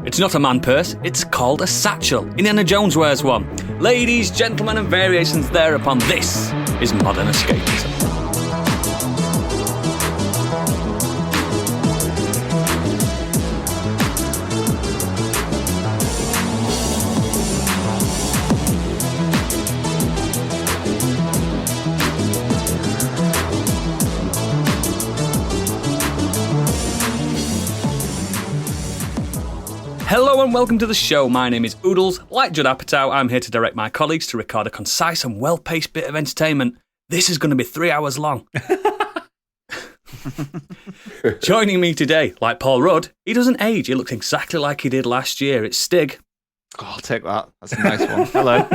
It's not a man purse, it's called a satchel. Indiana Jones wears one. Ladies, gentlemen, and variations thereupon, this is modern escapism. Hello and welcome to the show. My name is Oodles. Like Judd Apatow, I'm here to direct my colleagues to record a concise and well-paced bit of entertainment. This is going to be 3 hours long. Joining me today, like Paul Rudd, he doesn't age. He looks exactly like he did last year. It's Stig. Oh, I'll take that. That's a nice one. Hello.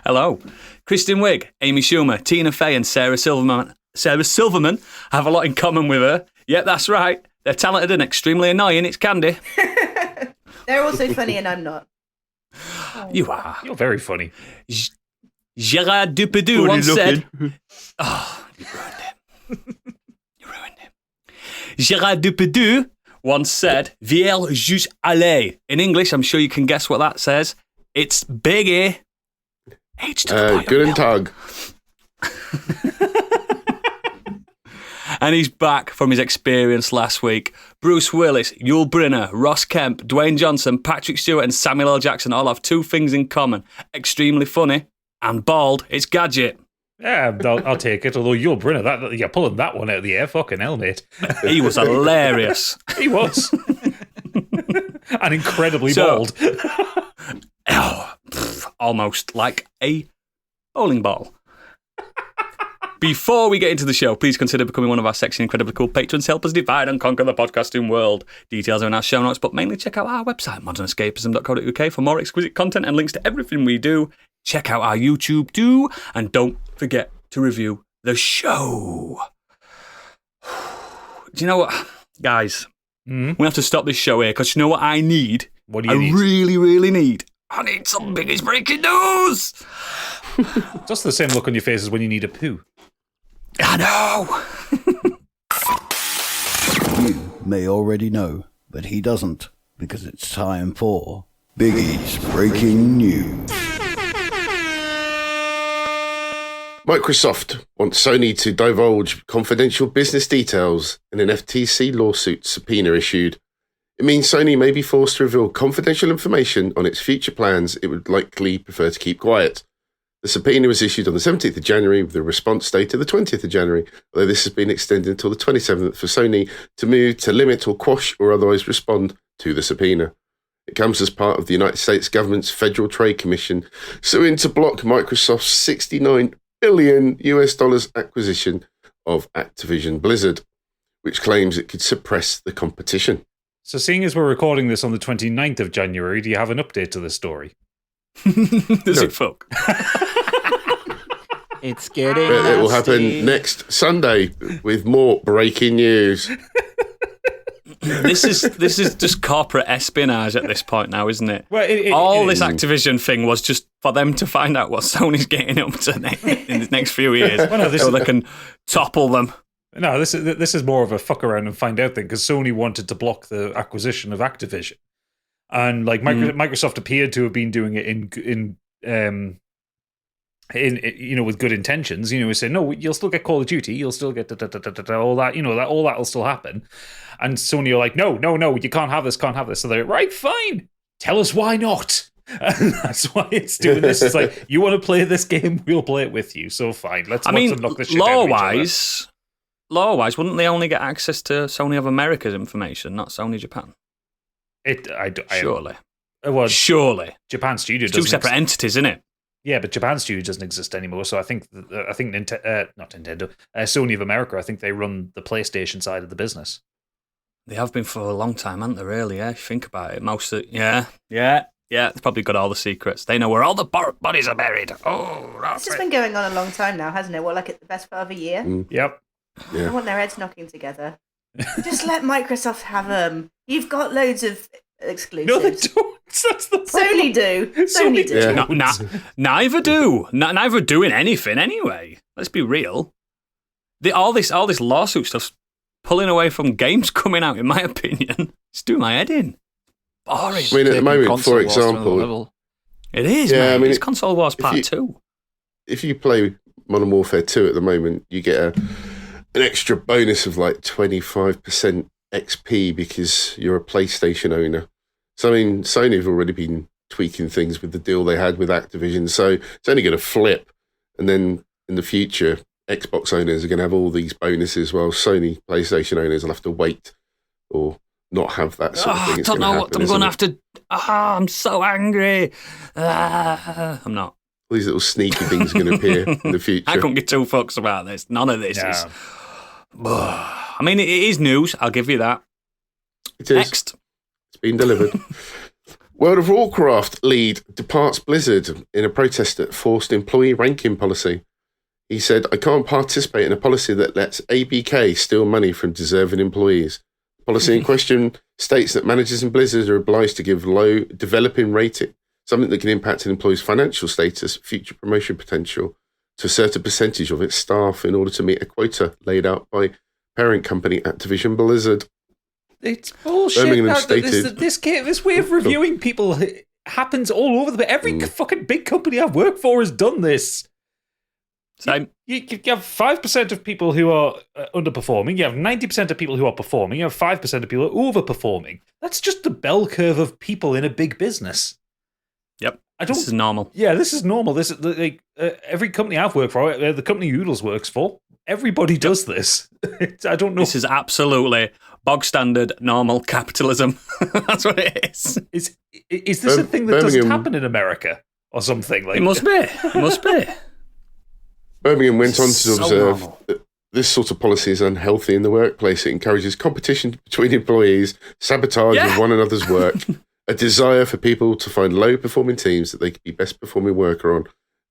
Hello. Kristen Wiig, Amy Schumer, Tina Fey and Sarah Silverman have a lot in common with her. Yep, that's right. They're talented and extremely annoying. It's Candy. They're also funny and I'm not. Oh. You are. You're very funny. Gerard Depardieu once said... Oh, you ruined it. Gerard Depardieu once said, Viel jus aller. In English, I'm sure you can guess what that says. It's biggie. Good and tug. And he's back from his experience last week. Bruce Willis, Yul Brynner, Ross Kemp, Dwayne Johnson, Patrick Stewart and Samuel L. Jackson all have two things in common. Extremely funny and bald. It's Gadget. Yeah, I'll take it. Although Yul Brynner, you're pulling that one out of the air. Fucking hell, mate. He was hilarious. He was. And incredibly bald. Almost like a bowling ball. Before we get into the show, please consider becoming one of our sexy, incredibly cool patrons. Help us divide and conquer the podcasting world. Details are in our show notes, but mainly check out our website, modernescapism.co.uk, for more exquisite content and links to everything we do. Check out our YouTube too, and don't forget to review the show. Do you know what, guys? We have to stop this show here, because you know what I need? What do you need? I really, really need. I need some biggest breaking news. Just the same look on your face as when you need a poo. I know. You may already know, but he doesn't, because it's time for Biggie's Breaking News. Microsoft wants Sony to divulge confidential business details in an FTC lawsuit subpoena issued. It means Sony may be forced to reveal confidential information on its future plans it would likely prefer to keep quiet. The subpoena was issued on the 17th of January with a response date of the 20th of January, although this has been extended until the 27th for Sony to move to limit or quash or otherwise respond to the subpoena. It comes as part of the United States government's Federal Trade Commission suing to block Microsoft's $69 billion acquisition of Activision Blizzard, which claims it could suppress the competition. So seeing as we're recording this on the 29th of January, do you have an update to this story? Does it fuck? It's getting It will happen nasty. next Sunday with more breaking news. This is just corporate espionage at this point now, isn't it? Well, this Activision thing was just for them to find out what Sony's getting up to in the next few years, so they can topple them. No, this is more of a fuck around and find out thing, because Sony wanted to block the acquisition of Activision, and like Microsoft appeared to have been doing it in with good intentions. We say no, you'll still get Call of Duty, you'll still get all that. All that will still happen, and Sony are like, no, you can't have this. So they're right, fine. Tell us why not. And that's why it's doing this. It's like, you want to play this game, we'll play it with you. So fine, let's watch them knock the shit out of each other. Law-wise, wouldn't they only get access to Sony of America's information, not Sony Japan? Surely. Surely. Japan Studio it's two separate entities, isn't it? Yeah, but Japan Studio doesn't exist anymore. So I think not Nintendo, Sony of America, I think they run the PlayStation side of the business. They have been for a long time, haven't they, really? Yeah, if you think about it. Most of they've probably got all the secrets. They know where all the bodies are buried. Oh, that's It's just been going on a long time now, hasn't it? Like the best part of a year? Yep. Yeah. I want their heads knocking together. Just let Microsoft have them. You've got loads of exclusives. No, they don't. That's the problem. Sony do. Sony do. Yeah. Neither do. Neither doing anything anyway. Let's be real. All this lawsuit stuff's pulling away from games coming out, in my opinion. It's doing my head in. boring. I mean, at the moment, Console for wars to another example, level. It is, Yeah, mate. I mean, It's Console Wars if Part you- 2. if you play Modern Warfare 2 at the moment, you get an extra bonus of like 25% XP because you're a PlayStation owner. So, I mean, Sony have already been tweaking things with the deal they had with Activision. So it's only going to flip. And then in the future, Xbox owners are going to have all these bonuses, while Sony PlayStation owners will have to wait or not have that sort of thing. I It's don't gonna know what happen, I'm going to isn't have to. I'm so angry. I'm not. All these little sneaky things are going to appear in the future. I couldn't get two fucks about this. None of this No. is. I mean, it is news. I'll give you that. It is. Next. It's been delivered. World of Warcraft lead departs Blizzard in a protest that forced employee ranking policy. He said, I can't participate in a policy that lets ABK steal money from deserving employees. The policy in question states that managers in Blizzard are obliged to give low developing rating, something that can impact an employee's financial status, future promotion potential, to a certain percentage of its staff in order to meet a quota laid out by parent company Activision Blizzard. It's bullshit. Birmingham That- stated- this way of reviewing people happens all over the. Every fucking big company I've worked for has done this. Same. You have 5% of people who are underperforming. You have 90% of people who are performing. You have 5% of people who are overperforming. That's just the bell curve of people in a big business. Yep. I don't. This is normal. Yeah, this is normal. This is like every company I've worked for, the company Oodles works for. Everybody does this. I don't know. This is absolutely bog standard, normal capitalism. That's what it is. Is this a thing that doesn't Birmingham- happen in America or something? Like It must be. It must be. Birmingham went on to So observe normal. that this sort of policy is unhealthy in the workplace. It encourages competition between employees, sabotage of one another's work, a desire for people to find low-performing teams that they can be best-performing worker on,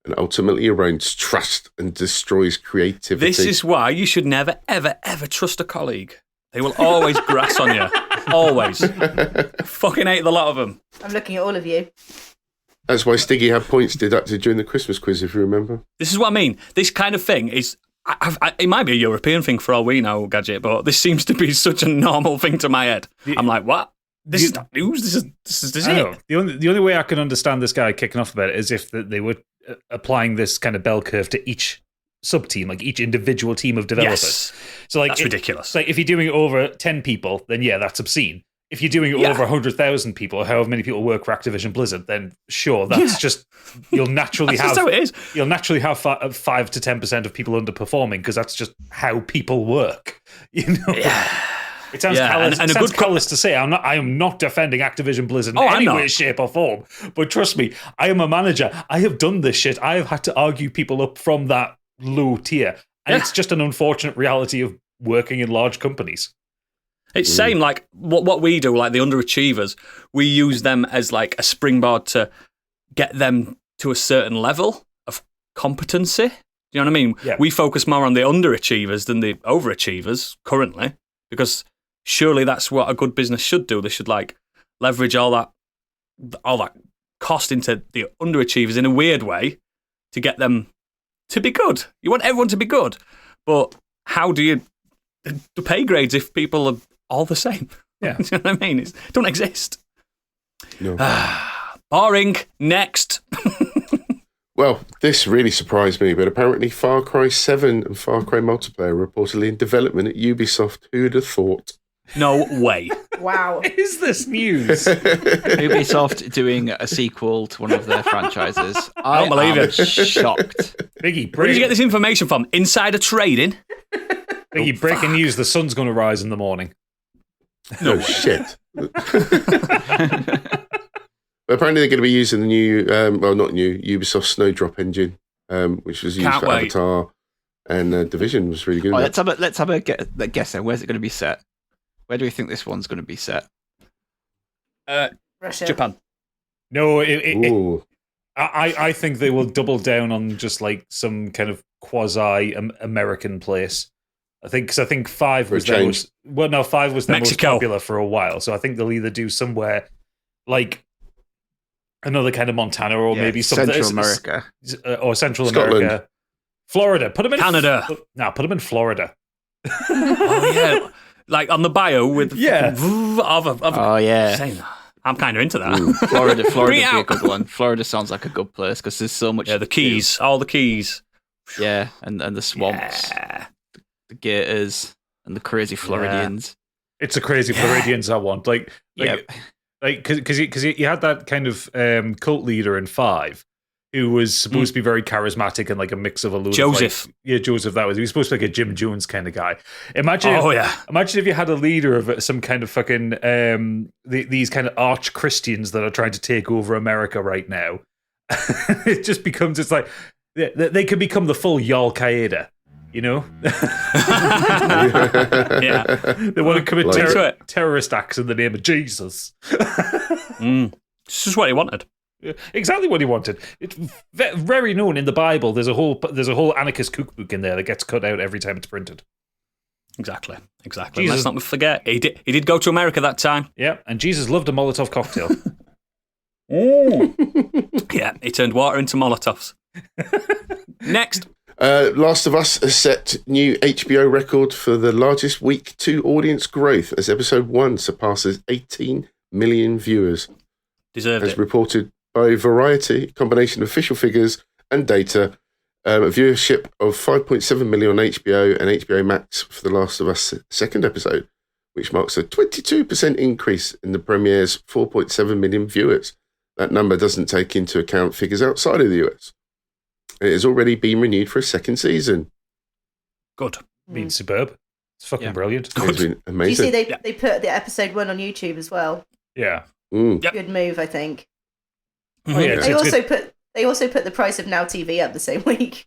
and ultimately erodes trust and destroys creativity. This is why you should never, ever, ever trust a colleague. They will always grass on you. Always. Fucking hate the lot of them. I'm looking at all of you. That's why Stiggy had points deducted during the Christmas quiz, if you remember. This is what I mean. This kind of thing is. It might be a European thing for all we know, Gadget, but this seems to be such a normal thing to my head. I'm like, what? This is not news. This is I it. know. The only way I can understand this guy kicking off about it is if they were applying this kind of bell curve to each sub-team, like each individual team of developers. Yes. So like That's ridiculous. Like if you're doing it over 10 people, then yeah, that's obscene. If you're doing it over 100,000 people, or however many people work for Activision Blizzard, then sure, that's just you'll naturally That's have just how it is. you'll naturally have 5 to 10% of people underperforming because that's just how people work. You know. It sounds Yeah, callous, and a sounds good callous to say. I am not defending Activision Blizzard in I'm any not. way, shape, or form. But trust me, I am a manager. I have done this shit. I have had to argue people up from that low tier, and it's just an unfortunate reality of working in large companies. It's same like what we do, like the underachievers. We use them as like a springboard to get them to a certain level of competency. Do you know what I mean? Yeah. We focus more on the underachievers than the overachievers currently, because surely that's what a good business should do. They should like leverage all that cost into the underachievers in a weird way to get them to be good. You want everyone to be good, but how do you do pay grades if people are all the same? Yeah. Do you know what I mean? It don't exist. No. Boring. Next. Well, this really surprised me, but apparently Far Cry 7 and Far Cry Multiplayer are reportedly in development at Ubisoft. Who'd have thought? No way. Wow. Is this news? Ubisoft doing a sequel to one of their franchises. I don't believe am it. shocked. Biggie, Where did you get this information from? Insider trading? Biggie, breaking news: the sun's going to rise in the morning. No shit. But apparently they're going to be using the new, not new, Ubisoft Snowdrop engine, which was used Can't for wait. Avatar, and Division was really good. Oh, at that. let's have a guess then. Where's it going to be set? Where do we think this one's going to be set? Russia. Japan. No, Ooh. I think they will double down on just like some kind of quasi American place. I think 5 was their change. most, 5 was their most Mexico. popular for a while. So I think they'll either do somewhere like another kind of Montana or Yeah, maybe something Central America. or Central Scotland. America, Florida. Put them in Canada. Put them in Florida. Oh, yeah. Like on the bio with Yeah. of Oh yeah. saying that. I'm kind of into that. Florida would be a out. good one. Florida sounds like a good place because there's so much. Yeah, the Keys, all the Keys. Yeah, and the swamps, the gators, and the crazy Floridians. It's the crazy Floridians I want. Because you had that kind of cult leader in 5 who was supposed to be very charismatic and like a mix of a load Joseph. of Joseph, that was. He was supposed to be like a Jim Jones kind of guy. Imagine if you had a leader of some kind of fucking these kind of arch Christians that are trying to take over America right now. It just becomes, it's like they could become the full Al Qaeda. You know, they want to commit terrorist acts in the name of Jesus. This is what he wanted. Exactly what he wanted. It's very known in the Bible. There's a whole anarchist cookbook in there that gets cut out every time it's printed. Exactly. Jesus. Let's not forget, he did go to America that time. Yeah, and Jesus loved a Molotov cocktail. Yeah, he turned water into Molotovs. Next. Last of Us has set new HBO record for the largest week 2 audience growth as episode 1 surpasses 18 million viewers. Deserved as it. reported by Variety, combination of official figures and data. A viewership of 5.7 million on HBO and HBO Max for The Last of Us second episode, which marks a 22% increase in the premiere's 4.7 million viewers. That number doesn't take into account figures outside of the US. It has already been renewed for a second season. Good. Means superb. It's fucking brilliant. It's been amazing. Do you see they put the episode 1 on YouTube as well? Yeah. Yep. Good move, I think. Oh, yeah, They also put the price of Now TV up the same week.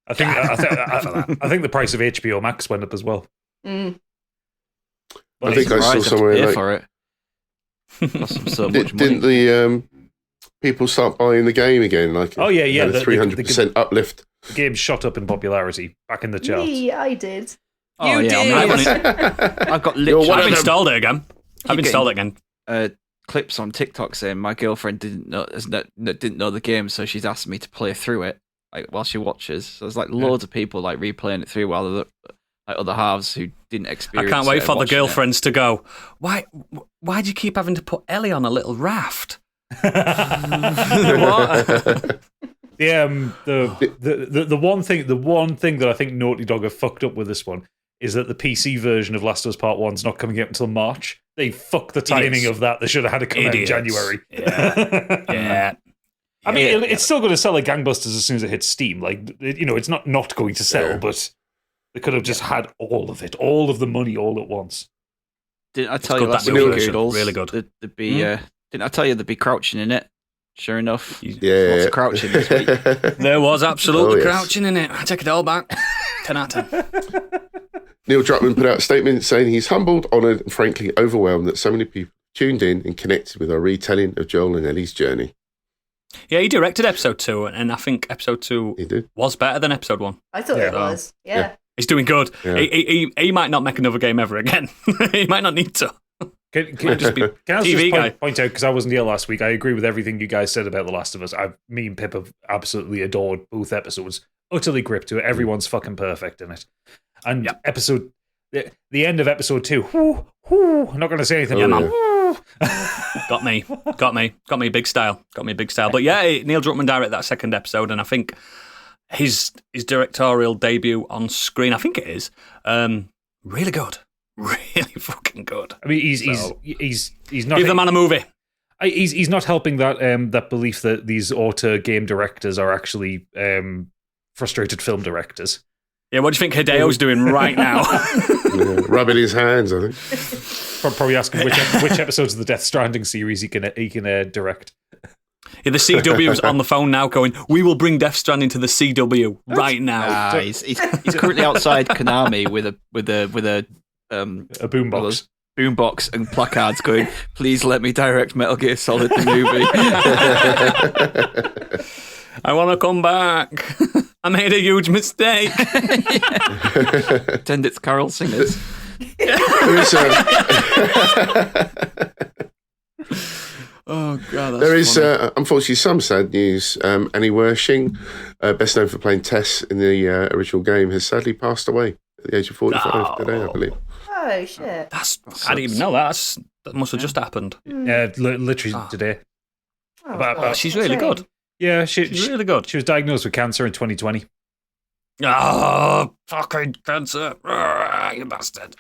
I think the price of HBO Max went up as well. I think I saw somewhere for it. Costs so much didn't money. the people start buying the game again? Like, oh yeah, the 300% uplift. The game shot up in popularity back in the charts. Yeah, I did. Oh, You yeah, did. I've got literally. I've installed it again. Clips on TikTok saying my girlfriend didn't know the game, so she's asked me to play through it while she watches. So there's like loads of people like replaying it through while other halves who didn't experience. I can't wait it for the watching girlfriends to go. Why do you keep having to put Ellie on a little raft? What? The one thing that I think Naughty Dog have fucked up with this one is that the PC version of Last of Us Part 1's not coming out until March. They fucked the timing of that. They should have had it come out in January. Yeah. I mean, it's still going to sell like gangbusters as soon as it hits Steam. Like, it's not going to sell, but they could have just had all of it, all of the money, all at once. Didn't I tell It's you good, last that week, new version. Googles, Really good. There'd be, didn't I tell you there'd be crouching in it? Sure enough. Yeah. Lots of crouching this week. There was absolutely yes. crouching in it. I take it all back. 10 out of 10. Neil Druckmann put out a statement saying he's humbled, honoured, and frankly overwhelmed that so many people tuned in and connected with our retelling of Joel and Ellie's journey. Yeah, he directed episode 2, and I think episode 2 was better than episode 1. I thought it was. Yeah. He's doing good. Yeah. He might not make another game ever again. He might not need to. Can I Just be TV guy. point out, because I wasn't here last week, I agree with everything you guys said about The Last of Us. Me and Pip have absolutely adored both episodes. Utterly gripped to it. Everyone's fucking perfect in it. And the end of episode 2, I'm not going to say anything. Yeah, man. Got me big style. But yeah, Neil Druckmann directed that second episode, and I think his directorial debut on screen, I think it is, really good. Really fucking good. I mean, he's not. Give the man a movie. He's not helping that belief that these auteur game directors are actually frustrated film directors. Yeah, what do you think Hideo's doing right now? Rubbing his hands, I think. Probably asking which episodes of the Death Stranding series he can direct. Yeah, the CW's on the phone now going, we will bring Death Stranding to the CW right now. He's currently outside Konami with a boombox. Boombox and placards going, please let me direct Metal Gear Solid the movie. I want to come back. I made a huge mistake. Pretend it's carol singers. Oh, God, there is unfortunately some sad news. Annie Wershing, best known for playing Tess in the original game, has sadly passed away at the age of 45 today, I believe. Oh, Oh shit! I didn't even know that. That must have just happened. Yeah, literally today. She's really good. Yeah, She's really good. She was diagnosed with cancer in 2020. Oh, fucking cancer. You bastard.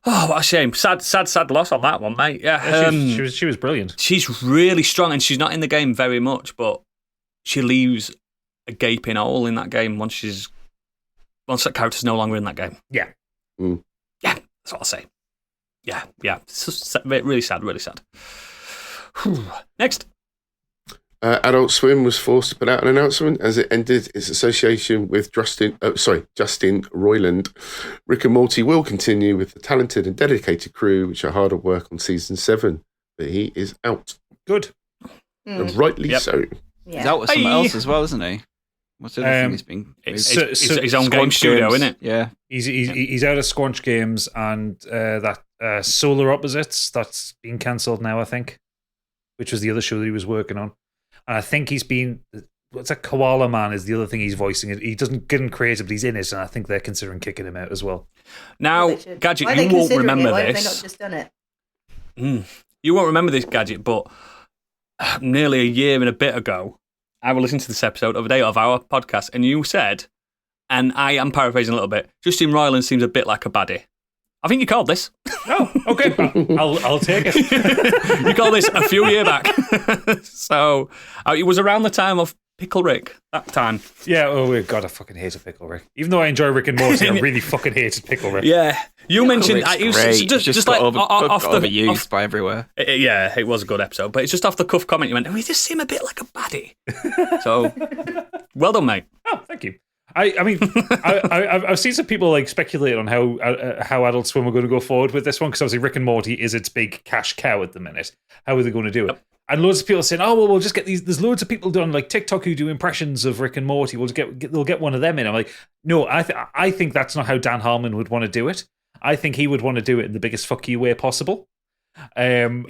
Oh, what a shame. Sad loss on that one, mate. Yeah, she was brilliant. She's really strong, and she's not in the game very much, but she leaves a gaping hole in that game once that character's no longer in that game. Yeah. Mm. Yeah, that's what I'll say. Yeah. It's just really sad, really sad. Next. Adult Swim was forced to put out an announcement as it ended its association with Justin Roiland. Rick and Morty will continue with the talented and dedicated crew, which are hard at work on season 7, but he is out. Good. And rightly so. Yeah. He's out with someone else as well, isn't he? What's the other thing he's been? It's his own game studio, isn't it? Yeah. He's out of Squanch Games and that Solar Opposites that's been cancelled now, I think, which was the other show that he was working on. And I think he's been. What's that? Koala Man is the other thing he's voicing. He doesn't get him creative, but he's in it, and I think they're considering kicking him out as well. Now, Gadget, you won't remember this. Why have they not just done it? You won't remember this, Gadget, but nearly a year and a bit ago, I was listening to this episode of a day of our podcast, and you said, and I am paraphrasing a little bit, Justin Roiland seems a bit like a baddie. I think you called this. Oh, okay. I'll take it. You called this a few years back. So it was around the time of Pickle Rick, that time. Yeah, God, I fucking hated Pickle Rick. Even though I enjoy Rick and Morty, I really fucking hated Pickle Rick. Yeah. You mentioned... It was just like overused by everywhere. It was a good episode, but it's just off the cuff comment you went, we just seem a bit like a baddie. So, well done, mate. Oh, thank you. I mean, I've seen some people like speculate on how Adult Swim are going to go forward with this one, because obviously Rick and Morty is its big cash cow at the minute. How are they going to do it? Yep. And loads of people are saying, "Oh, well, we'll just get these." There's loads of people on like TikTok who do impressions of Rick and Morty. They'll get one of them in. I'm like, no, I think that's not how Dan Harmon would want to do it. I think he would want to do it in the biggest fuck you way possible. And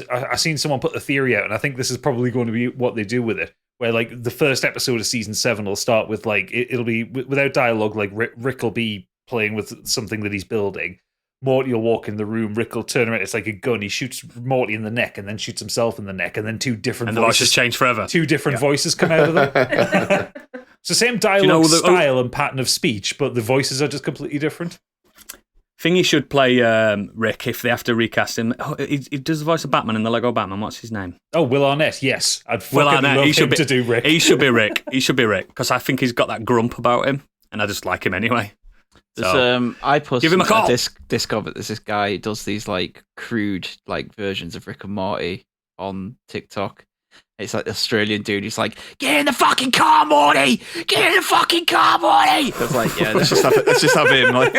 I seen someone put the theory out, and I think this is probably going to be what they do with it. Where like the first episode of season 7 will start with like it'll be without dialogue. Like Rick will be playing with something that he's building. Morty will walk in the room. Rick will turn around. It's like a gun. He shoots Morty in the neck and then shoots himself in the neck, and then two different voices change forever. Two different voices come out of them. It's the same dialogue style and pattern of speech, but the voices are just completely different. Thingy should play Rick if they have to recast him. He does the voice of Batman in the Lego Batman. What's his name? Oh, Will Arnett. Yes, I'd fucking love him to do Rick. He should be Rick. He should be Rick because I think he's got that grump about him, and I just like him anyway. So, I posted give him a call. Discovered there's this guy who does these like crude like versions of Rick and Morty on TikTok. It's like the Australian dude who's like, "Get in the fucking car, Morty! Get in the fucking car, Morty!" It's like, yeah, let's just have him. Like,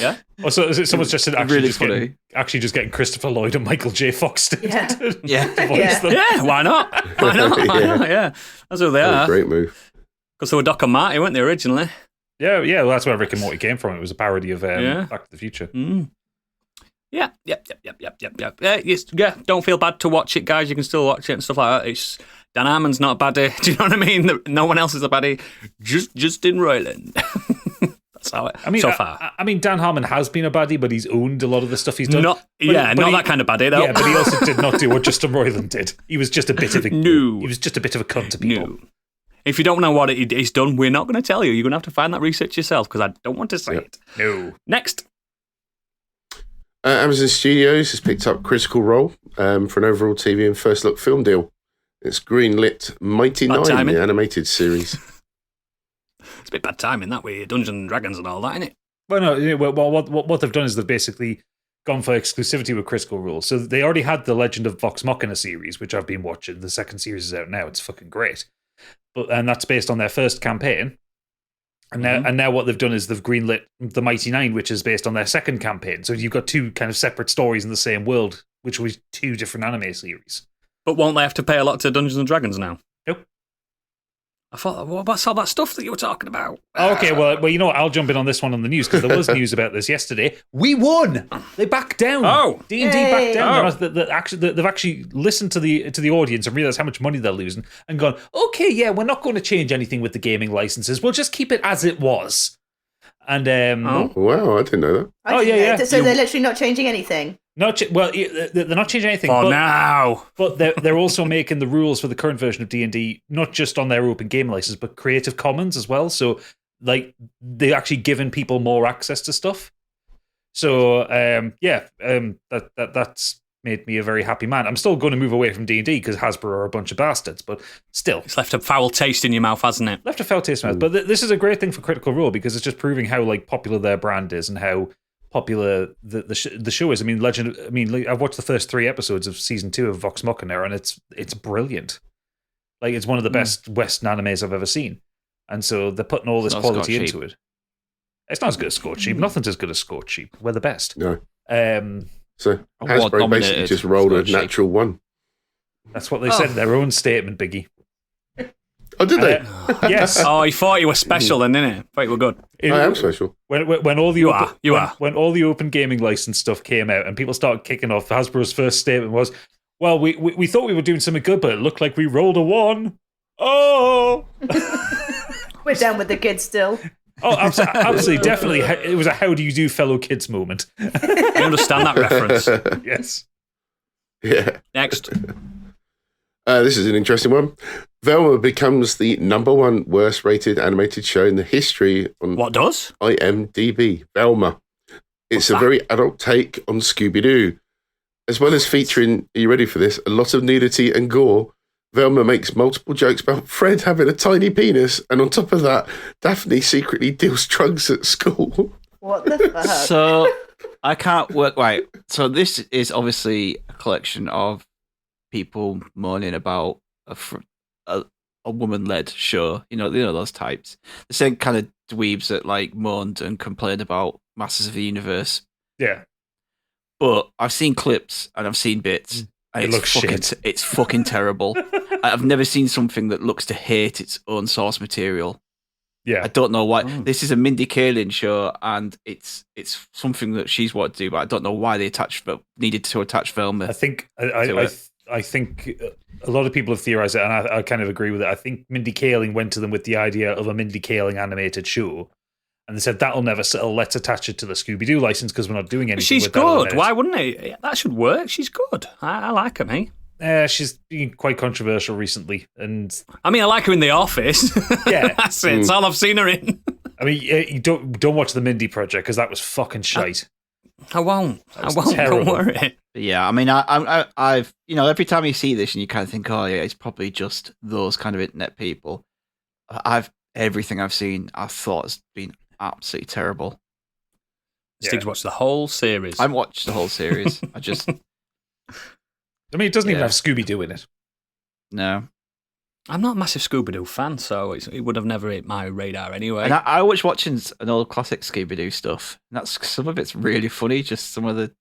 yeah. Oh, so is it someone's just really just getting Christopher Lloyd and Michael J. Fox to voice them? Yeah, why not? Why not? Yeah, that's who they are. Great move. Because they were Doc and Marty, weren't they originally? Yeah. Well, that's where Rick and Morty came from. It was a parody of Back to the Future. Mm. Yeah. Don't feel bad to watch it, guys. You can still watch it and stuff like that. Dan Harmon's not a baddie. Do you know what I mean? No one else is a baddie. Justin Roiland. That's how it. So far. I mean, Dan Harmon has been a baddie, but he's owned a lot of the stuff he's done. Not that kind of baddie though. Yeah, but he also did not do what Justin Roiland did. He was just a bit of a He was just a bit of a cunt to people. No. If you don't know what he's done, we're not going to tell you. You're going to have to find that research yourself because I don't want to say it. No. Next. Amazon Studios has picked up Critical Role for an overall TV and first look film deal. It's greenlit Mighty Nine, the animated series. It's a bit bad timing that way, Dungeons and Dragons and all that, isn't it? Well, no. Well, what they've done is they've basically gone for exclusivity with Critical Role. So they already had the Legend of Vox Machina series, which I've been watching. The second series is out now. It's fucking great. And that's based on their first campaign. And now what they've done is they've greenlit the Mighty Nine, which is based on their second campaign. So you've got two kind of separate stories in the same world, which was two different anime series. But won't they have to pay a lot to Dungeons and Dragons now? Nope. I thought, what about all that stuff that you were talking about? Okay, well, you know what? I'll jump in on this one on the news because there was news about this yesterday. We won. They backed down. Oh, D&D backed down. They've actually listened to the audience and realised how much money they're losing and gone, okay, yeah, we're not going to change anything with the gaming licenses. We'll just keep it as it was. And Oh, wow, I didn't know that. I Oh, didn't yeah, know. yeah. So they're literally not changing anything. well, they're not changing anything. For but, now. But they're also making the rules for the current version of D&D not just on their open game license, but Creative Commons as well. So, like, they're actually giving people more access to stuff. So, that's made me a very happy man. I'm still going to move away from D&D because Hasbro are a bunch of bastards, but still. It's left a foul taste in your mouth, hasn't it? Left a foul taste in my mouth. But this is a great thing for Critical Role because it's just proving how like popular their brand is and how popular the show is. I mean, I've watched the first 3 episodes of season 2 of Vox Machina, and it's brilliant. Like, it's one of the best Western animes I've ever seen, and so they're putting all this quality into it. It's not as good as Scorched Sheep. Nothing's as good as Scorched Sheep. We're the best. No. Award So Hasbro nominated basically just rolled a Scorched Sheep. natural 1. That's what they said in their own statement, Biggie. Oh, did they? Yes. Oh, he thought you were special then, didn't he? Thought you were good. It- I am special. When all the You open, are, you are. When all the open gaming license stuff came out and people started kicking off, Hasbro's first statement was, "Well, we thought we were doing something good, but it looked like we rolled a 1. Oh, We're down with the kids still. absolutely, definitely. It was a "How do you do, fellow kids" moment. I understand that reference. Yes. Yeah. Next. This is an interesting one. Velma becomes the #1 worst rated animated show in the history on What does? IMDb. Velma. It's a that? very adult take on Scooby-Doo. As well as featuring, are you ready for this, a lot of nudity and gore, Velma makes multiple jokes about Fred having a tiny penis, and on top of that, Daphne secretly deals drugs at school. What the fuck? So I can't work right. So this is obviously a collection of people moaning about a woman-led show. You know those types. The same kind of dweebs that like moaned and complained about Masters of the Universe. Yeah. But I've seen clips and I've seen bits. And It looks shit. It's fucking terrible. I've never seen something that looks to hate its own source material. Yeah. I don't know why. This is a Mindy Kaling show, and it's something that she's wanted to do, but I don't know why they needed to attach Velma. I think to it. I think a lot of people have theorized it, and I kind of agree with it. I think Mindy Kaling went to them with the idea of a Mindy Kaling animated show, and they said that'll never settle. Let's attach it to the Scooby-Doo license because we're not doing anything. She's with that at the good. minute. Why wouldn't it? That should work. She's good. I like her, mate. She's been quite controversial recently, and I mean, I like her in The Office. Yeah. That's it. It's all I've seen her in. I mean, you don't watch the Mindy Project because that was fucking shite. I won't. That was Don't terrible. worry. But yeah, I mean, I've every time you see this and you kind of think, oh yeah, it's probably just those kind of internet people. Everything I've seen, I thought has been absolutely terrible. Stig's watched the whole series. I've watched the whole series. I mean, it doesn't even Yeah. have Scooby-Doo in it. No. I'm not a massive Scooby-Doo fan, so it would have never hit my radar anyway. And I was watching an old classic Scooby-Doo stuff. And that's some of it's really funny. Just some of the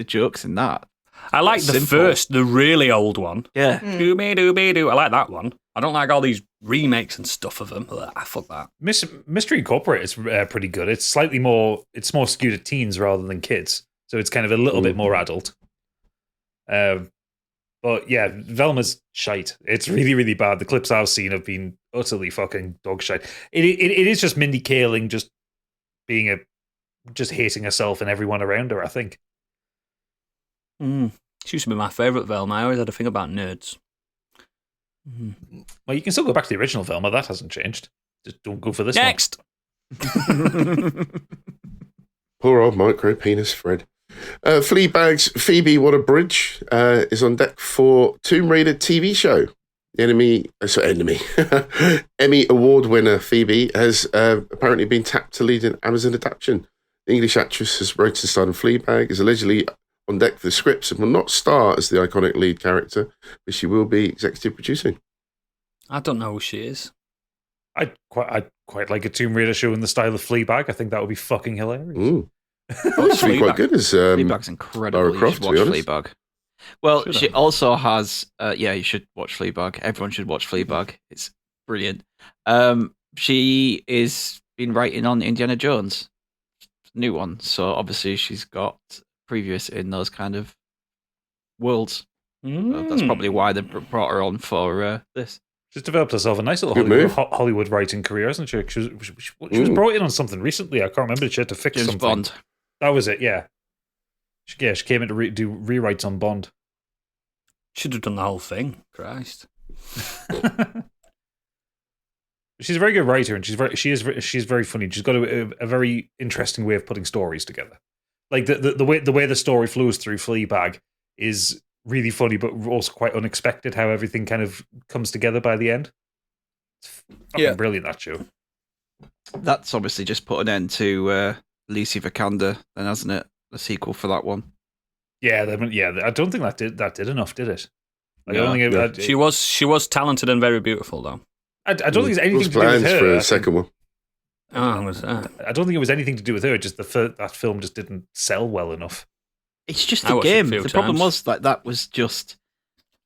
jokes in that. I like the Simple. first, the really old one. Yeah. Scooby-Doo. I like that one. I don't like all these remakes and stuff of them. Fuck that. Mystery Incorporated is pretty good. It's slightly more. It's more skewed at teens rather than kids, so it's kind of a little bit more adult. But yeah, Velma's shite. It's really, really bad. The clips I've seen have been utterly fucking dog shite. It is just Mindy Kaling just being just hating herself and everyone around her, I think. She used to be my favourite Velma. I always had a thing about nerds. Well, you can still go back to the original Velma. That hasn't changed. Just don't go for this one. Next. Poor old micro penis Fred. Fleabag's Phoebe Water-Bridge is on deck for Tomb Raider TV show. The Emmy Award winner Phoebe has apparently been tapped to lead an Amazon adaptation. The English actress has wrote and starred in Fleabag, is allegedly on deck for the scripts and will not star as the iconic lead character, but she will be executive producing. I don't know who she is. I'd quite like a Tomb Raider show in the style of Fleabag. I think that would be fucking hilarious. Ooh. That's really quite good as Fleabag's incredible. Lara You Croft, should to watch be honest. Fleabag. Well, Should she I? also has. You should watch Fleabag. Everyone should watch Fleabag. It's brilliant. She is been writing on Indiana Jones, new one. So obviously she's got previous in those kind of worlds. So that's probably why they brought her on for this. She's developed herself a nice little Good Hollywood writing career, hasn't she? She was brought in on something recently. I can't remember. She had to fix James something. Bond. That was it, yeah. She came in to do rewrites on Bond. Should have done the whole thing. Christ. She's a very good writer, and she's very funny. She's got a very interesting way of putting stories together. Like the way the story flows through Fleabag is really funny, but also quite unexpected. How everything kind of comes together by the end. It's fucking brilliant, that show. That's obviously just put an end to Lucy Vikander, then, hasn't it? The sequel for that one. Yeah. I don't think that did enough, did it? Like, I don't think She was talented and very beautiful, though. I don't think it's anything to do with plans her. for a second one. I don't think it was anything to do with her. Just that film just didn't sell well enough. It's just I the watched it a game. few The problem times. was that was just.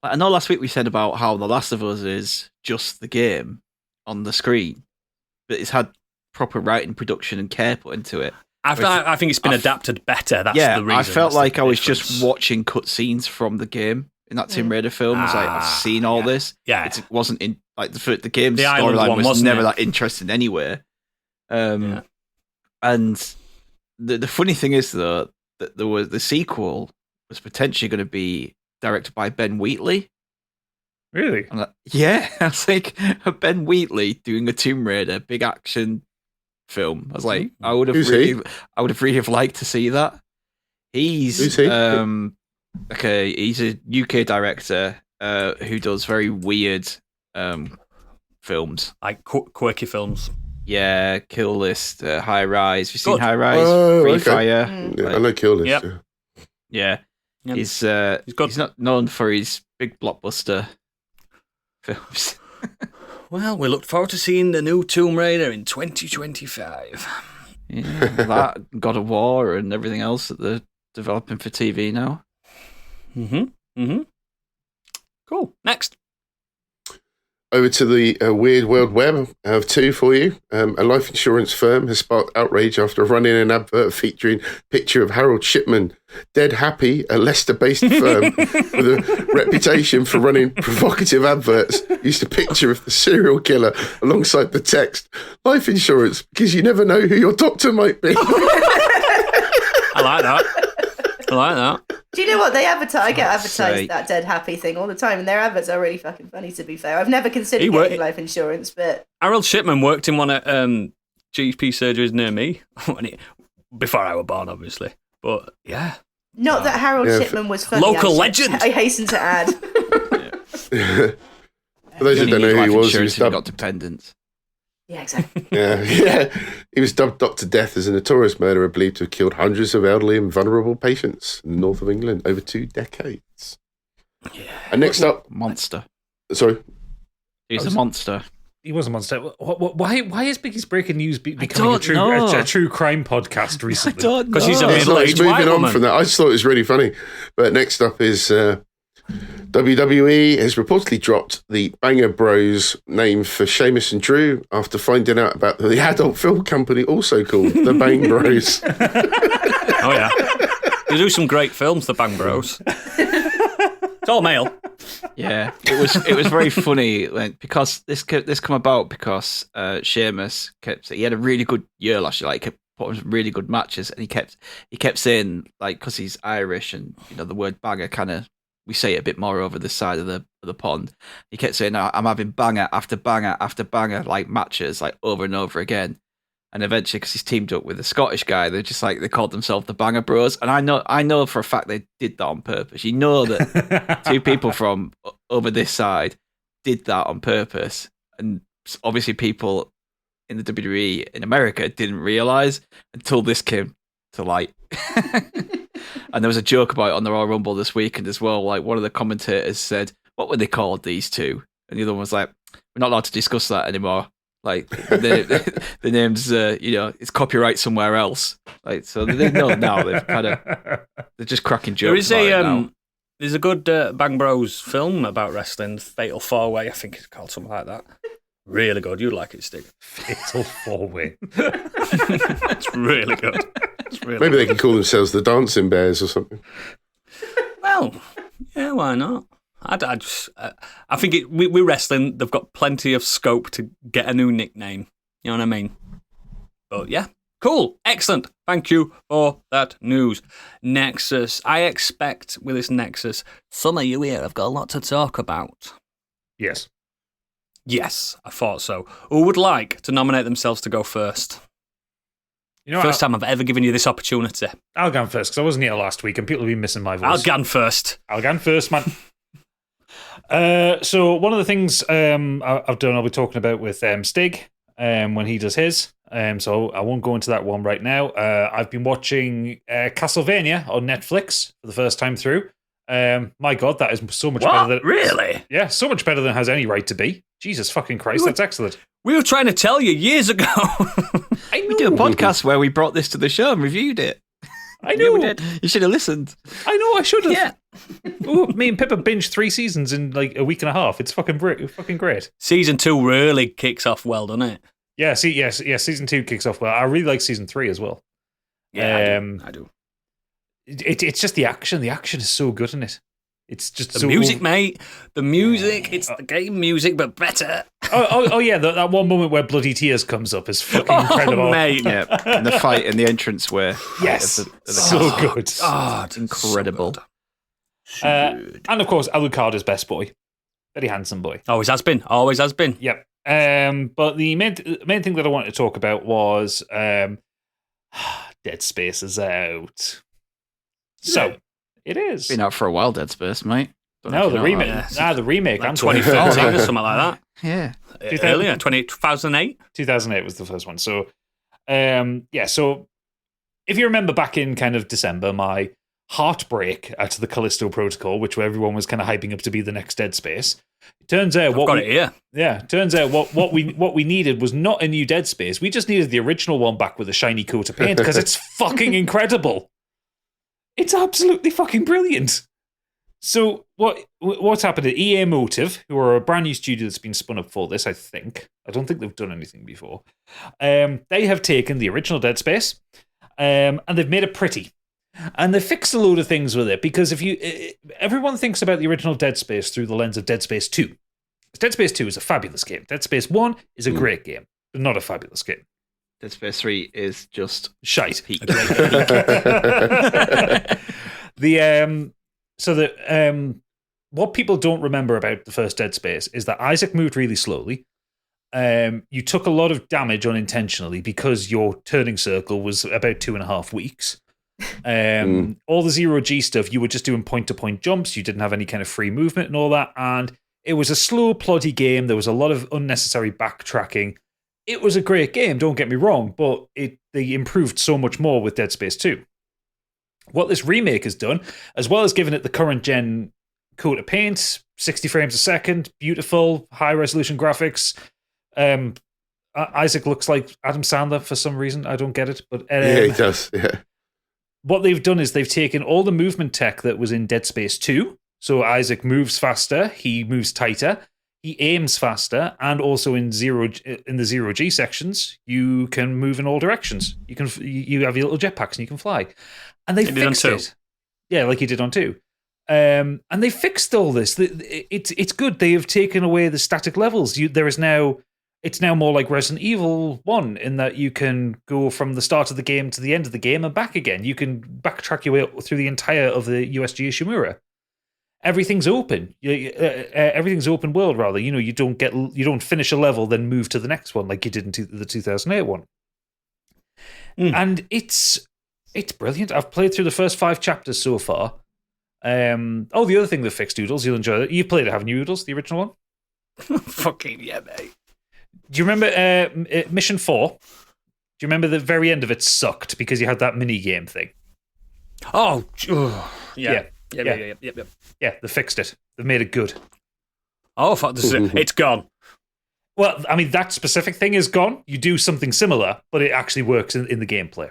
I know last week we said about how The Last of Us is just the game on the screen, but it's had proper writing, production, and care put into it. I think it's been adapted better. That's the reason. I felt That's like the I was difference. just watching cutscenes from the game in that Tomb Raider film. It's like I've seen all this. Yeah. It wasn't in like the game's The island storyline one, was wasn't never it? that interesting anywhere. And the funny thing is though that the sequel was potentially going to be directed by Ben Wheatley. Really? I'm like, yeah, I was like Ben Wheatley doing a Tomb Raider big action film. I was like, I would have really have liked to see that. He's Who's he? he's a UK director who does very weird films. Like quirky films. Yeah, Kill List, High Rise. Have you seen Good. High Rise? Oh, Free okay. Fire. Yeah, I know Kill List. Yep. Yeah. Yeah. Yep. He's good. he's not known for his big blockbuster films. Well, we look forward to seeing the new Tomb Raider in 2025. Yeah, that God of War and everything else that they're developing for TV now. Cool. Next. Over to the weird world web. I have two for you. A life insurance firm has sparked outrage after running an advert featuring a picture of Harold Shipman, Dead Happy, a Leicester-based firm with a reputation for running provocative adverts, used a picture of the serial killer alongside the text, life insurance, because you never know who your doctor might be. I like that. Do you know what they advertise? I get Fuck's advertised sake. that Dead Happy thing all the time, and their adverts are really fucking funny. To be fair, I've never considered getting life insurance, but Harold Shipman worked in one at GP surgeries near me before I was born, obviously. But yeah, not that Harold Shipman was funny. Local legend. I hasten to add. For those who You don't only know need who life he was insurance if you've got dubbed. dependents. Yeah, exactly. Yeah. He was dubbed Dr. Death as a notorious murderer believed to have killed hundreds of elderly and vulnerable patients in the north of England over 2 decades. Yeah. And next up, Monster. sorry. He's a monster. He was a monster. Why is Biggie's Breaking News becoming a don't know. true crime podcast recently? I don't know. because he's a It's middle-aged moving white on woman. from that. I just thought it was really funny. But next up is WWE has reportedly dropped the Banger Bros name for Sheamus and Drew after finding out about the adult film company also called the Bang Bros. Oh yeah, they do some great films, the Bang Bros. It's all male. Yeah, it was very funny because this come about because Sheamus he had a really good year last year. Like, kept putting some really good matches, and he kept saying, like, because he's Irish and the word banger kind of, we say it a bit more over this side of the pond. He kept saying, I'm having banger after banger after banger, like matches, like over and over again. And eventually, because he's teamed up with a Scottish guy, they're just like, they called themselves the Banger Bros. And I know for a fact they did that on purpose. You know that two people from over this side did that on purpose. And obviously people in the WWE in America didn't realize until this came to light. And there was a joke about it on the Royal Rumble this weekend as well. Like, one of the commentators said, what were they called, these two? And the other one was like, we're not allowed to discuss that anymore. Like, the name's, it's copyright somewhere else. Like, so they know now. They're just cracking jokes about it now. There's a good Bang Bros film about wrestling, Fatal 4-Way, I think it's called, something like that. Really good. You'd like it, Stig. Fatal 4-Way. It's really good. Maybe they can call themselves the Dancing Bears or something. Well, yeah, why not? I think we're wrestling. They've got plenty of scope to get a new nickname. You know what I mean? But yeah, cool, excellent. Thank you for that news. Nexus. I expect with this Nexus, some of you here have got a lot to talk about. Yes. Yes, I thought so. Who would like to nominate themselves to go first? You know, First time I've ever given you this opportunity. I'll go first because I wasn't here last week and people have been missing my voice. I'll go first. I'll go first, man. So one of the things I've done, I'll be talking about with Stig when he does his. So I won't go into that one right now. I've been watching Castlevania on Netflix for the first time through. My God, that is so much better than Really? Yeah, so much better than it has any right to be. Jesus fucking Christ, that's excellent. We were trying to tell you years ago. We did a podcast where we brought this to the show and reviewed it. I know. Yeah, we did. You should have listened. I know, I should have. Yeah. Ooh, me and Pippa binged 3 seasons in like a week and a half. It's fucking great. Season 2 really kicks off well, doesn't it? Yeah, season 2 kicks off well. I really like season 3 as well. Yeah, I do. It's just the action. The action is so good in it. It's just the music, mate. The music. It's the game music, but better. Oh yeah. That one moment where Bloody Tears comes up is fucking incredible, mate. Yeah, and the fight in the entranceway. Yes, of the so good. Oh, it's incredible. So good. And of course, Alucard's best boy, very handsome boy. Always has been. Always has been. Yep. But the main thing that I wanted to talk about was Dead Space is out. So it is. Been out for a while, Dead Space, mate. No, the remake. The remake. Like I'm talking 2013 about. or something like that. Yeah. Earlier, 2008. 2008 was the first one. So, So, if you remember back in kind of December, my heartbreak at the Callisto Protocol, which everyone was kind of hyping up to be the next Dead Space. It turns out turns out what we needed was not a new Dead Space. We just needed the original one back with a shiny coat of paint because it's fucking incredible. It's absolutely fucking brilliant. So what's happened at EA Motive, who are a brand new studio that's been spun up for this, I think. I don't think they've done anything before. They have taken the original Dead Space and they've made it pretty. And they fixed a load of things with it because everyone thinks about the original Dead Space through the lens of Dead Space 2. Dead Space 2 is a fabulous game. Dead Space 1 is a great game, but not a fabulous game. Dead Space 3 is just shite. Peak. What people don't remember about the first Dead Space is that Isaac moved really slowly. You took a lot of damage unintentionally because your turning circle was about 2.5 weeks. All the zero-G stuff, you were just doing point-to-point jumps. You didn't have any kind of free movement and all that. And it was a slow, ploddy game. There was a lot of unnecessary backtracking. It was a great game, don't get me wrong, but they improved so much more with Dead Space 2. What this remake has done, as well as giving it the current gen coat of paint, 60 frames a second, beautiful, high-resolution graphics. Isaac looks like Adam Sandler for some reason. I don't get it. But yeah, he does, yeah. What they've done is they've taken all the movement tech that was in Dead Space 2. So Isaac moves faster, he moves tighter, he aims faster, and also in the zero-G sections, you can move in all directions. You have your little jetpacks and you can fly. And they fixed it. Yeah, like he did on 2. And they fixed all this. It's good. They have taken away the static levels. It's now more like Resident Evil 1 in that you can go from the start of the game to the end of the game and back again. You can backtrack your way through the entire of the USG Ishimura. Everything's open. Everything's open world, rather. You don't finish a level then move to the next one like you did in the 2008 one. And it's brilliant. I've played through the first 5 chapters so far. The other thing that fixed Doodles, you'll enjoy it. You played it, haven't you, Doodles, the original one? Fucking yeah, mate. Do you remember Mission 4? Do you remember the very end of it sucked because you had that mini game thing? Oh, yeah. Yeah, they fixed it. They've made it good. Oh, fuck, this is it. It's gone. Well, I mean, that specific thing is gone. You do something similar, but it actually works in the gameplay.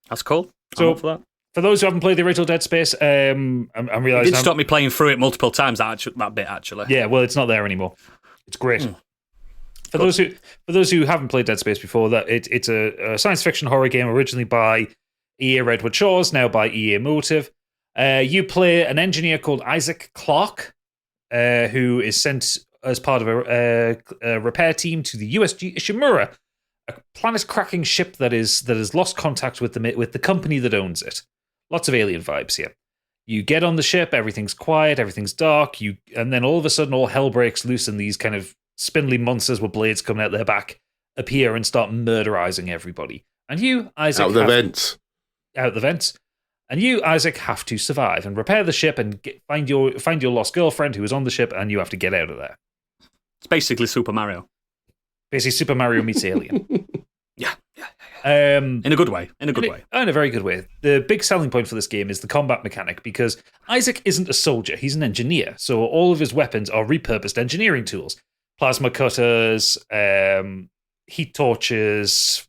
That's cool. So, I'm up for that. For those who haven't played the original Dead Space, I'm realizing it did stop me playing through it multiple times. That bit actually. Yeah, well, it's not there anymore. It's great. For those who haven't played Dead Space before, that it's a science fiction horror game originally by EA Redwood Shores, now by EA Motive. You play an engineer called Isaac Clarke, who is sent as part of a repair team to the USG Ishimura, a planet-cracking ship that has lost contact with the company that owns it. Lots of alien vibes here. You get on the ship, everything's quiet, everything's dark, and then all of a sudden all hell breaks loose and these kind of spindly monsters with blades coming out their back appear and start murderizing everybody. And you, Isaac... Out the vents. And you, Isaac, have to survive and repair the ship and find your lost girlfriend who is on the ship, and you have to get out of there. It's basically Super Mario. Basically Super Mario meets Alien. Yeah. In a good way. In a very good way. The big selling point for this game is the combat mechanic, because Isaac isn't a soldier, he's an engineer. So all of his weapons are repurposed engineering tools. Plasma cutters, heat torches,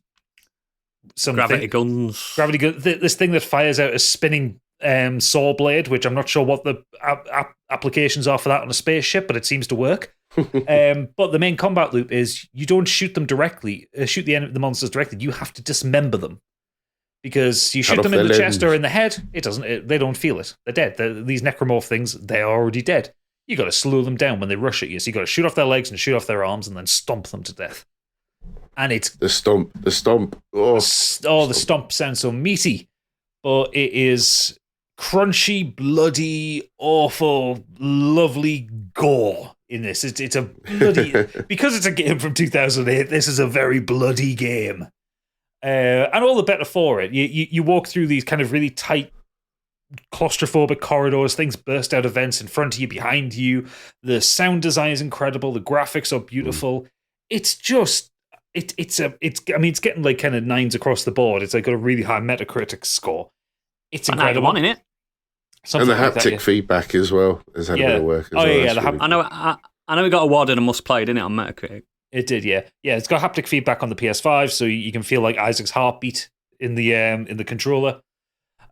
gravity guns. This thing that fires out a spinning saw blade, which I'm not sure what the applications are for that on a spaceship, but it seems to work. But the main combat loop is you don't shoot them directly, the monsters directly. You have to dismember them, because you shoot them in the chest or in the head. They don't feel it. They're dead. These necromorph things, they're already dead. You got to slow them down when they rush at you. So you got to shoot off their legs and shoot off their arms and then stomp them to death. And it's the stomp. Oh, the stomp sounds so meaty, but it is crunchy, bloody, awful, lovely gore in this. It's a bloody because it's a game from 2008. This is a very bloody game, and all the better for it. You walk through these kind of really tight, claustrophobic corridors. Things burst out of vents in front of you, behind you. The sound design is incredible. The graphics are beautiful. It's just. It's getting like kind of 9s across the board. It's like got a really high Metacritic score. It's incredible. One in it. And the haptic feedback as well has had a bit of work. I know it got awarded a must play, didn't it, on Metacritic? It did, yeah. It's got haptic feedback on the PS5, so you can feel like Isaac's heartbeat in the controller.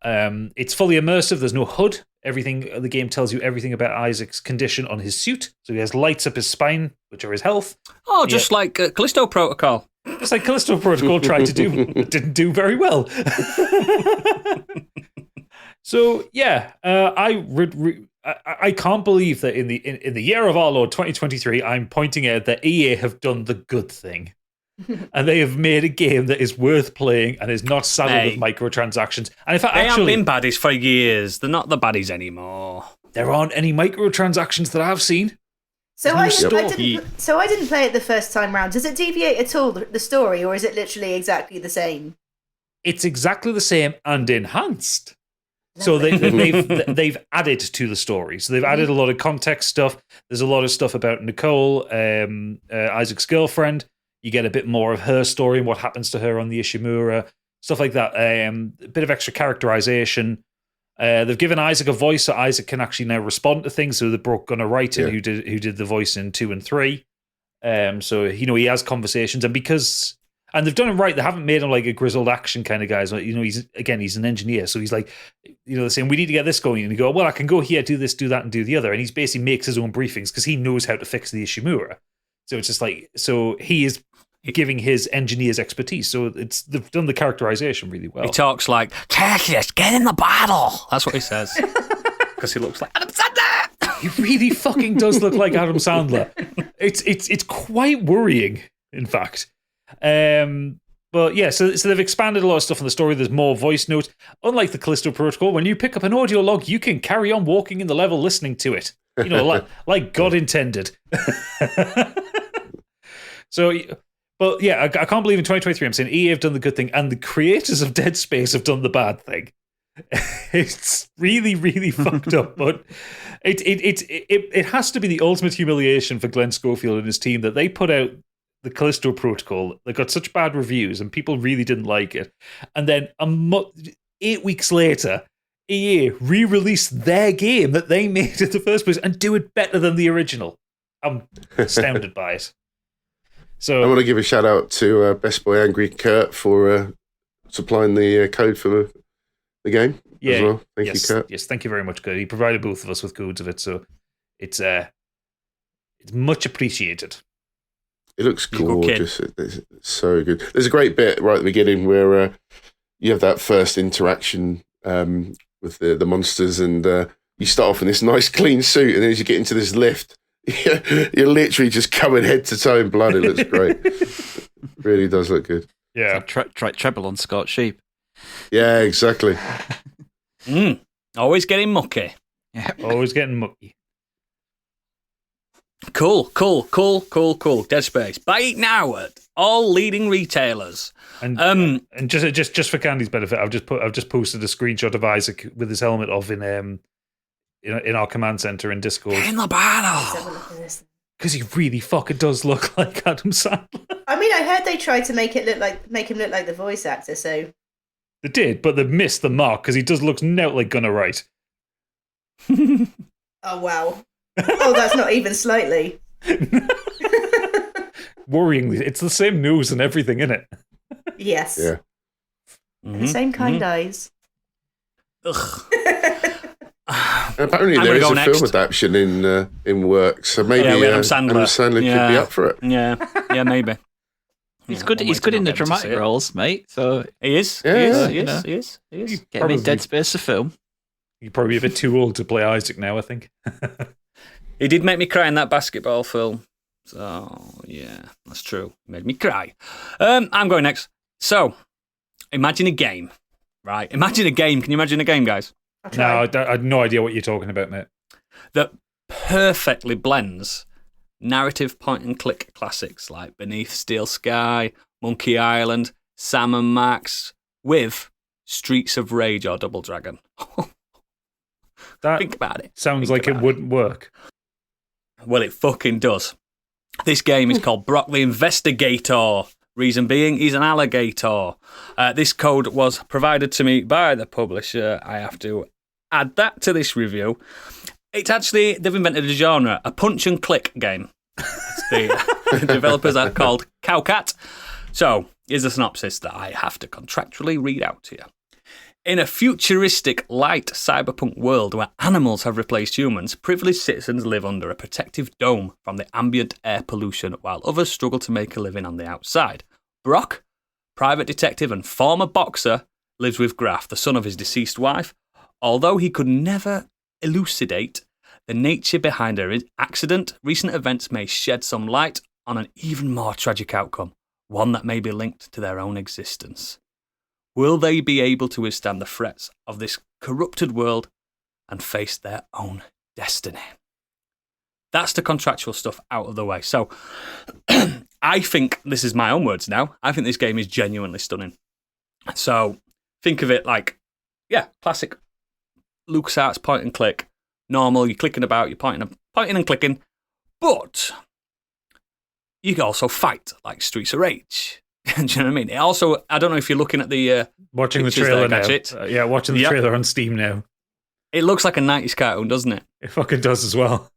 It's fully immersive. There's no HUD. The game tells you everything about Isaac's condition on his suit. So he has lights up his spine, which are his health. Oh, just like Callisto Protocol. Just like Callisto Protocol tried to do, it didn't do very well. So yeah, I can't believe that in the year of our Lord 2023, I'm pointing out that EA have done the good thing. And they have made a game that is worth playing and is not saddled with microtransactions. And in fact, they have been baddies for years. They're not the baddies anymore. There aren't any microtransactions that I've seen. So I didn't play it the first time round. Does it deviate at all, the story, or is it literally exactly the same? It's exactly the same and enhanced. So they've added to the story. So they've added a lot of context stuff. There's a lot of stuff about Nicole, Isaac's girlfriend. You get a bit more of her story and what happens to her on the Ishimura, stuff like that. A bit of extra characterization. They've given Isaac a voice, so Isaac can actually now respond to things. So the Brok Gunnar Wrighton, who did the voice in 2 and 3. So he has conversations, and they've done it right. They haven't made him like a grizzled action kind of guy. So, he's an engineer, so he's like, they're saying we need to get this going, and you go, well, I can go here, do this, do that, and do the other, and he's basically makes his own briefings because he knows how to fix the Ishimura. So it's just like, so he is giving his engineer's expertise. So they've done the characterization really well. He talks like, Tertius, get in the battle. That's what he says. Because he looks like Adam Sandler. He really fucking does look like Adam Sandler. It's quite worrying, in fact. But yeah, so they've expanded a lot of stuff in the story. There's more voice notes. Unlike the Callisto Protocol, when you pick up an audio log, you can carry on walking in the level listening to it. Like God intended. So, but yeah, I can't believe in 2023 I'm saying EA have done the good thing and the creators of Dead Space have done the bad thing. It's really, really fucked up, but it has to be the ultimate humiliation for Glenn Schofield and his team that they put out the Callisto Protocol that got such bad reviews and people really didn't like it. And then 8 weeks later, EA re-released their game that they made in the first place and do it better than the original. I'm astounded by it. So I want to give a shout out to Best Boy Angry Kurt for supplying the code for the game as well. Thank you, Kurt. Yes, thank you very much, Kurt. He provided both of us with codes of it, so it's much appreciated. It looks gorgeous. It's so good. There's a great bit right at the beginning where you have that first interaction with the monsters, and you start off in this nice clean suit, and then as you get into this lift, you're literally just covered head to toe in blood. It looks great. Really does look good. Yeah. Treble on Scott Sheep. Yeah, exactly. Always getting mucky. Yeah. Always getting mucky. Cool. Dead Space. Buy it now at all leading retailers. And just for Candy's benefit, I've just posted a screenshot of Isaac with his helmet off in our command center in Discord. In the battle. Because he really fucking does look like Adam Sandler. I mean, I heard they tried to make him look like the voice actor. So they did, but they missed the mark because he does look out like Gunnar Wright. Oh wow. Oh, that's not even slightly. Worryingly, it's the same nose and everything in it. Yes. Yeah. The same kind eyes. Ugh. Apparently, there is a film adaptation in work, so maybe Adam Sandler could be up for it. Yeah, maybe. He's good. He's good in the dramatic roles, mate. So he is. Yeah. He is. Get him in Dead Space, the film. You're probably a bit too old to play Isaac now, I think. He did make me cry in that basketball film. So, yeah, that's true. Made me cry. I'm going next. So, imagine a game, right? Imagine a game. Can you imagine a game, guys? No, I have no idea what you're talking about, mate. That perfectly blends narrative point-and-click classics like Beneath Steel Sky, Monkey Island, Sam and Max, with Streets of Rage or Double Dragon. Think about it. Sounds like it wouldn't work. Well, it fucking does. This game is called Brok The InvestiGator. Reason being, he's an alligator. This code was provided to me by the publisher. I have to add that to this review. It's actually, they've invented a genre, a punch-and-click game. The developers are called Cowcat. So, here's a synopsis that I have to contractually read out to you. In a futuristic, light cyberpunk world where animals have replaced humans, privileged citizens live under a protective dome from the ambient air pollution while others struggle to make a living on the outside. Brok, private detective and former boxer, lives with Graf, the son of his deceased wife. Although he could never elucidate the nature behind her accident, recent events may shed some light on an even more tragic outcome, one that may be linked to their own existence. Will they be able to withstand the threats of this corrupted world and face their own destiny? That's the contractual stuff out of the way. So, I think, this is my own words now, I think this game is genuinely stunning. So, think of it like, classic LucasArts point and click. Normal, you're clicking about, you're pointing and clicking. But, you can also fight, like Streets of Rage. Do you know what I mean? It also, I don't know if you're looking at the watching the trailer now. Gadget. Watching the trailer on Steam now. It looks like a 90s cartoon, doesn't it? It fucking does as well.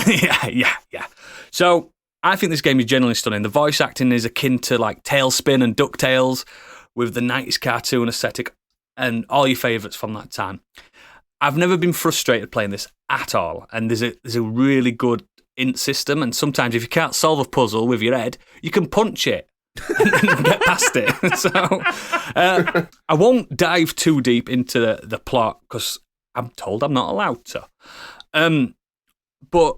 Yeah. So I think this game is genuinely stunning. The voice acting is akin to like Tailspin and DuckTales with the 90s cartoon aesthetic and all your favourites from that time. I've never been frustrated playing this at all, and there's a really good int system, and sometimes if you can't solve a puzzle with your head, you can punch it. And get past it. So I won't dive too deep into the plot because I'm told I'm not allowed to. But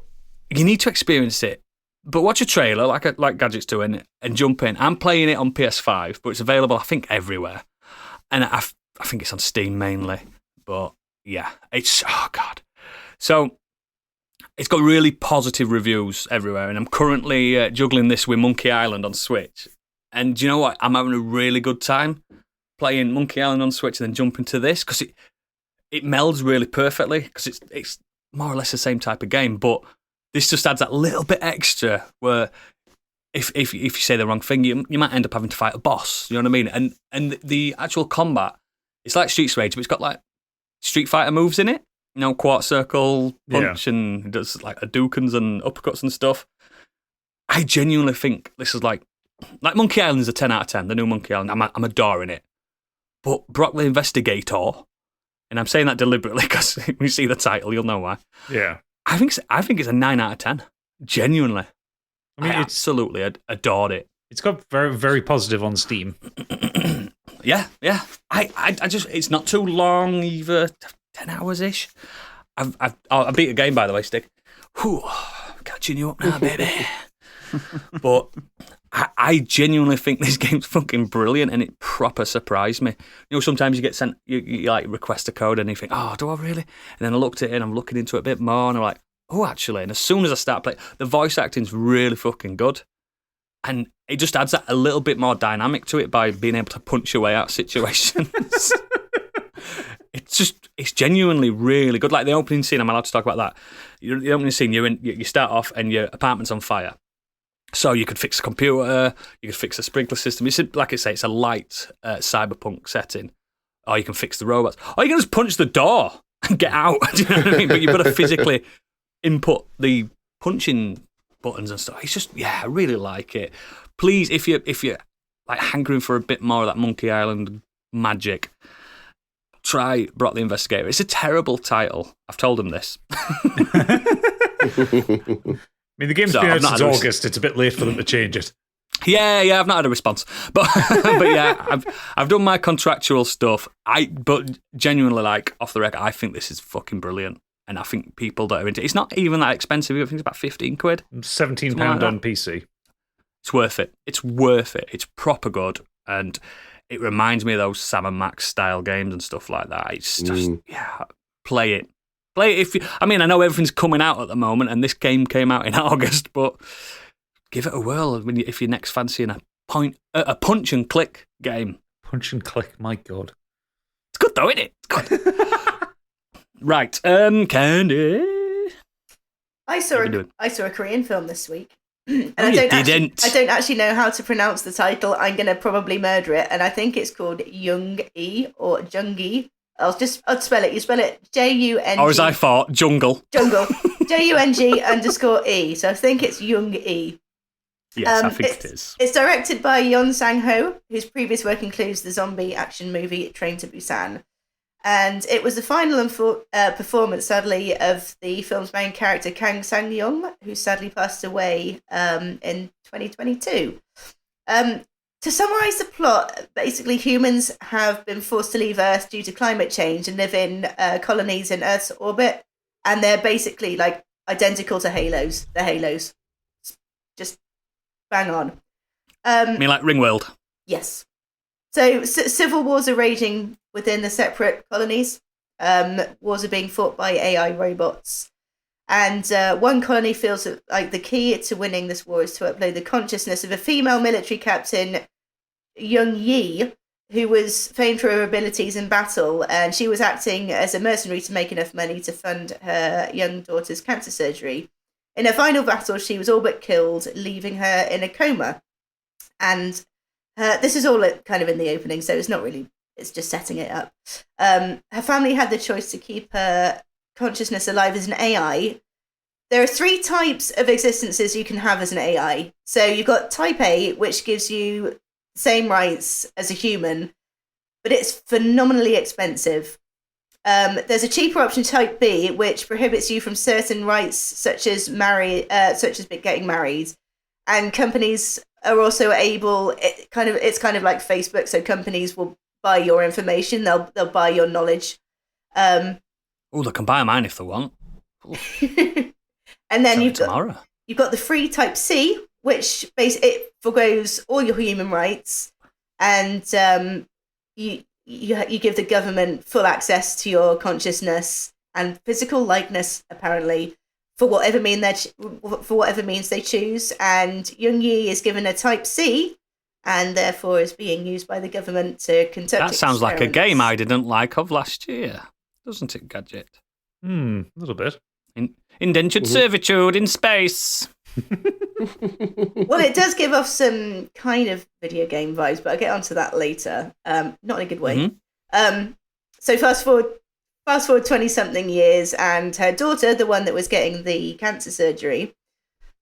you need to experience it. But watch a trailer like Gadget's doing and jump in. I'm playing it on PS5, but it's available I think everywhere, and I think it's on Steam mainly. But yeah, it's So it's got really positive reviews everywhere, and I'm currently juggling this with Monkey Island on Switch. And do you know what? I'm having a really good time playing Monkey Island on Switch and then jumping to this because it melds really perfectly because it's more or less the same type of game, but this just adds that little bit extra where if you say the wrong thing, you might end up having to fight a boss. You know what I mean? And the actual combat, it's like Streets of Rage, but it's got like Street Fighter moves in it. You know, quarter circle punch and it does like Hadoukens and uppercuts and stuff. I genuinely think this is like Monkey Island is a 10 out of 10, the new Monkey Island. I'm adoring it. But Brok The InvestiGator, and I'm saying that deliberately because when you see the title, you'll know why. Yeah. I think it's a 9 out of 10. Genuinely. I mean, absolutely adored it. It's got very, very positive on Steam. Yeah. I just, it's not too long either, 10 hours-ish. I beat a game, by the way, Stick. Whew, catching you up now, baby. But I genuinely think this game's fucking brilliant, and it proper surprised me. You know, sometimes you get sent, you like request a code, and you think, oh, do I really? And then I looked at it, and I'm looking into it a bit more, and I'm like, oh, actually. And as soon as I start playing, the voice acting's really fucking good. And it just adds that a little bit more dynamic to it by being able to punch your way out of situations. It's genuinely really good. Like the opening scene, I'm allowed to talk about that. The opening scene, you start off and your apartment's on fire. So you could fix a computer, you could fix a sprinkler system. It's like I say, it's a light cyberpunk setting. Or you can fix the robots. Or you can just punch the door and get out. Do you know what I mean? But you've got to physically input the punching buttons and stuff. It's just, I really like it. Please, if you're like hankering for a bit more of that Monkey Island magic, try Brok the InvestiGator. It's a terrible title. I've told him this. I mean, the game's been out since August. It's a bit late for them to change it. Yeah, I've not had a response, but I've done my contractual stuff. But genuinely, like off the record, I think this is fucking brilliant, and I think people that are into it's not even that expensive. I think it's about £15, £17 like on PC. It's worth it. It's worth it. It's proper good, and it reminds me of those Sam & Max style games and stuff like that. It's just play it. Play it if you. I mean, I know everything's coming out at the moment, and this game came out in August, but give it a whirl if you're next fancying a punch and click game. Punch and click, my God. It's good though, isn't it? It's good. Right, Candy. I saw a Korean film this week. And I don't actually know how to pronounce the title. I'm going to probably murder it, and I think it's called Jung-E or Jung-E. I'll spell it. You spell it Jung. Or as I thought, Jungle. Jungle. Jung_E. So I think it's Jung-E. Yes, I think it is. It's directed by Yeon Sang-ho, whose previous work includes the zombie action movie Train to Busan. And it was the final performance, sadly, of the film's main character, Kang Sang-young, who sadly passed away in 2022. To summarise the plot, basically humans have been forced to leave Earth due to climate change and live in colonies in Earth's orbit. And they're basically like identical to Halos. They're Halos. Just bang on. You mean like Ringworld? Yes. So civil wars are raging within the separate colonies. Wars are being fought by AI robots. And one colony feels like the key to winning this war is to upload the consciousness of a female military captain, Young-Yi, who was famed for her abilities in battle. And she was acting as a mercenary to make enough money to fund her young daughter's cancer surgery. In her final battle, she was all but killed, leaving her in a coma. And this is all kind of in the opening, so it's not really, it's just setting it up. Her family had the choice to keep her consciousness alive as an AI. There are 3 types of existences you can have as an AI. So you've got type A, which gives you the same rights as a human, but it's phenomenally expensive. There's a cheaper option, type B, which prohibits you from certain rights, such as getting married. And companies are also able. It's kind of like Facebook. So companies will buy your information. They'll buy your knowledge. They can buy mine if they want. And then you've got the free type C, which basically it forgoes all your human rights, and you give the government full access to your consciousness and physical likeness, apparently, for whatever means they choose. And Young-Yi is given a type C, and therefore is being used by the government to conduct. That sounds like a game I didn't like of last year, doesn't it, Gadget? A little bit. Indentured servitude in space. Well, it does give off some kind of video game vibes, but I'll get onto that later. Not in a good way. Mm-hmm. So fast forward 20-something years, and her daughter, the one that was getting the cancer surgery,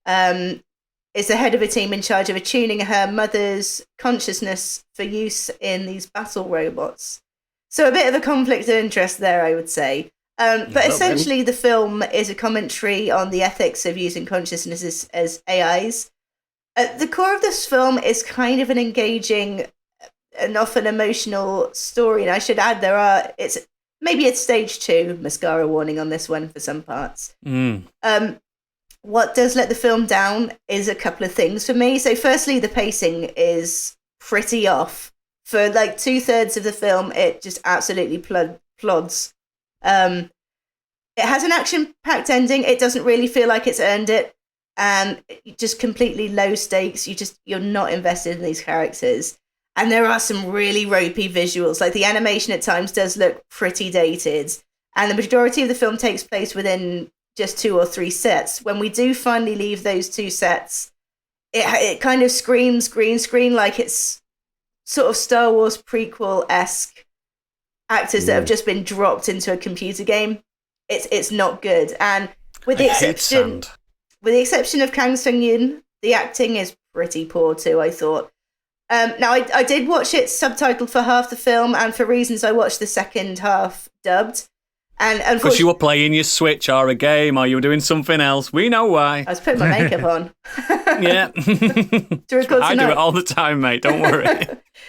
is the head of a team in charge of attuning her mother's consciousness for use in these battle robots. So a bit of a conflict of interest there, I would say. But essentially, the film is a commentary on the ethics of using consciousnesses as AIs. At the core of this film is kind of an engaging and often emotional story. And I should add, maybe it's stage 2 mascara warning on this one for some parts. What does let the film down is a couple of things for me. So firstly, the pacing is pretty off. For like 2/3 of the film, it just absolutely plods. It has an action-packed ending. It doesn't really feel like it's earned it. And just completely low stakes. You're not invested in these characters. And there are some really ropey visuals. Like the animation at times does look pretty dated. And the majority of the film takes place within just 2 or 3 sets. When we do finally leave those 2 sets, it kind of screams green screen, like it's sort of Star Wars prequel-esque actors that have just been dropped into a computer game. It's not good. And with the exception of Kang Sung-yoon, the acting is pretty poor too, I thought. Now, I did watch it subtitled for half the film, and for reasons I watched the second half dubbed. And because you were playing your Switch or a game, or you were doing something else. We know why. I was putting my makeup on. Yeah. To record I do it all the time, mate. Don't worry.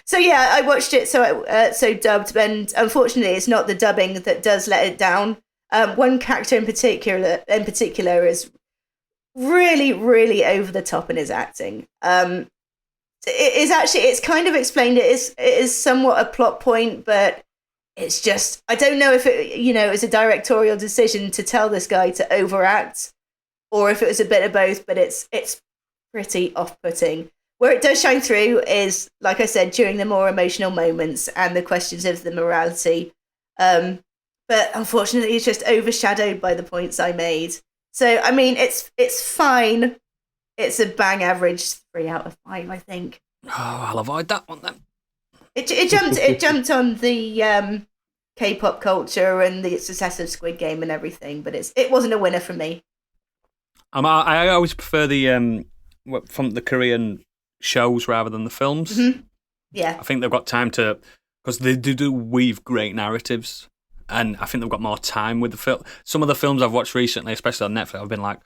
So yeah, I watched it so dubbed, and unfortunately, it's not the dubbing that does let it down. One character in particular is really, really over the top in his acting. It's kind of explained. It is somewhat a plot point, but it's just, I don't know if it was a directorial decision to tell this guy to overact, or if it was a bit of both. But it's pretty off-putting. Where it does shine through is, like I said, during the more emotional moments and the questions of the morality. But unfortunately, it's just overshadowed by the points I made. So I mean, it's fine. It's a bang average 3 out of 5, I think. Oh, I'll avoid that one then. It jumped on the K-pop culture and the success of Squid Game and everything, but it wasn't a winner for me. I always prefer the from the Korean shows rather than the films. Mm-hmm. Yeah, I think they've got time to, because they do weave great narratives, and I think they've got more time with the film. Some of the films I've watched recently, especially on Netflix, I've been like,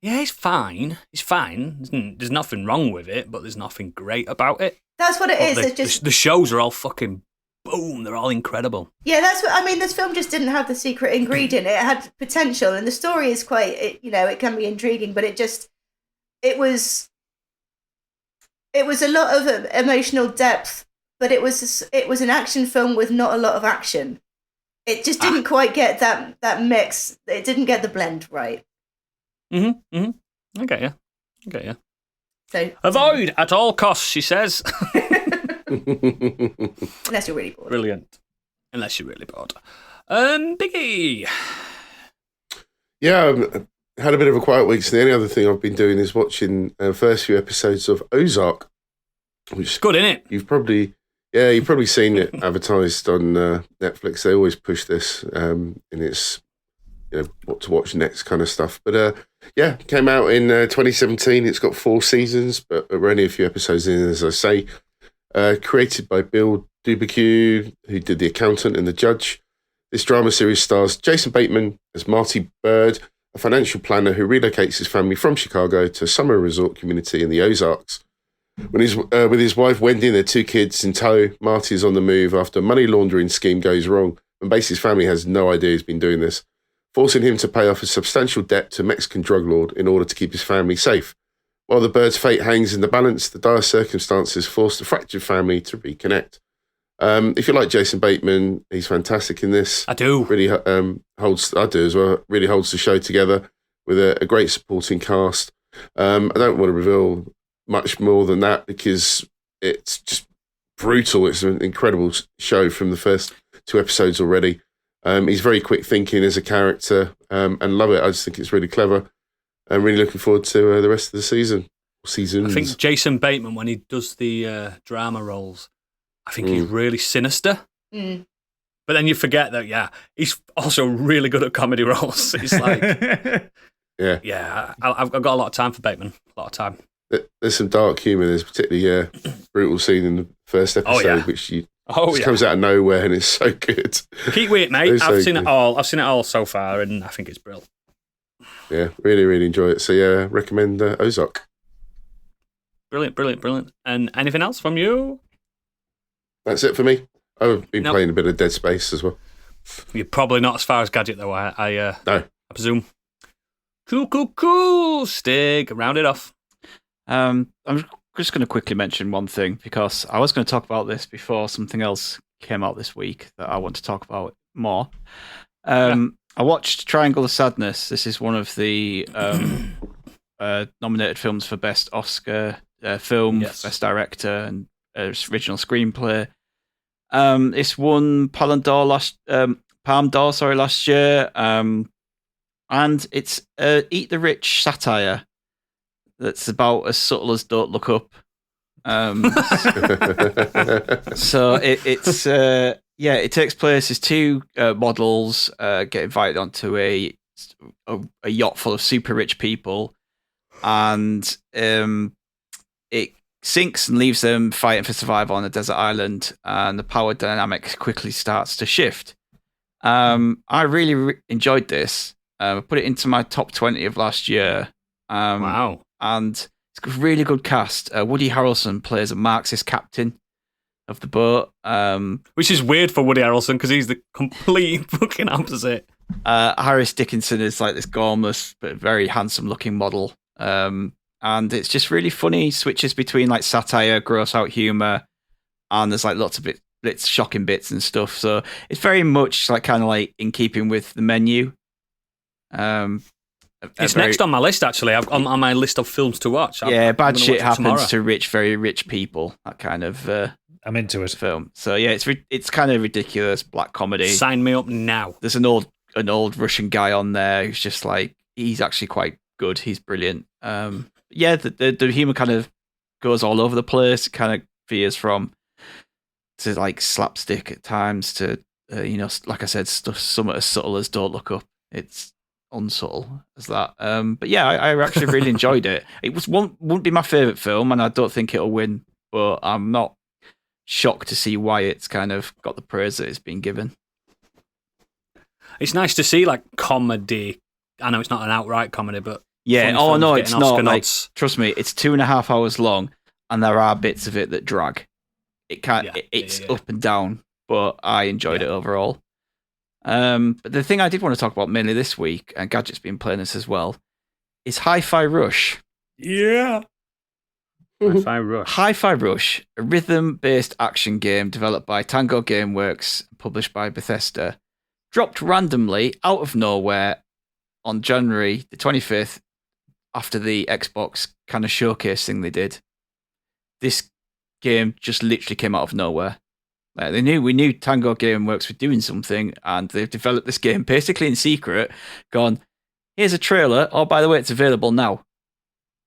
yeah, it's fine. It's fine. There's nothing wrong with it, but there's nothing great about it. That's what it is. The shows are all fucking boom. They're all incredible. Yeah, that's what I mean. This film just didn't have the secret ingredient. It had potential, and the story is quite. It can be intriguing, but it was a lot of emotional depth, but it was an action film with not a lot of action. It just didn't quite get that mix. It didn't get the blend right. I get you. So avoid at all costs, she says. Unless you're really bored. Brilliant. Unless you're really bored. Biggie. Yeah, I had a bit of a quiet week, so the only other thing I've been doing is watching the first few episodes of Ozark. Which it's good, isn't it? You've probably seen it advertised on Netflix. They always push this in its what to watch next kind of stuff. But it came out in 2017. It's got 4 seasons, but we're only a few episodes in, as I say. Created by Bill Dubuque, who did The Accountant and The Judge. This drama series stars Jason Bateman as Marty Bird, a financial planner who relocates his family from Chicago to a summer resort community in the Ozarks. When he's with his wife Wendy and their 2 kids in tow, Marty is on the move after a money laundering scheme goes wrong, and basically his family has no idea he's been doing this, forcing him to pay off a substantial debt to a Mexican drug lord in order to keep his family safe. While the bird's fate hangs in the balance, the dire circumstances force the fractured family to reconnect. If you like Jason Bateman, he's fantastic in this. I do. Really I do as well. Really holds the show together with a great supporting cast. I don't want to reveal much more than that because it's just brutal. It's an incredible show from the first 2 episodes already. He's very quick thinking as a character and love it. I just think it's really clever. I'm really looking forward to the rest of the seasons. I think Jason Bateman, when he does the drama roles, I think he's really sinister. Mm. But then you forget that, he's also really good at comedy roles. It's like, I've got a lot of time for Bateman. A lot of time. There's some dark humour. There's particularly a brutal scene in the first episode, which comes out of nowhere and is so good. Keep with it, mate. I've seen it all. I've seen it all so far, and I think it's brilliant. Yeah, really, really enjoy it. So recommend Ozark. Brilliant. And anything else from you? That's it for me. I've been playing a bit of Dead Space as well. You're probably not as far as Gadget, though, I presume. Cool. Stig, round it off. I'm just going to quickly mention one thing, because I was going to talk about this before something else came out this week that I want to talk about more. I watched Triangle of Sadness. This is one of the nominated films for Best Oscar film, Best Director, and original screenplay. It's won Palme d'Or last year, and it's Eat the Rich satire that's about as subtle as Don't Look Up. So it takes place as two models get invited onto a yacht full of super rich people, and it sinks and leaves them fighting for survival on a desert island, and the power dynamic quickly starts to shift. I really enjoyed this. I put it into my top 20 of last year. Wow. And it's got a really good cast. Woody Harrelson plays a Marxist captain of the boat. Which is weird for Woody Harrelson, because he's the complete fucking opposite. Harris Dickinson is like this gormless but very handsome looking model. And it's just really funny. Switches between like satire, gross out humor, and there's like lots of bits, shocking bits and stuff. So it's very much like kind of like in keeping with The Menu. It's next on my list, actually. On my list of films to watch. Bad shit happens to very rich people. That kind of I'm into it. Film. So yeah, it's kind of ridiculous black comedy. Sign me up now. There's an old Russian guy on there who's just like, he's actually quite good. He's brilliant. The humor kind of goes all over the place. It kind of veers from to like slapstick at times to like I said, stuff somewhat as subtle as Don't Look Up. It's unsubtle as that. But yeah, I actually really enjoyed it. It wouldn't be my favorite film, and I don't think it'll win, but I'm not shocked to see why it's kind of got the praise that it's been given. It's nice to see like comedy. I know it's not an outright comedy, but yeah. Oh no, it's not. Like, trust me, it's 2.5 hours long, and there are bits of it that drag. It can't. It's up and down, but I enjoyed it overall. But the thing I did want to talk about mainly this week, and Gadget's been playing this as well, is Hi-Fi Rush. Yeah. Hi-Fi Rush. Hi-Fi Rush, a rhythm-based action game developed by Tango Gameworks, published by Bethesda, dropped randomly out of nowhere on January the 25th after the Xbox kind of showcase thing they did. This game just literally came out of nowhere. We knew Tango Gameworks were doing something, and they've developed this game basically in secret, gone, here's a trailer, oh, by the way, it's available now.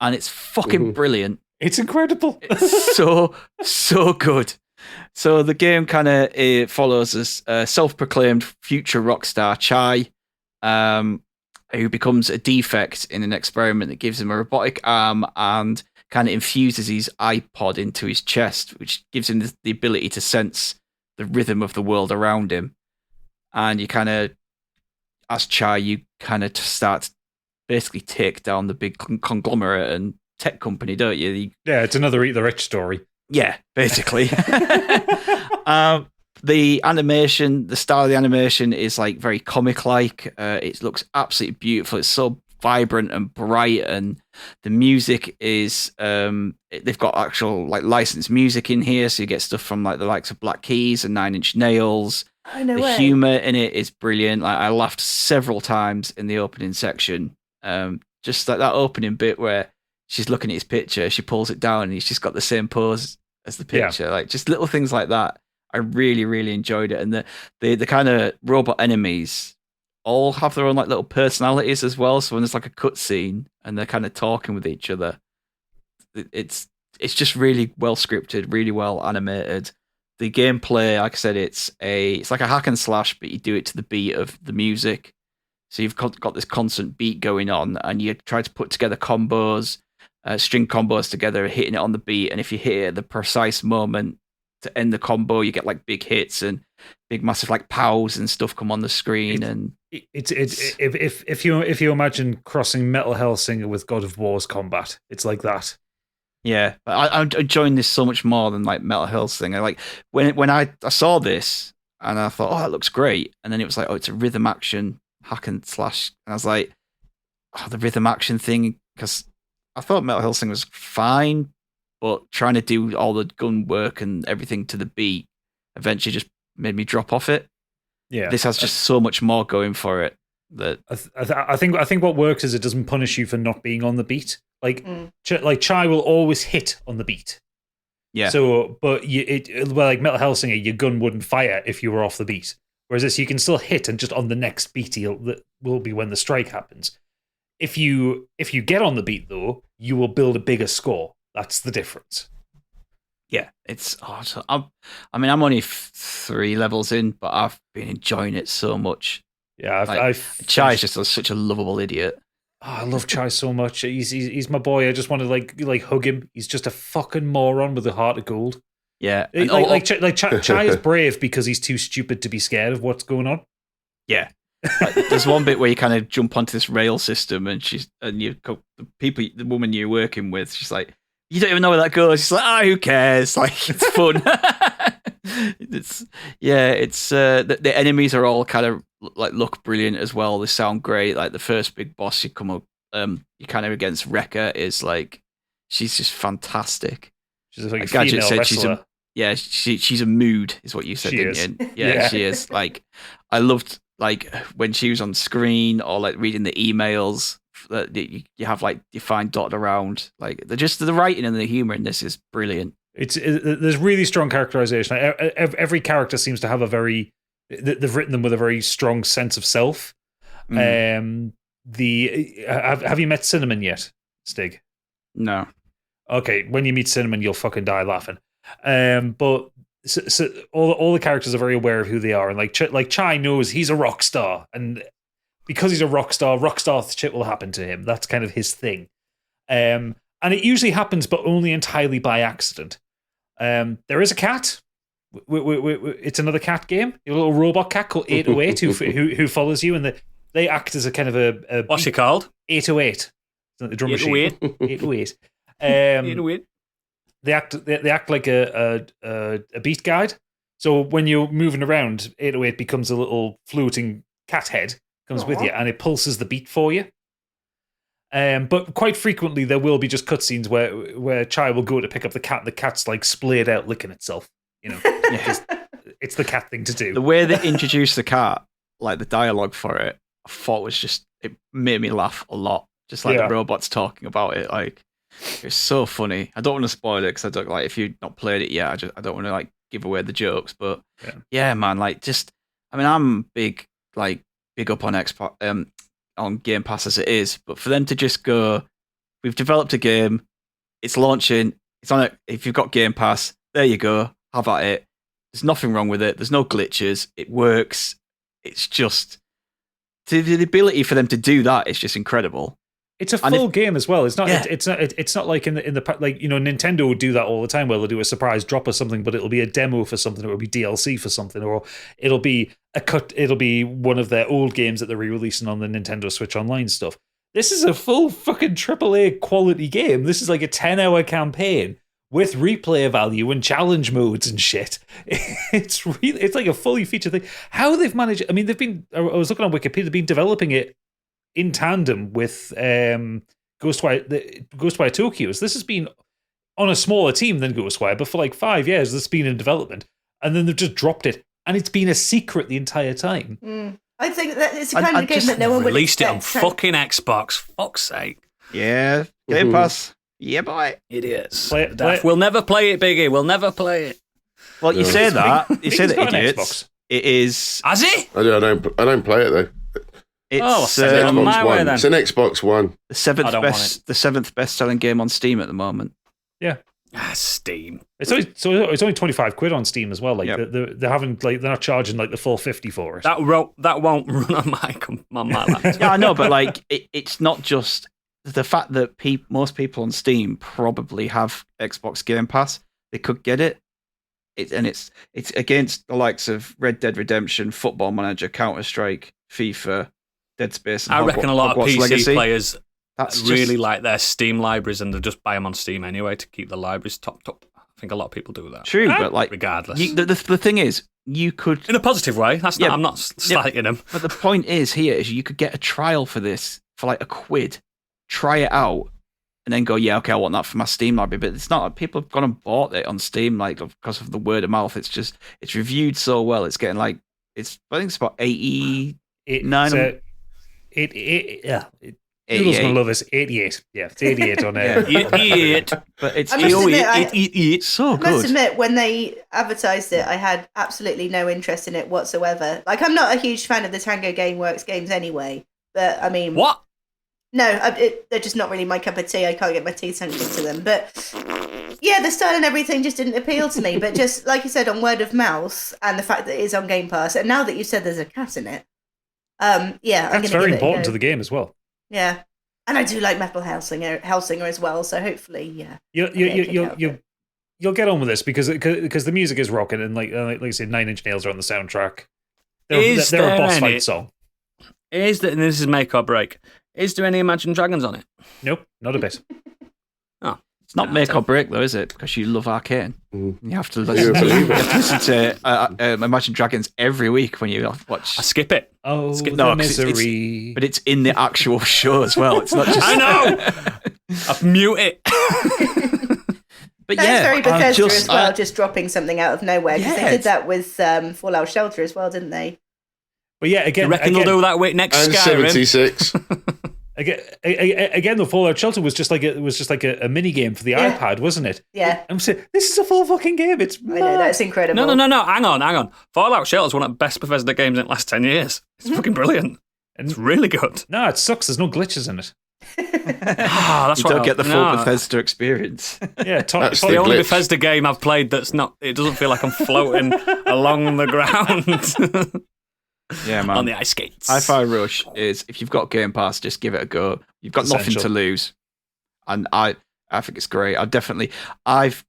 And it's fucking brilliant. It's incredible. It's so good. So the game kind of follows a self-proclaimed future rock star, Chai, who becomes a defect in an experiment that gives him a robotic arm and kind of infuses his iPod into his chest, which gives him the ability to sense the rhythm of the world around him. And you kind of, as Chai, you kind of start to basically take down the big conglomerate and tech company, don't you? Yeah, it's another Eat the Rich story. Yeah, basically. The animation, the style of the animation is like very comic-like. It looks absolutely beautiful. It's so vibrant and bright, and the music is they've got actual like licensed music in here, so you get stuff from like the likes of Black Keys and Nine Inch Nails. The humor in it is brilliant. Like, I laughed several times in the opening section. Just like that opening bit where she's looking at his picture, she pulls it down, and he's just got the same pose as the picture. Like, just little things like that. I really, really enjoyed it. And the kind of robot enemies all have their own like little personalities as well. So when there's like a cutscene and they're kind of talking with each other, it's just really well scripted, really well animated. The gameplay, like I said, it's like a hack and slash, but you do it to the beat of the music. So you've got this constant beat going on, and you try to put together combos, string combos together, hitting it on the beat. And if you hit it at the precise moment to end the combo, you get like big hits and big massive like pows and stuff come on the screen. If you imagine crossing Metal Hellsinger with God of War's combat, it's like that. Yeah, I'm enjoying this so much more than like Metal Hellsinger. Like when I saw this, and I thought, oh, that looks great. And then it was like, oh, it's a rhythm action hack and slash. And I was like, oh, the rhythm action thing, because I thought Metal Hellsinger was fine, but trying to do all the gun work and everything to the beat eventually just made me drop off it. Yeah, this has just so much more going for it. That I think what works is it doesn't punish you for not being on the beat. Like Chai will always hit on the beat. Yeah. So, but like Metal Hellsinger, your gun wouldn't fire if you were off the beat. Whereas this, you can still hit, and just on the next beat, that will be when the strike happens. If you get on the beat though, you will build a bigger score. That's the difference. Yeah, it's. I'm only 3 levels in, but I've been enjoying it so much. Yeah, Chai is just such a lovable idiot. Oh, I love Chai so much. He's my boy. I just want to like hug him. He's just a fucking moron with a heart of gold. Yeah, Chai is brave because he's too stupid to be scared of what's going on. Yeah, there's one bit where you kind of jump onto this rail system, and the woman you're working with, she's like, you don't even know where that goes. She's like, who cares? Like, it's fun. The enemies are all kind of like look brilliant as well. They sound great. Like the first big boss you come up, you kind of against Rekka is like, she's just fantastic. She's like a Gadget female said wrestler. she's a mood, is what you said, didn't you? Yeah, she is. Like, I loved like when she was on screen or like reading the emails that you have, like, you find dotted around. Like, the writing and the humor in this is brilliant. There's really strong characterization. Every character seems to have they've written them with a very strong sense of self. Have you met Cinnamon yet, Stig? No. Okay, when you meet Cinnamon, you'll fucking die laughing. But so all the characters are very aware of who they are, and like Chai knows he's a rock star, and because he's a rock star shit will happen to him. That's kind of his thing. And it usually happens, but only entirely by accident. There is a cat. It's another cat game. A little robot cat called 808 who follows you, and they act as a kind of a what's she called? 808. The drum machine. 808. 808. They act like a beat guide. So when you're moving around, 808 becomes a little floating cat head, comes with you, and it pulses the beat for you. But quite frequently there will be just cutscenes where Chai will go to pick up the cat, and the cat's like splayed out licking itself. You know, it's the cat thing to do. The way they introduced the cat, like the dialogue for it, I thought it made me laugh a lot. Just like the robots talking about it, like, it's so funny. I don't want to spoil it because I don't, like, if you've not played it yet, I don't want to like give away the jokes. But yeah, man, like, I'm big up on Xbox, on Game Pass as it is, but for them to just go, we've developed a game, it's launching, it's on it. If you've got Game Pass, there you go, have at it. There's nothing wrong with it. There's no glitches. It works. It's just the ability for them to do that is just incredible. It's a full game as well. It's not. Yeah. It's not like in the like, you know, Nintendo would do that all the time, where they'll do a surprise drop or something, but it'll be a demo for something, or it'll be DLC for something, or it'll be It'll be one of their old games that they're re-releasing on the Nintendo Switch Online stuff. This is a full fucking AAA quality game. This is like a 10-hour campaign with replay value and challenge modes and shit. It's like a fully featured thing. How they've managed. I mean, I was looking on Wikipedia. They've been developing it in tandem with Ghostwire Tokyo. So this has been on a smaller team than Ghostwire, but for like 5 years this has been in development, and then they've just dropped it, and it's been a secret the entire time. I think that it's the kind of game that no one would released it on fucking Xbox. Fuck's sake. Yeah, Game Pass. Yeah, boy. It is. Play it. We'll never play it, Biggie. We'll never play it. Well, you say that. You say that, idiots. It is. Has it? I don't play it though. It's my way, then. It's an Xbox One. The seventh best-selling game on Steam at the moment. Yeah. Steam. It's only 25 quid on Steam as well. Like they haven't, like, they're not charging like the full 50 for it. That won't run on my laptop. Yeah, I know, but like it's not just the fact that most people on Steam probably have Xbox Game Pass. They could get it. It's against the likes of Red Dead Redemption, Football Manager, Counter-Strike, FIFA, Dead Space, and I reckon a lot of PC Legacy. players really like their Steam libraries, and they just buy them on Steam anyway to keep the libraries topped up. I think a lot of people do that. True, but like regardless, the thing is, you could, In a positive way. That's not. Yeah. I'm not slighting them. but the point is you could get a trial for this for like £1, try it out, and then go, yeah, okay, I want that for my Steam library. But it's not. People have gone and bought it on Steam, like because of the word of mouth. It's reviewed so well. It's getting like I think it's about 89. Noodle's gonna love this. 88. Yeah, it's 88 on there. 88. But it's I must admit, It. so I must good. admit, when they advertised it, I had absolutely no interest in it whatsoever. Like, I'm not a huge fan of the Tango Gameworks games anyway. But I mean, What? No, they're just not really my cup of tea. I can't get my teeth sunk into them. But yeah, the style and everything just didn't appeal to me. But just like you said, on word of mouth and the fact that it is on Game Pass, and now that you said there's a cat in it, yeah, I'm That's going to very give it a important go. to the game as well. Yeah, and I do like Metal Hellsinger as well. So hopefully, yeah, You'll get on with this because the music is rocking, and like I said, 9 Inch Nails are on the soundtrack. They're a boss any- fight song. And this is make or break. Is there any Imagine Dragons on it? Nope, not a bit. It's not make or break though, is it? Because you love Arcane. Mm. You have to You listen, believe you it. have to listen to Imagine Dragons every week when you watch. I skip it. Oh, Skip- the no, 'cause misery. But it's in the actual show as well. It's not just. I know. I mute it. But That's yeah, very I'm Bethesda just, as well, just dropping something out of nowhere because Yeah, they did it's- that with Fallout Shelter as well, didn't they? But yeah, You again, reckon they'll do that with next And Skyrim? 76. again, the Fallout Shelter was just like a mini game for the Yeah. iPad, wasn't it? Yeah, I'm saying this is a full fucking game. It's I know that's incredible. No. Hang on. Fallout Shelter is one of the best Bethesda games in the last 10 years. It's fucking brilliant. It's really good. No, it sucks. There's no glitches in it. That's you what don't get the full no. Bethesda experience. Yeah, That's The the only glitch. Bethesda game I've played that's not. It doesn't feel like I'm floating along the ground Yeah, man. on the ice skates. Hi-Fi Rush is, if you've got Game Pass, just give it a go. You've got nothing Essential. to lose. And I think it's great. I've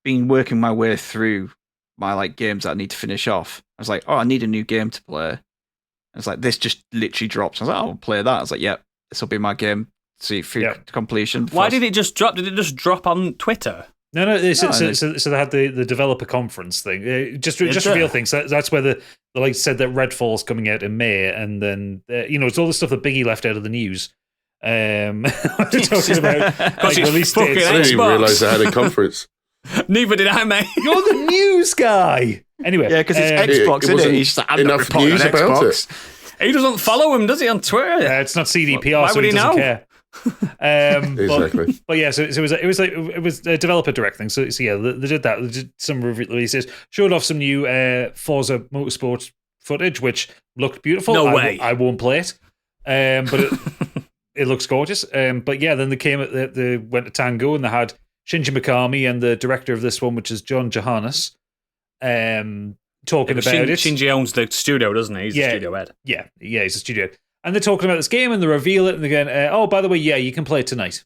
been working my way through my like games that I need to finish off. I was like, oh, I need a new game to play. I was like, this just literally drops. I was like, oh, I'll play that. I was like, yeah, this will be my game. See through Yeah. to completion. Why did it just drop? Did it just drop on Twitter? No. So No, they had the developer conference thing. Just Is reveal there? things. That's where they like said that Redfall's coming out in May, and then it's all the stuff that Biggie left out of the news. Talking about Because like, it's release fucking dates. I didn't even Xbox. realise they had a conference. Neither did I, mate. You're the news guy. Anyway, Yeah, because it's Xbox, it isn't it? wasn't He's just like, I'm not enough reporting on news about Xbox. He doesn't follow him, does he, on Twitter? it's not CDPR, Why so would he he doesn't know? care. Exactly. But yeah, so it was a developer direct thing. So yeah, they did that. They did some releases, showed off some new Forza Motorsport footage, which looked beautiful. No way. I won't play it, but it looks gorgeous. But yeah, then they went to Tango and they had Shinji Mikami and the director of this one, which is John Johannes, talking about it. Shinji owns the studio, doesn't he? He's the studio head. Yeah, he's a studio. And they're talking about this game and they reveal it and they're going, oh, by the way, yeah, you can play it tonight.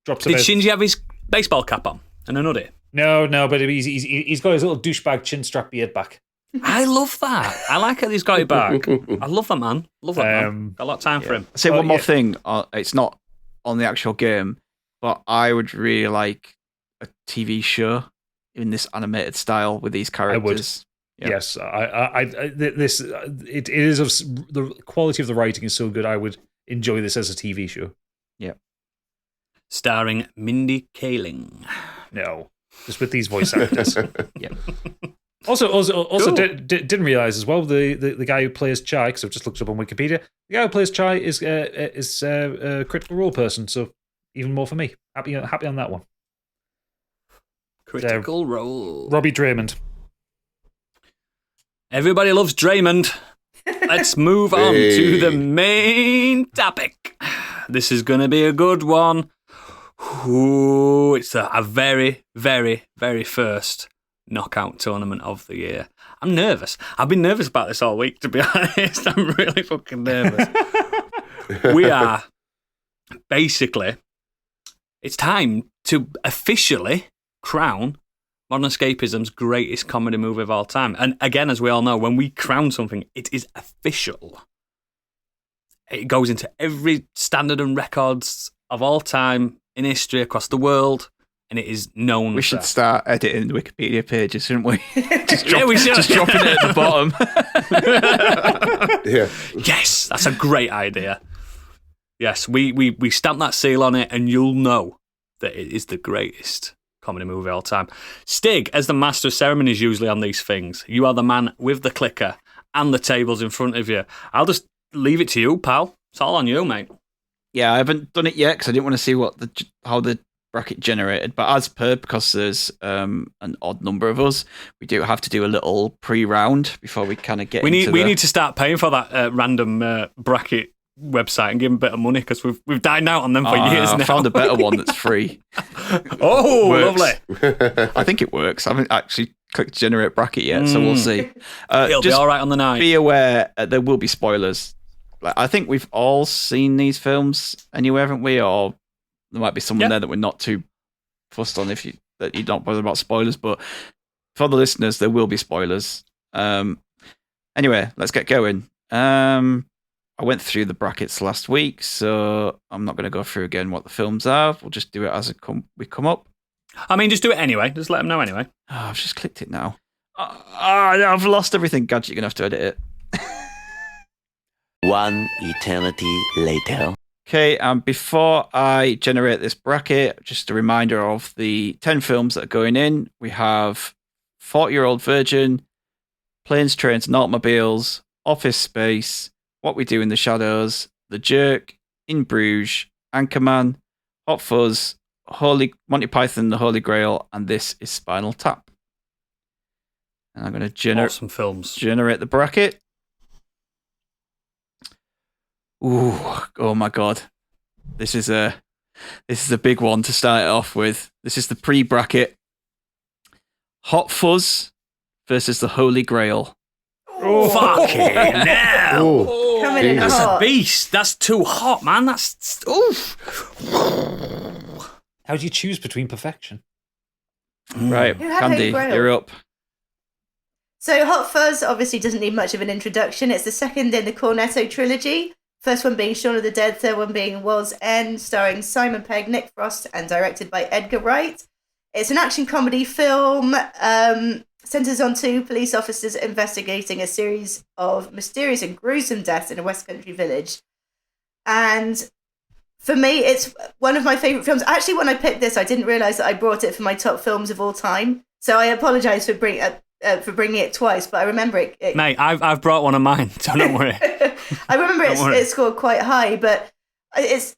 Drops Did about... Shinji have his baseball cap on and a hoodie? No, but he's got his little douchebag chin strap beard back. I love that. I like it. He's got it back. I love that man. Love that man. Got a lot of time for him. I'll say Oh, one more yeah. thing. It's not on the actual game, but I would really like a TV show in this animated style with these characters. Yeah. Yes, it is the quality of the writing is so good. I would enjoy this as a TV show. Starring Mindy Kaling. No, just with these voice actors. Yeah. Also, Cool. didn't realize as well the guy who plays Chai, because I've just looked up on Wikipedia. The guy who plays Chai is a Critical Role person, so even more for me. Happy on that one. Critical Role. Robbie Draymond. Everybody loves Draymond. Let's move on to the main topic. This is going to be a good one. Ooh, it's a very, very, very first knockout tournament of the year. I'm nervous. I've been nervous about this all week, to be honest. I'm really fucking nervous. We are basically, it's time to officially crown Modern Escapism's greatest comedy movie of all time. And again, as we all know, when we crown something, it is official. It goes into every standard and records of all time in history across the world. and it is known We for... should start editing the Wikipedia pages, shouldn't we? Yeah, we should. Just dropping it at the bottom. Yeah. Yes, that's a great idea. Yes, we stamp that seal on it, and you'll know that it is the greatest comedy movie of all time. Stig, as the master of ceremonies usually on these things, you are the man with the clicker and the tables in front of you. I'll just leave it to you, pal. It's all on you, mate. Yeah, I haven't done it yet because I didn't want to see how the bracket generated. But as per, because there's an odd number of us, we do have to do a little pre-round before we kind of get. We need to start paying for that random bracket website and give them a bit of money because we've dined out on them for years now. I found a better one that's free. Oh, Works. lovely. I think it works. I haven't actually clicked generate bracket yet, so we'll see. It'll be all right on the night. Be aware there will be spoilers. Like, I think we've all seen these films anyway, haven't we? Or there might be someone there that we're not too fussed on that you don't bother about spoilers. But for the listeners, there will be spoilers. Anyway, let's get going. I went through the brackets last week, so I'm not going to go through again what the films are. We'll just do it as we come up. I mean, just do it anyway. Just let them know anyway. Oh, I've just clicked it now. I've lost everything. Gadget, you're going to have to edit it. One eternity later. Okay, and before I generate this bracket, just a reminder of the 10 films that are going in. We have 40-Year-Old Virgin, Planes, Trains and Automobiles, Office Space, What We Do in the Shadows, The Jerk, In Bruges, Anchorman, Hot Fuzz, Monty Python, The Holy Grail, and This is Spinal Tap. And I'm going to Awesome films. generate the bracket. Ooh, oh my god. This is a big one to start it off with. This is the pre-bracket. Hot Fuzz versus The Holy Grail. Oh, fucking hell. Oh, Coming in Jesus. That's a hot. beast. That's too hot, man. That's... Oof. How do you choose between perfection? Right, Who had Candy, Holy Grail? you're up. So Hot Fuzz obviously doesn't need much of an introduction. It's the second in the Cornetto trilogy. First one being Shaun of the Dead, third one being World's End, starring Simon Pegg, Nick Frost, and directed by Edgar Wright. It's an action comedy film, centers on two police officers investigating a series of mysterious and gruesome deaths in a West Country village. And for me, it's one of my favourite films. Actually, when I picked this, I didn't realise that I brought it for my top films of all time. So I apologise for bringing it twice, but I remember it. Mate, I've brought one of mine, so don't worry. I remember Don't worry. it scored quite high, but it's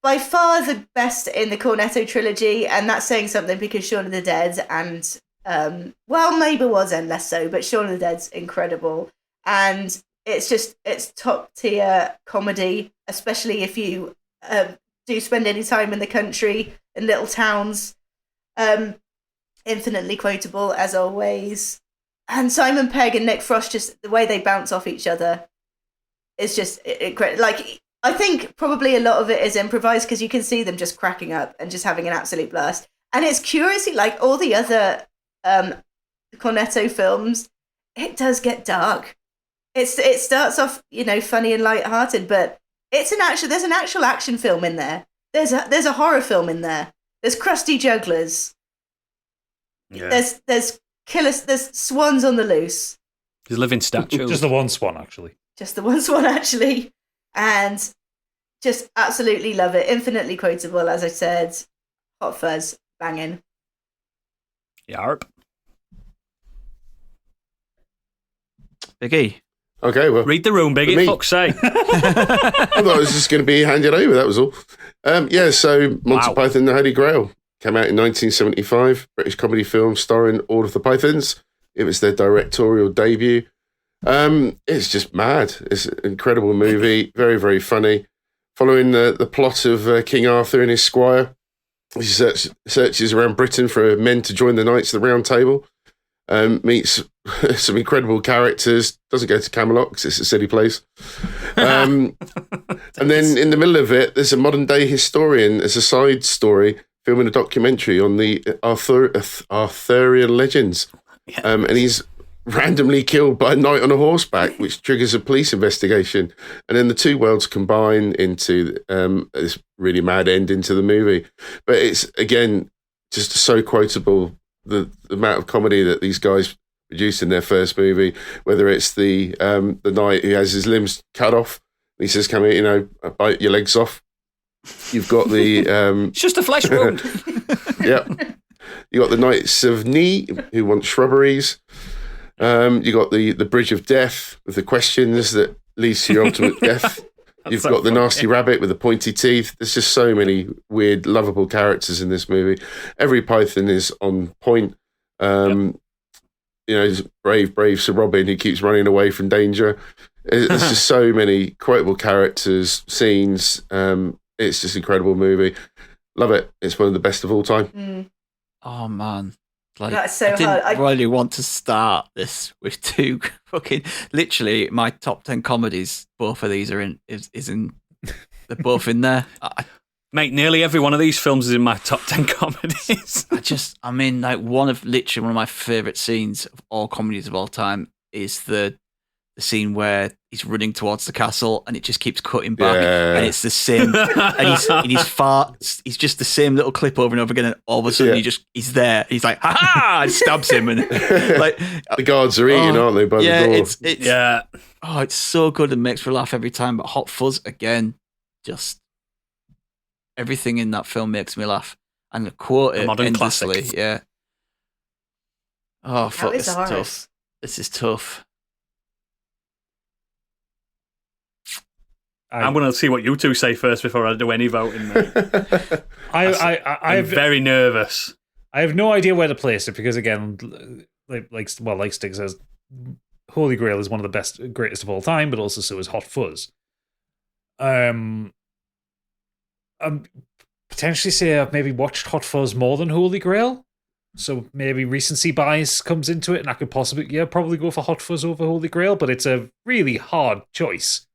by far the best in the Cornetto trilogy, and that's saying something because Shaun of the Dead and, maybe World's End less so, but Shaun of the Dead's incredible. And it's top tier comedy, especially if you do spend any time in the country, in little towns. Infinitely quotable, as always. And Simon Pegg and Nick Frost, just the way they bounce off each other is just incredible. Like, I think probably a lot of it is improvised because you can see them just cracking up and just having an absolute blast. And it's curiously like all the other Cornetto films, it does get dark. It starts off, funny and lighthearted, but there's an actual action film in there. There's a horror film in there. There's crusty jugglers. Yeah. There's killers. There's swans on the loose. He's a living statue. Just the one swan, actually. Just the one swan, actually. And just absolutely love it. Infinitely quotable, as I said. Hot Fuzz, banging. Yarp. Biggie. Okay, well, Read the room, Biggie. Me. Fuck's sake. I thought it was just going to be handed over, that was all. So Monty Wow. Python, The Holy Grail came out in 1975, British comedy film starring all of the Pythons. It was their directorial debut. It's just mad. It's an incredible movie, very, very funny. Following the plot of King Arthur and his squire, he searches around Britain for men to join the Knights of the Round Table, meets some incredible characters, doesn't go to Camelot because it's a silly place. And then in the middle of it, there's a modern day historian as a side story filming a documentary on the Arthurian legends. Yeah. And he's randomly killed by a knight on a horseback, which triggers a police investigation. And then the two worlds combine into this really mad ending to the movie. But it's, again, just so quotable. The amount of comedy that these guys produced in their first movie, whether it's the knight who has his limbs cut off, and he says, "Come here, I bite your legs off." You've got the It's just a flesh wound. yeah. You got the Knights of Ni who want shrubberies. You got the Bridge of Death with the questions that leads to your ultimate death. You've got the nasty rabbit with the pointy teeth. There's just so many weird, lovable characters in this movie. Every Python is on point. Brave Sir Robin, who keeps running away from danger. There's just so many quotable characters, scenes. It's just an incredible movie. Love it. It's one of the best of all time. Mm. Oh man, That's so I didn't hard. really want to start this with two fucking. Literally, my top 10 comedies. Both of these are in. They're both in there. Mate, nearly every one of these films is in my top 10 comedies. One of my favourite scenes of all comedies of all time is the scene where he's running towards the castle and it just keeps cutting back, and it's the same. and he's farts. He's just the same little clip over and over again, and all of a sudden he's there. He's like, ha ha! And stabs him, and like the guards are eating, aren't they? By the door. It's so good and makes me laugh every time. But Hot Fuzz again, just everything in that film makes me laugh, and the quote it modern endlessly. classic. Yeah. Oh fuck! This This is hard. tough. This is tough. I'm going to see what you two say first before I do any voting, mate. I'm very nervous. I have no idea where to place it because, again, like Stig says, Holy Grail is one of the greatest of all time, but also so is Hot Fuzz. Potentially say I've maybe watched Hot Fuzz more than Holy Grail, so maybe recency bias comes into it, and I could probably go for Hot Fuzz over Holy Grail, but it's a really hard choice.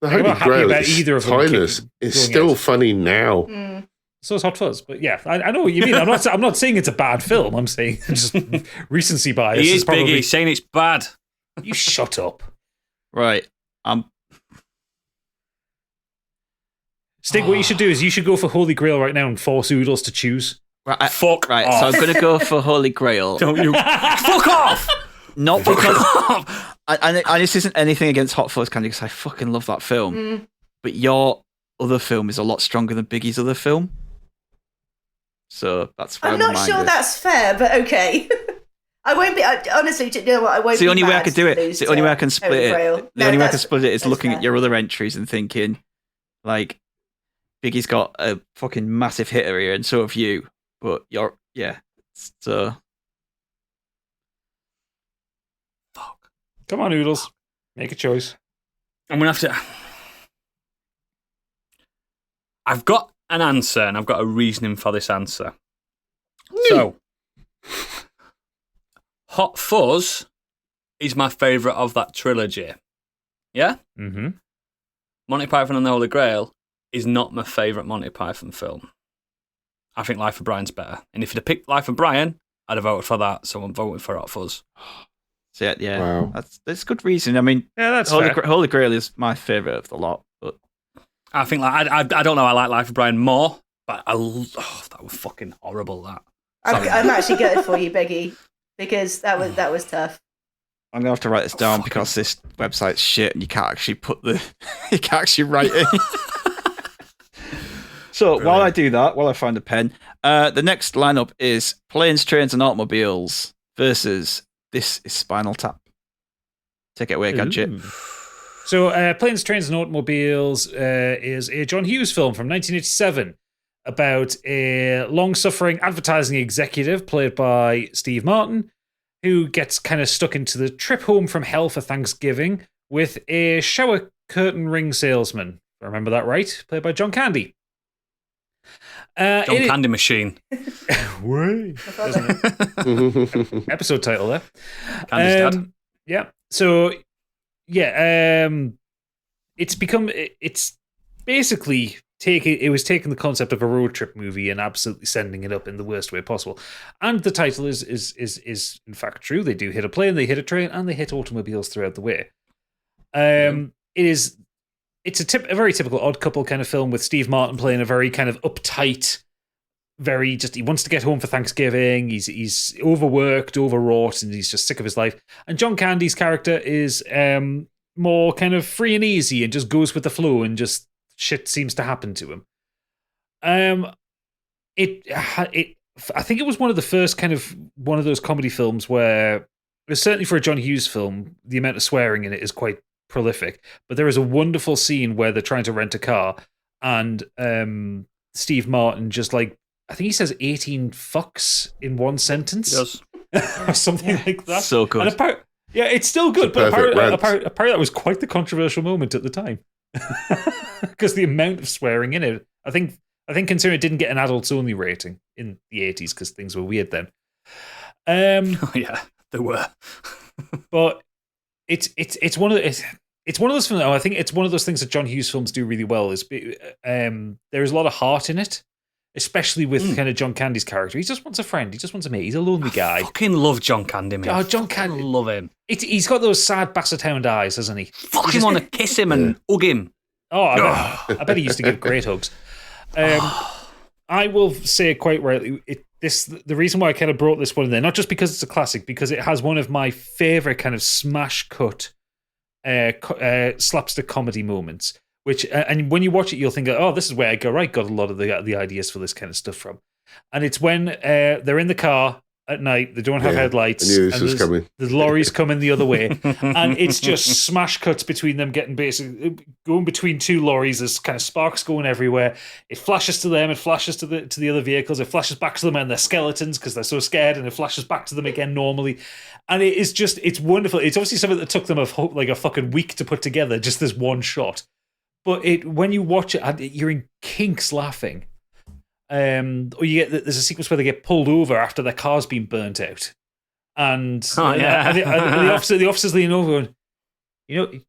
The I'm Holy not happy Grail about is either of them timeless. It's still funny now. Mm. So is Hot Fuzz, but yeah, I know what you mean. I'm not saying it's a bad film. I'm saying just recency bias. He is probably... Biggie saying it's bad. You shut up. Right. Stig, what you should do is you should go for Holy Grail right now and force Oodles to choose. Fuck Right, off. so I'm going to go for Holy Grail. Don't you? Fuck off! Not because... And this isn't anything against Hot Fuzz, Candy, because I fucking love that film. Mm. But your other film is a lot stronger than Biggie's other film. So that's why I'm not sure that's fair, but okay. I won't be. Honestly, do you know what? I won't. It's the only be way I mad could do to it. lose It's the only to way I can split Holy it. Grail. The No, only way I can that's- split it is that's looking fair. at your other entries and thinking, like, Biggie's got a fucking massive hitter here, and so have you. But so Come on, Oodles. Make a choice. I'm going to have to... I've got an answer, and I've got a reasoning for this answer. So, Hot Fuzz is my favourite of that trilogy. Yeah? Mm-hmm. Monty Python and the Holy Grail is not my favourite Monty Python film. I think Life of Brian's better. And if you'd have picked Life of Brian, I'd have voted for that, so I'm voting for Hot Fuzz. So yeah, Wow. that's good reason. I mean, Yeah, that's Holy, fair. Holy Grail is my favourite of the lot, but I think I don't know. I like Life of Brian more, but that was fucking horrible. That I'm actually gutted for you, Biggie, because that was tough. I'm gonna have to write this down because this website's shit and you can't actually you can't actually write it. So while I do that, while I find a pen, the next lineup is Planes, Trains, and Automobiles versus This is Spinal Tap. Take it away, Gadget. Ooh. So, Planes, Trains, and Automobiles is a John Hughes film from 1987 about a long-suffering advertising executive played by Steve Martin who gets kind of stuck into the trip home from hell for Thanksgiving with a shower curtain ring salesman. If I remember that right, played by John Candy. Candymachine. Way. Episode title there. Candy's dad. Yeah. So, yeah, it's basically it was taking the concept of a road trip movie and absolutely sending it up in the worst way possible. And the title is in fact true. They do hit a plane, they hit a train, and they hit automobiles throughout the way. It's a very typical Odd Couple kind of film with Steve Martin playing a very kind of uptight he wants to get home for Thanksgiving. He's overworked, overwrought, and he's just sick of his life. And John Candy's character is more kind of free and easy and just goes with the flow, and just shit seems to happen to him. I think it was one of the first kind of one of those comedy films where, certainly for a John Hughes film, the amount of swearing in it is quite prolific. But there is a wonderful scene where they're trying to rent a car, and Steve Martin just like, I think he says 18 fucks in one sentence. Yes. Or something like that. So good. And it's still good, but perfect apparently that was quite the controversial moment at the time. Because the amount of swearing in it, I think considering it didn't get an adults only rating in the 80s because things were weird then. Oh, yeah, there were. But it's one of those films. I think it's one of those things that John Hughes films do really well. Is there is a lot of heart in it, especially with kind of John Candy's character. He just wants a friend. He just wants a mate. He's a lonely guy. I fucking love John Candy, man. Oh, John Candy, love him. He's got those sad basset hound eyes, hasn't he? Fucking want to kiss him and hug him. Oh, I bet he used to give great hugs. I will say quite rightly, the reason why I kind of brought this one in there, not just because it's a classic, because it has one of my favorite kind of smash cut slapstick comedy moments. Which and when you watch it, you'll think, oh, this is where Edgar Wright got a lot of the ideas for this kind of stuff from. And it's when they're in the car at night, they don't have headlights, I knew this was coming. The lorries coming the other way, and it's just smash cuts between them getting basically going between two lorries. There's kind of sparks going everywhere. It flashes to them, it flashes to the other vehicles, it flashes back to them and their skeletons because they're so scared, and it flashes back to them again normally. And it's wonderful. It's obviously something that took them a fucking week to put together, just this one shot. But when you watch it, you're in kinks laughing. Or there's a sequence where they get pulled over after their car's been burnt out, and the officers lean over and, do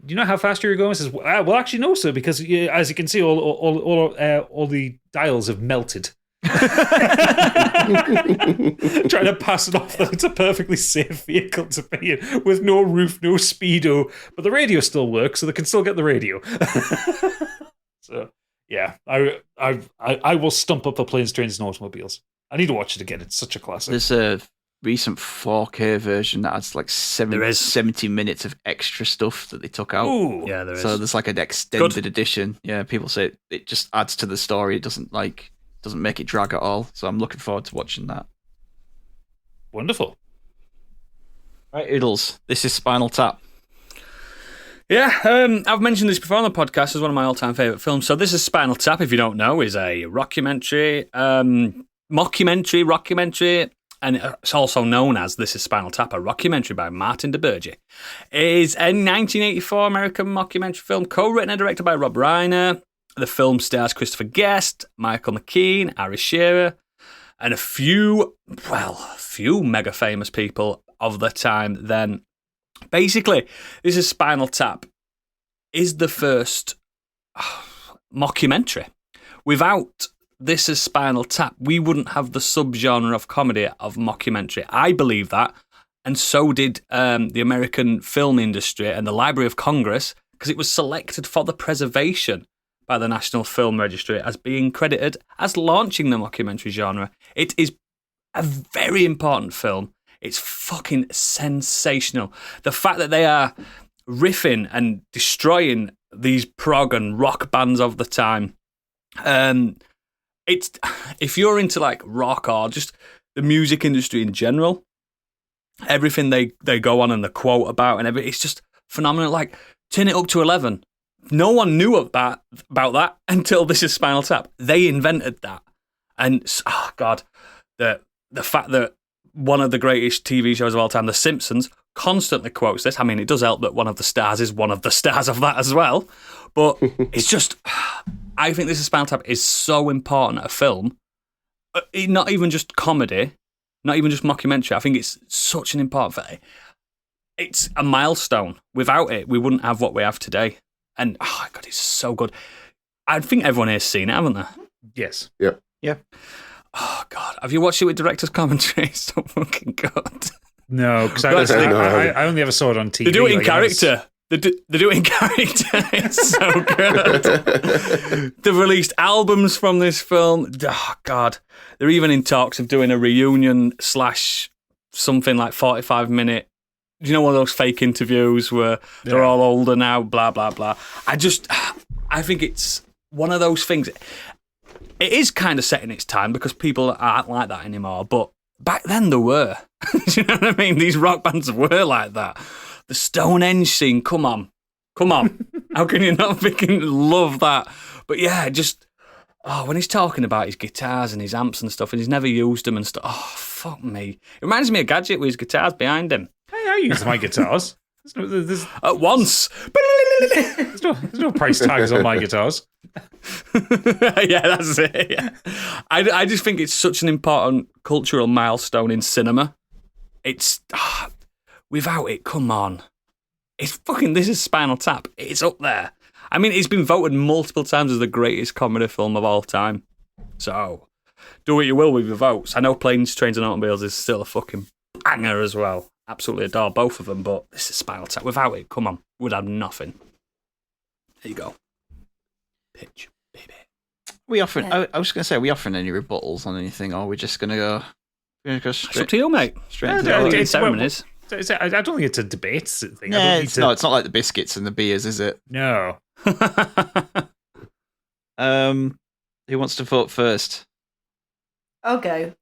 you know how fast you're going? He says, well, actually no, sir, because as you can see, all the dials have melted. Trying to pass it off that it's a perfectly safe vehicle to be in, with no roof, no speedo, but the radio still works, so they can still get the radio. So yeah, I will stump up the Planes, Trains, and Automobiles. I need to watch it again. It's such a classic. There's a recent 4K version that has like 70 minutes of extra stuff that they took out. Ooh. Yeah, there is. So there's like an extended edition. Yeah, people say it just adds to the story. It doesn't make it drag at all. So I'm looking forward to watching that. Wonderful. Right, Oodles, this is Spinal Tap. Yeah, I've mentioned this before on the podcast as one of my all-time favourite films. So this is Spinal Tap, if you don't know, is a rockumentary, rockumentary, and it's also known as This is Spinal Tap, a rockumentary by Martin DeBurgi. It is a 1984 American mockumentary film co-written and directed by Rob Reiner. The film stars Christopher Guest, Michael McKean, Ari Shearer, and a few mega famous people of the time then. Basically, This is Spinal Tap is the first mockumentary. Without This is Spinal Tap, we wouldn't have the subgenre of comedy of mockumentary. I believe that, and so did the American film industry and the Library of Congress, because it was selected for the preservation by the National Film Registry as being credited as launching the mockumentary genre. It is a very important film. It's fucking sensational. The fact that they are riffing and destroying these prog and rock bands of the time. It's if you're into like rock or just the music industry in general, everything they go on and the quote about and everything, it's just phenomenal. Like, Turn It Up to 11. No one knew about that until This is Spinal Tap. They invented that. And, oh God, the fact that one of the greatest TV shows of all time, The Simpsons, constantly quotes this. I mean, it does help that one of the stars is one of the stars of that as well. But it's just, I think This is Spinal Tap is so important a film. Not even just comedy, not even just mockumentary. I think it's such an important thing. It's a milestone. Without it, we wouldn't have what we have today. And, oh my God, it's so good. I think everyone here's seen it, haven't they? Yes. Yeah. Yeah. Oh, God. Have you watched it with director's commentary? It's so fucking good. No, because I only ever saw it on TV. They do it in like, character. They're doing character. It's so good. They've released albums from this film. Oh, God. They're even in talks of doing a reunion / something like 45-minute. You know, one of those fake interviews where they're all older now, blah, blah, blah. I think it's one of those things. It is kind of set in its time because people aren't like that anymore. But back then there were. Do you know what I mean? These rock bands were like that. The Stonehenge scene, come on. How can you not freaking love that? But yeah, just when he's talking about his guitars and his amps and stuff, and he's never used them and stuff. Oh, fuck me. It reminds me of Gadget with his guitars behind him. I use my guitars. There's At once. there's no price tags on my guitars. Yeah, that's it. Yeah. I just think it's such an important cultural milestone in cinema. It's without it, come on. This is Spinal Tap. It's up there. I mean, it's been voted multiple times as the greatest comedy film of all time. So, do what you will with your votes. I know Planes, Trains and Automobiles is still a fucking banger as well. Absolutely adore both of them, but this is Spinal Tap. Without it, come on, we'd have nothing. There you go. Pitch, baby. We offering? I was going to say, are we offering any rebuttals on anything, or are we just going to go? It's up to you, mate. Straight into The ceremonies. I don't think it's a debate thing. Yeah, it's not like the biscuits and the beers, is it? No. Who wants to vote first? I'll go.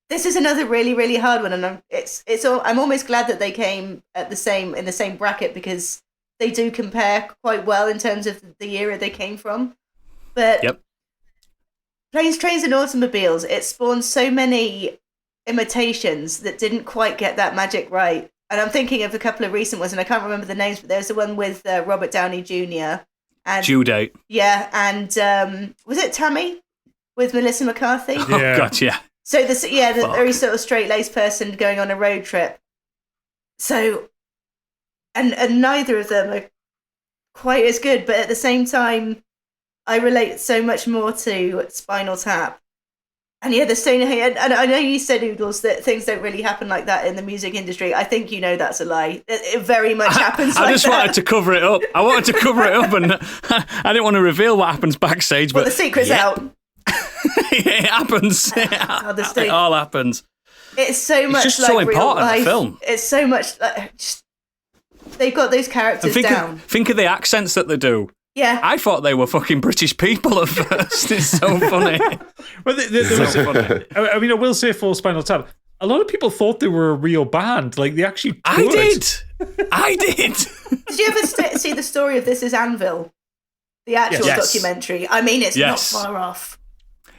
This is another really, really hard one, and I'm almost glad that they came in the same bracket because they do compare quite well in terms of the era they came from. But yep. Planes, Trains and Automobiles, it spawned so many imitations that didn't quite get that magic right. And I'm thinking of a couple of recent ones, and I can't remember the names, but there's the one with Robert Downey Jr. and Due Date. Yeah, and was it Tammy with Melissa McCarthy? Oh, God, yeah. So the very sort of straight-laced person going on a road trip. So, and neither of them are quite as good, but at the same time, I relate so much more to Spinal Tap. And yeah, the Stonehenge, and I know you said, Oodles, that things don't really happen like that in the music industry. I think you know that's a lie. It very much happens I like just that. wanted to cover it up. I wanted to cover it up, and I didn't want to reveal what happens backstage. Well, but the secret's out. It happens. It all happens. It's so much just like so real important, life. the film. It's so much like, they've got those characters down. Think of the accents that they do. Yeah. I thought they were fucking British people at first. It's so funny. Well, So funny. I mean, I will say for Spinal Tap, a lot of people thought they were a real band. Like, they actually toured. I did. Did you ever see the story of This Is Anvil? The actual Yes. documentary. I mean, it's Yes. not far off.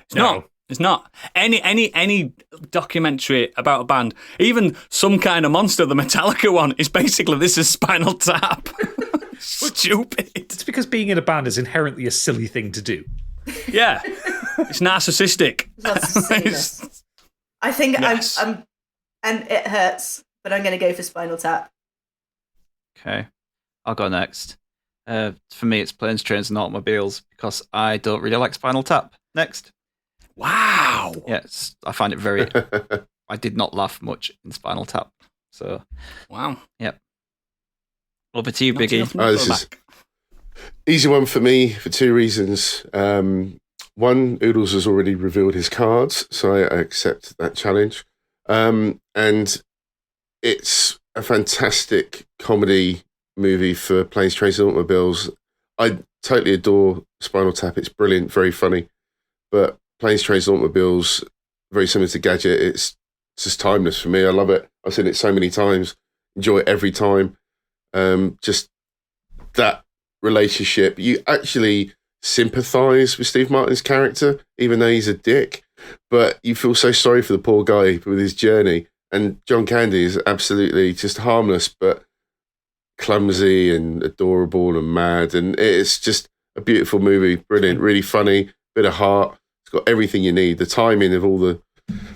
It's not. It's not. Any documentary about a band, even Some Kind of Monster, the Metallica one, is basically This Is Spinal Tap. Stupid. It's because being in a band is inherently a silly thing to do. Yeah. It's narcissistic. Lots of silliness. I think Yes. I'm and it hurts, but I'm going to go for Spinal Tap. Okay, I'll go next. For me, it's Planes, Trains and Automobiles because I don't really like Spinal Tap. Next. Wow. Yes, I find it very... I did not laugh much in Spinal Tap. So, Wow. yep. Over to you, Not Biggie. enough This is easy one for me for two reasons. One, Oodles has already revealed his cards, so I accept that challenge. And it's a fantastic comedy movie for Planes, Trains and Automobiles. I totally adore Spinal Tap. It's brilliant, very funny. But Planes, Trains and Automobiles, very similar to Gadget. It's just timeless for me. I love it. I've seen it so many times. Enjoy it every time. Just that relationship. You actually sympathise with Steve Martin's character, even though he's a dick. But you feel so sorry for the poor guy with his journey. And John Candy is absolutely just harmless, but clumsy and adorable and mad. And it's just a beautiful movie. Brilliant, really funny, bit of heart. It's got everything you need. The timing of all the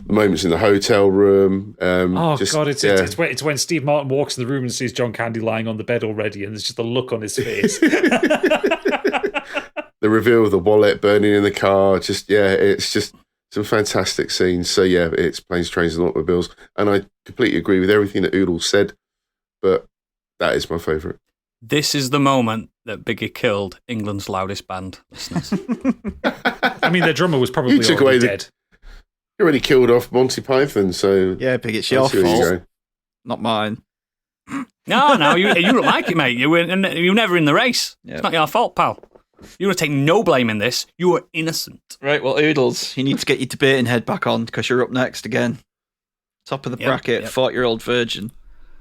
moments in the hotel room. It's when Steve Martin walks in the room and sees John Candy lying on the bed already, and there's just a look on his face. The reveal of the wallet burning in the car. It's just some fantastic scenes. So yeah, it's Planes, Trains and Automobiles. And I completely agree with everything that Oodles said, but that is my favourite. This is the moment that Biggie killed England's loudest band, listeners. I mean, their drummer was probably You took away already the- dead. You already killed off Monty Python, so Yeah, Big, it's I your see where you're fault, not mine. No, you don't like it, mate. You were never in the race. Yeah. It's not your fault, pal. You were taking no blame in this. You were innocent. Right, well, Oodles, you need to get your debating head back on because you're up next again. Top of the Yep, bracket, yep. 40-year-old virgin.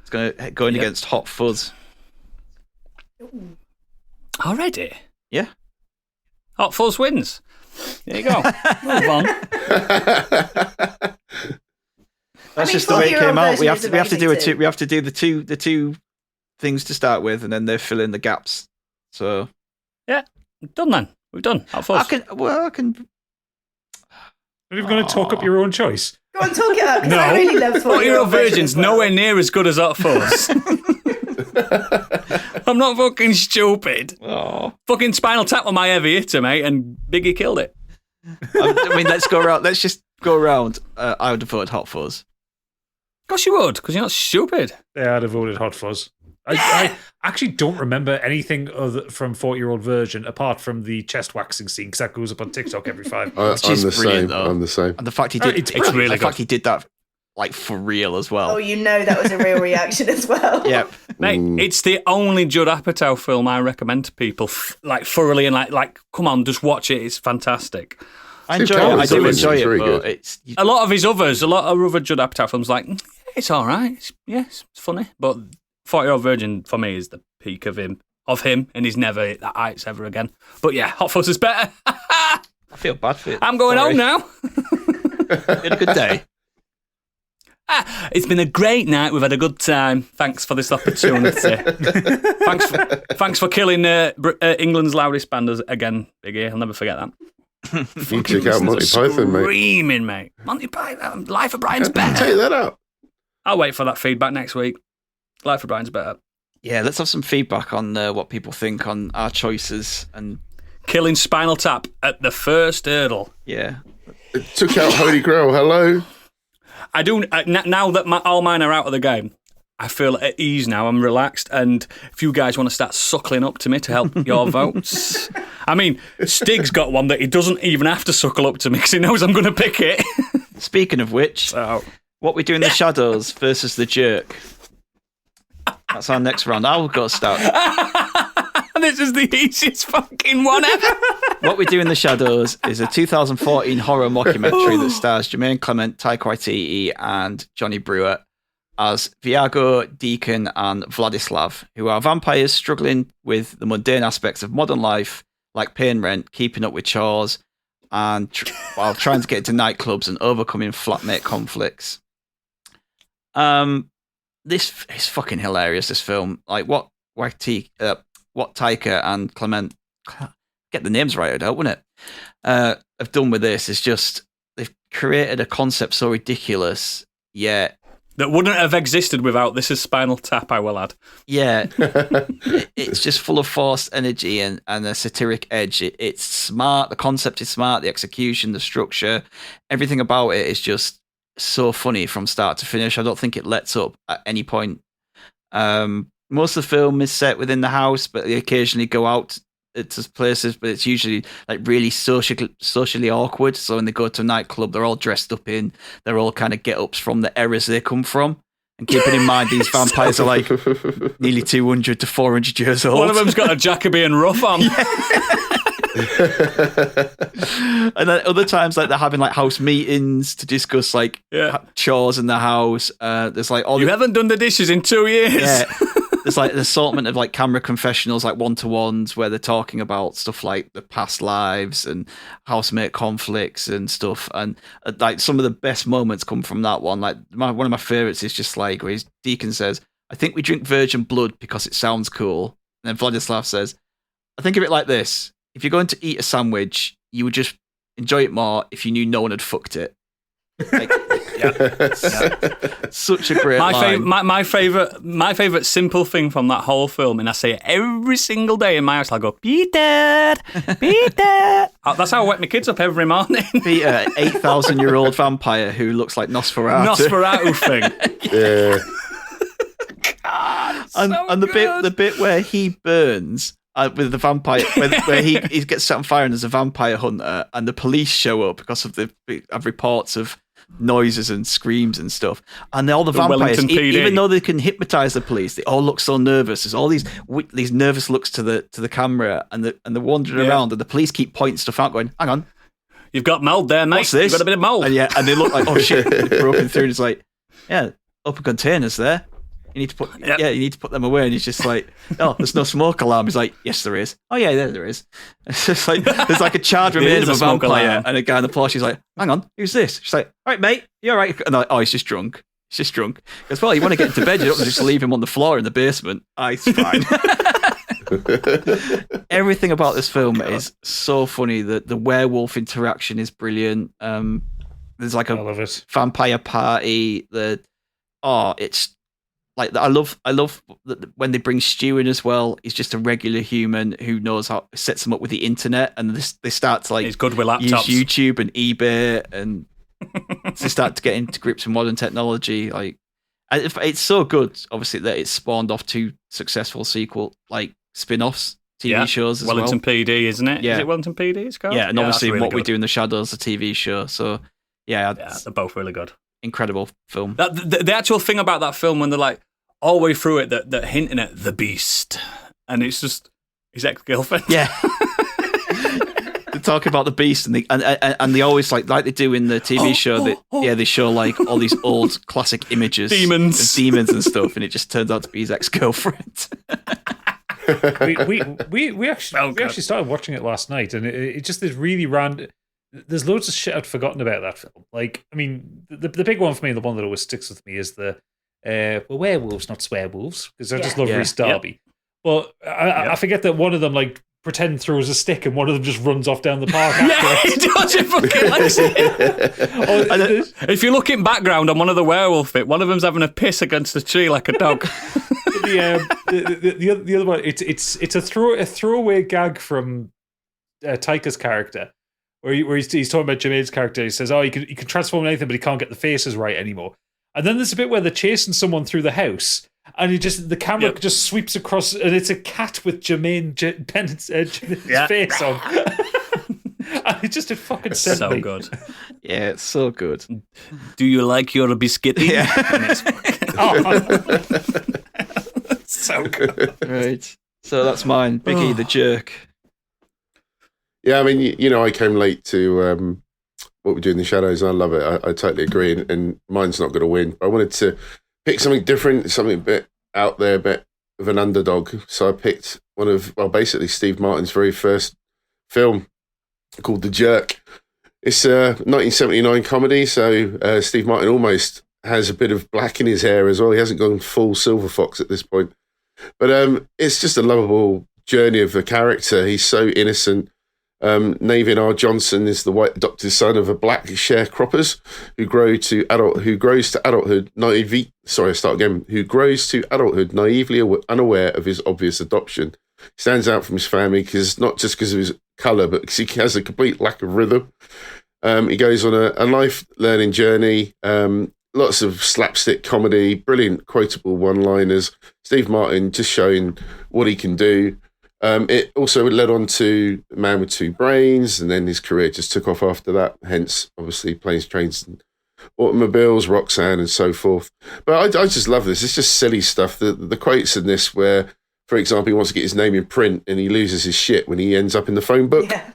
It's going Yep. against Hot Fuzz. Already? Yeah. Hot Fuzz wins. There you go. Move on. That's mean, just the way it 40-year-old came out. We version have is to do amazing too. we have to do the two things to start with, and then they fill in the gaps. So Done then. We've done. Hot Fuzz. I can. Are you going to talk up your own choice? Go on, talk it up, because No. I really love 40-year-old 40-year-old version virgin's as well. nowhere near as good as Hot Fuzz. I'm not fucking stupid. Oh, Fucking Spinal Tap on my heavy hitter, mate, and Biggie killed it. I mean, let's go around. Let's just go around. I would have voted Hot Fuzz. Of course you would, because you're not stupid. Yeah, I'd have voted Hot Fuzz. I actually don't remember anything other from 40-year-old virgin apart from the chest waxing scene because that goes up on TikTok every 5 minutes. Which is I'm the brilliant, same. though. I'm the same. And the fact he did, It's really the fact good. he did that like for real as well. Oh, you know that was a real reaction as well. Yeah, Mate, it's the only Judd Apatow film I recommend to people, thoroughly, and like, come on, just watch it. It's fantastic. I enjoy Two it. I Towers do is enjoy it, very but good. it's A lot of other Judd Apatow films, like, it's all right. It's funny. But 40-year-old virgin, for me, is the peak of him, and he's never hit that heights ever again. But yeah, Hot Fuzz is better. I feel bad for it. I'm going Sorry. home now. You had a good day. It's been a great night. We've had a good time. Thanks for this opportunity. thanks for killing England's loudest banders again, Biggie. I'll never forget that. You check out Monty Python, mate. Screaming, mate. Monty Python. Life of Brian's Take better. that out. I'll wait for that feedback next week. Life of Brian's better. Yeah, let's have some feedback on what people think on our choices. And Killing Spinal Tap at the first hurdle. yeah, It took out Holy Grail. Hello. I do now that all mine are out of the game. I feel at ease now. I'm relaxed, and if you guys want to start suckling up to me to help your votes, I mean, Stig's got one that he doesn't even have to suckle up to me because he knows I'm going to pick it. speaking of which, So what we do in the shadows versus the jerk. That's our next round. I'll go start. this is the easiest fucking one ever. What We Do in the Shadows is a 2014 horror mockumentary that stars Jermaine Clement, Taika Waititi, and Johnny Brewer as Viago, Deacon, and Vladislav, who are vampires struggling with the mundane aspects of modern life, like paying rent, keeping up with chores, and while trying to get into nightclubs and overcoming flatmate conflicts. This is fucking hilarious. This film, like what Taika and Clement, get the names right, out, wouldn't it? Have done with this is just they've created a concept so ridiculous, yet That wouldn't have existed without This Is Spinal Tap, I will add. yeah, it's just full of forced energy and a satiric edge. It's smart. The concept is smart. The execution, the structure, everything about it is just so funny from start to finish. I don't think it lets up at any point. Most of the film is set within the house, but they occasionally go out to places, but it's usually like really socially awkward. So when they go to a nightclub, they're all dressed up they're all kind of get-ups from the eras they come from. And keeping in mind, these vampires are like nearly 200 to 400 years old. One of them's got a Jacobean ruff on. And then other times, like they're having like house meetings to discuss like chores in the house. There's like all You haven't done the dishes in 2 years. Yeah. There's like an assortment of like camera confessionals, like one-to-ones, where they're talking about stuff like the past lives and housemate conflicts and stuff. And like some of the best moments come from that one. Like one of my favorites is just like where his Deacon says, "I think we drink virgin blood because it sounds cool." And then Vladislav says, "I think of it like this: if you're going to eat a sandwich, you would just enjoy it more if you knew no one had fucked it." Like, such a great line. My favorite simple thing from that whole film, and I say it every single day in my house. I go, Peter. That's how I wake my kids up every morning. Peter, 8,000-year-old vampire who looks like Nosferatu. Nosferatu thing. Yeah. and the bit where he burns with the vampire, where he gets set on fire and there's a vampire hunter, and the police show up because of reports of noises and screams and stuff, and all the vampires, even though they can hypnotize the police, they all look so nervous. There's all these nervous looks to the camera, and they're wandering around, and the police keep pointing stuff out, going, "Hang on, you've got mold there, mate. What's this? You've got a bit of mold." And they look like, "Oh shit, they've broken through." And it's like, "Yeah, open containers there. You need to put them away." And he's just like, "Oh, there's no smoke alarm." He's like, "Yes, there is." "Oh yeah, there is." It's just like there's like a charred remains of a vampire alarm. And a guy on the porch. He's like, "Hang on, who's this?" She's like, "All right, mate, you all right?" And they're like, "Oh, he's just drunk. He's just drunk." Because, well, you want to get into bed, you don't just leave him on the floor in the basement. It's fine. Everything about this film is so funny. The werewolf interaction is brilliant. There's like a vampire party. It's like, I love when they bring Stu in as well. He's just a regular human who knows how sets them up with the internet, and they start to like he's good with laptops, use YouTube and eBay, and they start to get into grips with modern technology. Like, it's so good, obviously, that it's spawned off 2 successful spin-offs, TV shows as Wellington PD, isn't it? Yeah. Is it Wellington PD it's called? Yeah, and obviously really What good. We Do in the Shadows, the TV show. So yeah, they're both really good. Incredible film. The actual thing about that film, when they're like all the way through it, that hinting at the beast, and it's just his ex-girlfriend. Yeah. They talk about the beast, and they always like they do in the TV show. They show like all these old classic images, demons and stuff, and it just turns out to be his ex-girlfriend. we actually started watching it last night, and it just is really random. There's loads of shit I'd forgotten about that film. Like, I mean, the big one for me, the one that always sticks with me, is the werewolves, not swearwolves, because I just love Rhys Darby. But I forget that one of them like pretend throws a stick, and one of them just runs off down the park. Yeah, he does. It fucking likes it. If you look in background on one of the werewolf bit, one of them's having a piss against a tree like a dog. The other one, it's a throwaway gag from Taika's character, where he's talking about Jermaine's character. He says, "Oh, he can transform anything, but he can't get the faces right anymore." And then there's a bit where they're chasing someone through the house, and the camera just sweeps across, and it's a cat with Jermaine's face on. And it just fucking sent so me. good. Yeah, it's so good. Do you like your biscuity? Yeah. So good. Right. So that's mine. Biggie the Jerk. Yeah, I mean, I came late to What We Do in the Shadows, and I love it. I totally agree, and mine's not going to win. I wanted to pick something different, something a bit out there, a bit of an underdog. So I picked basically Steve Martin's very first film called The Jerk. It's a 1979 comedy, so Steve Martin almost has a bit of black in his hair as well. He hasn't gone full Silver Fox at this point. But it's just a lovable journey of the character. He's so innocent. Navin R. Johnson is the white adopted son of a black sharecroppers who grows to adulthood naively unaware of his obvious adoption. He stands out from his family not just because of his colour, but because he has a complete lack of rhythm. He goes on a life learning journey. Lots of slapstick comedy, brilliant quotable one-liners. Steve Martin just showing what he can do. It also led on to Man with Two Brains, and then his career just took off after that. Hence, obviously, Planes, Trains, and Automobiles, Roxanne, and so forth. But I just love this. It's just silly stuff. The quotes in this where, for example, he wants to get his name in print and he loses his shit when he ends up in the phone book. Yeah.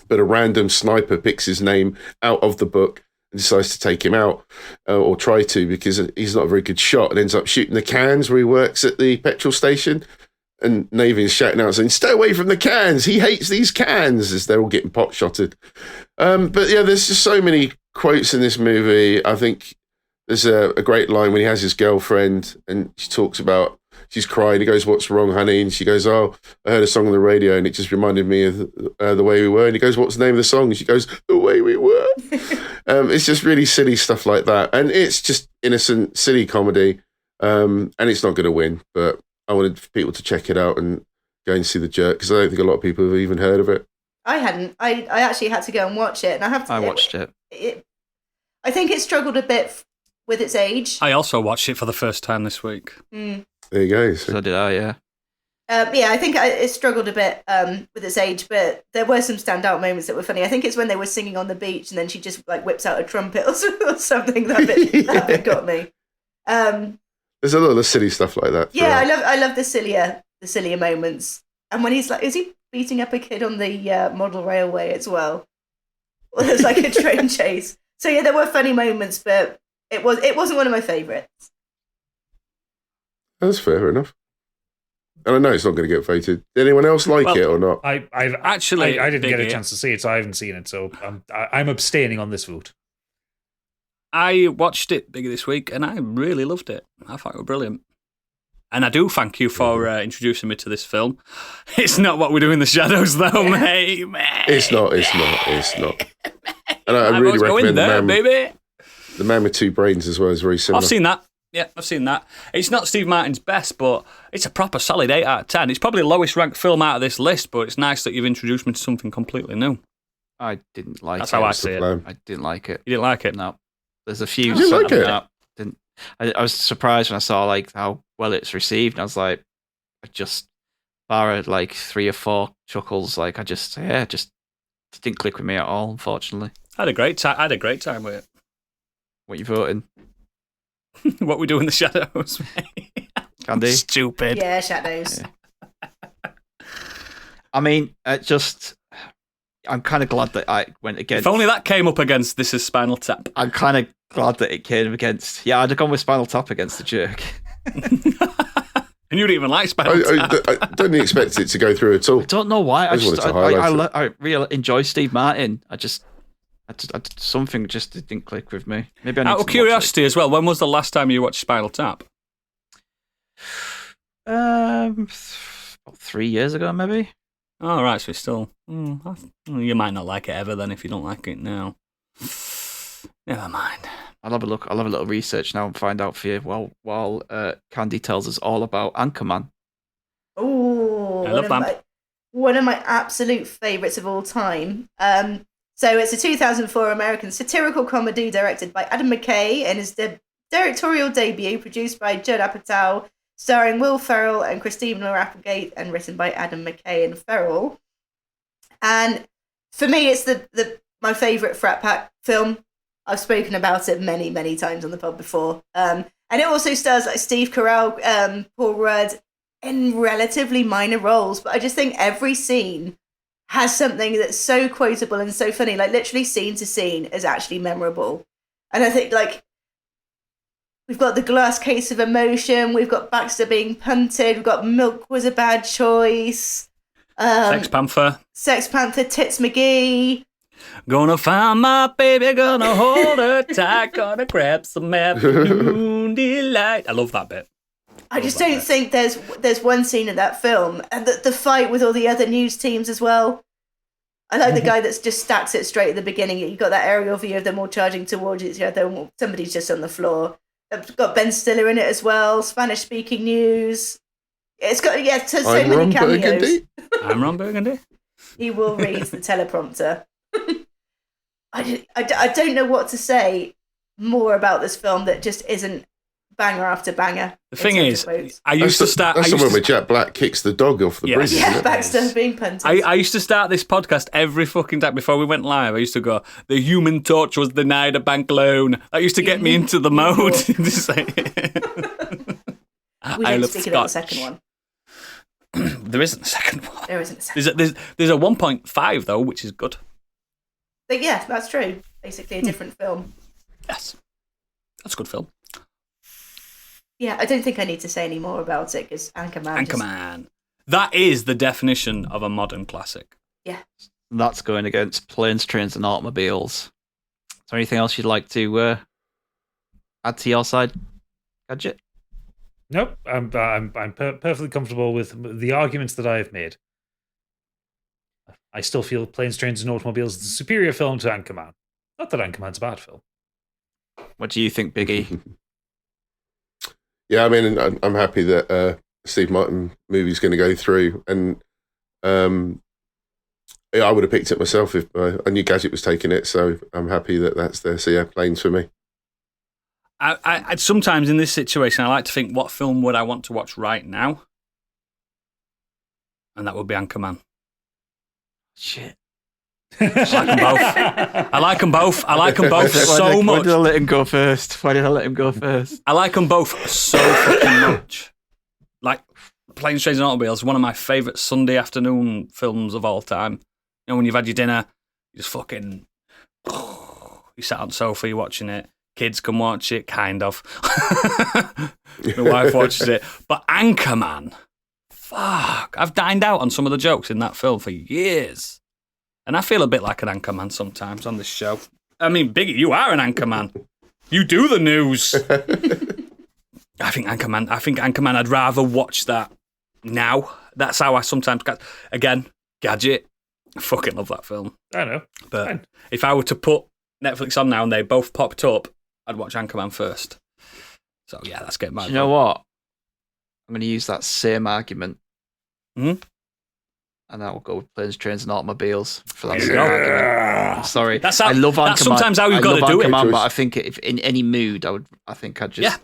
But a random sniper picks his name out of the book and decides to take him out, or try to, because he's not a very good shot, and ends up shooting the cans where he works at the petrol station. And Navin's shouting out saying, "Stay away from the cans. He hates these cans," as they're all getting pot-shotted. But yeah, there's just so many quotes in this movie. I think there's a great line when he has his girlfriend and she talks about, she's crying. He goes, "What's wrong, honey?" And she goes, "Oh, I heard a song on the radio and it just reminded me of The Way We Were." And he goes, "What's the name of the song?" And she goes, "The Way We Were." It's just really silly stuff like that. And it's just innocent, silly comedy. And it's not going to win, but I wanted people to check it out and go and see The Jerk, because I don't think a lot of people have even heard of it. I hadn't. I actually had to go and watch it, and I have to. I watched it. I think it struggled a bit with its age. I also watched it for the first time this week. Mm. There you go. So So did I, yeah. Yeah, I think it struggled a bit with its age, but there were some standout moments that were funny. I think it's when they were singing on the beach and then she just like whips out a trumpet or something. That bit got me. there's a lot of silly stuff like that. Yeah, throughout. I love the sillier moments. And when he's like, is he beating up a kid on the model railway as well? Well, there's like a train chase. So yeah, there were funny moments, but it wasn't one of my favourites. That's fair enough. And I know it's not going to get voted. Did anyone else like Well, it or not? I didn't get a chance to see it, so I haven't seen it. So I'm abstaining on this vote. I watched it bigger this week, and I really loved it. I thought it was brilliant. And I do thank you for introducing me to this film. It's not What We Do in the Shadows, though, mate. It's not. And I really recommend The Man with Two Brains as well is very similar. I've seen that. Yeah, I've seen that. It's not Steve Martin's best, but it's a proper solid 8 out of 10. It's probably the lowest ranked film out of this list, but it's nice that you've introduced me to something completely new. I didn't like That's it. how I see it. I didn't like it. You didn't like it? No. There's a few. You didn't like it? No, didn't. I was surprised when I saw like how well it's received. And I was like, I just borrowed like 3 or 4 chuckles. Like I just didn't click with me at all. Unfortunately. I had a great time with it. What you voting? What We Do in the Shadows, mate. Candy? Stupid. Yeah, Shadows. Yeah. I mean, I'm kind of glad that I went against. If only that came up against This Is Spinal Tap. I'm kind of glad that it came against. Yeah, I'd have gone with Spinal Tap against the Jerk. And you didn't even like Spinal Tap. I don't expect it to go through at all. I don't know why. I just wanted to highlight I really enjoy Steve Martin. I something just didn't click with me. Maybe I need Out to of watch curiosity as well, when was the last time you watched Spinal Tap? it. About 3 years ago, maybe. Oh, right, so it's still... you might not like it ever then if you don't like it now. Never mind. I'll have a look. I'll have a little research now and find out for you while Candy tells us all about Anchorman. Oh, I love that. One of my absolute favourites of all time. So it's a 2004 American satirical comedy directed by Adam McKay and his directorial debut, produced by Judd Apatow, starring Will Ferrell and Christina Applegate, and written by Adam McKay and Ferrell. And for me, it's my favourite frat pack film. I've spoken about it many, many times on the pod before. And it also stars like Steve Carell, Paul Rudd, in relatively minor roles. But I just think every scene has something that's so quotable and so funny. Like literally scene to scene is actually memorable. And I think like we've got The Glass Case of Emotion, we've got Baxter being punted, we've got Milk Was a Bad Choice. Sex Panther. Tits McGee. Gonna find my baby, gonna hold her tight, gonna grab some afternoon delight. I love that bit. I just don't think there's one scene in that film, and the fight with all the other news teams as well. I like the guy that just stacks it straight at the beginning. You got that aerial view of them all charging towards each other. Somebody's just on the floor. It's got Ben Stiller in it as well. Spanish speaking news. It's got so many cameos. Burgundy. I'm Ron Burgundy. He will read the teleprompter. I don't know what to say more about this film that just isn't banger after banger. The thing is, I used to start... That's the one where Jack Black kicks the dog off the bridge, isn't Yeah, it? Baxter being punted. I used to start this podcast every fucking day before we went live. I used to go, the Human Torch was denied a bank loan. That used to get me into the mode. To say We didn't speak about the second one. There isn't a second one. There isn't a second There's a 1.5 though, which is good. But yeah, that's true. Basically a different film. Yes. That's a good film. Yeah, I don't think I need to say any more about it because Anchorman. That is the definition of a modern classic. Yeah. That's going against Planes, Trains, and Automobiles. Is there anything else you'd like to add to your side, Gadget? Nope, I'm perfectly comfortable with the arguments that I've made. I still feel Planes, Trains, and Automobiles is a superior film to Anchorman. Not that Anchorman's a bad film. What do you think, Biggie? Yeah, I mean, I'm happy that Steve Martin movie's going to go through, and yeah, I would have picked it myself if I knew Gadget was taking it. So I'm happy that that's there. So yeah, Planes for me. I sometimes in this situation, I like to think, what film would I want to watch right now? And that would be Anchorman. Shit. I like them both. I like them both so much. Why did I let him go first? I like them both so fucking much. Like, Planes, Trains and Automobiles is one of my favourite Sunday afternoon films of all time. You know, when you've had your dinner, you just fucking... You sat on the sofa, you're watching it. Kids can watch it, kind of. My wife watches it. But Anchorman, fuck. I've dined out on some of the jokes in that film for years. And I feel a bit like an anchorman sometimes on this show. I mean, Biggie, you are an anchorman. You do the news. I think Anchorman, I'd rather watch that now. That's how I sometimes... Again, Gadget. I fucking love that film. I know. But if I were to put Netflix on now and they both popped up, I'd watch Anchorman first. So, yeah, that's getting my... You know what? I'm going to use that same argument. Mm-hmm. And I will go with Planes, Trains and Automobiles for that same argument. I'm sorry. I love Anchorman. That's sometimes how you've got to do it. But I think if in any mood, I'd just... Yeah.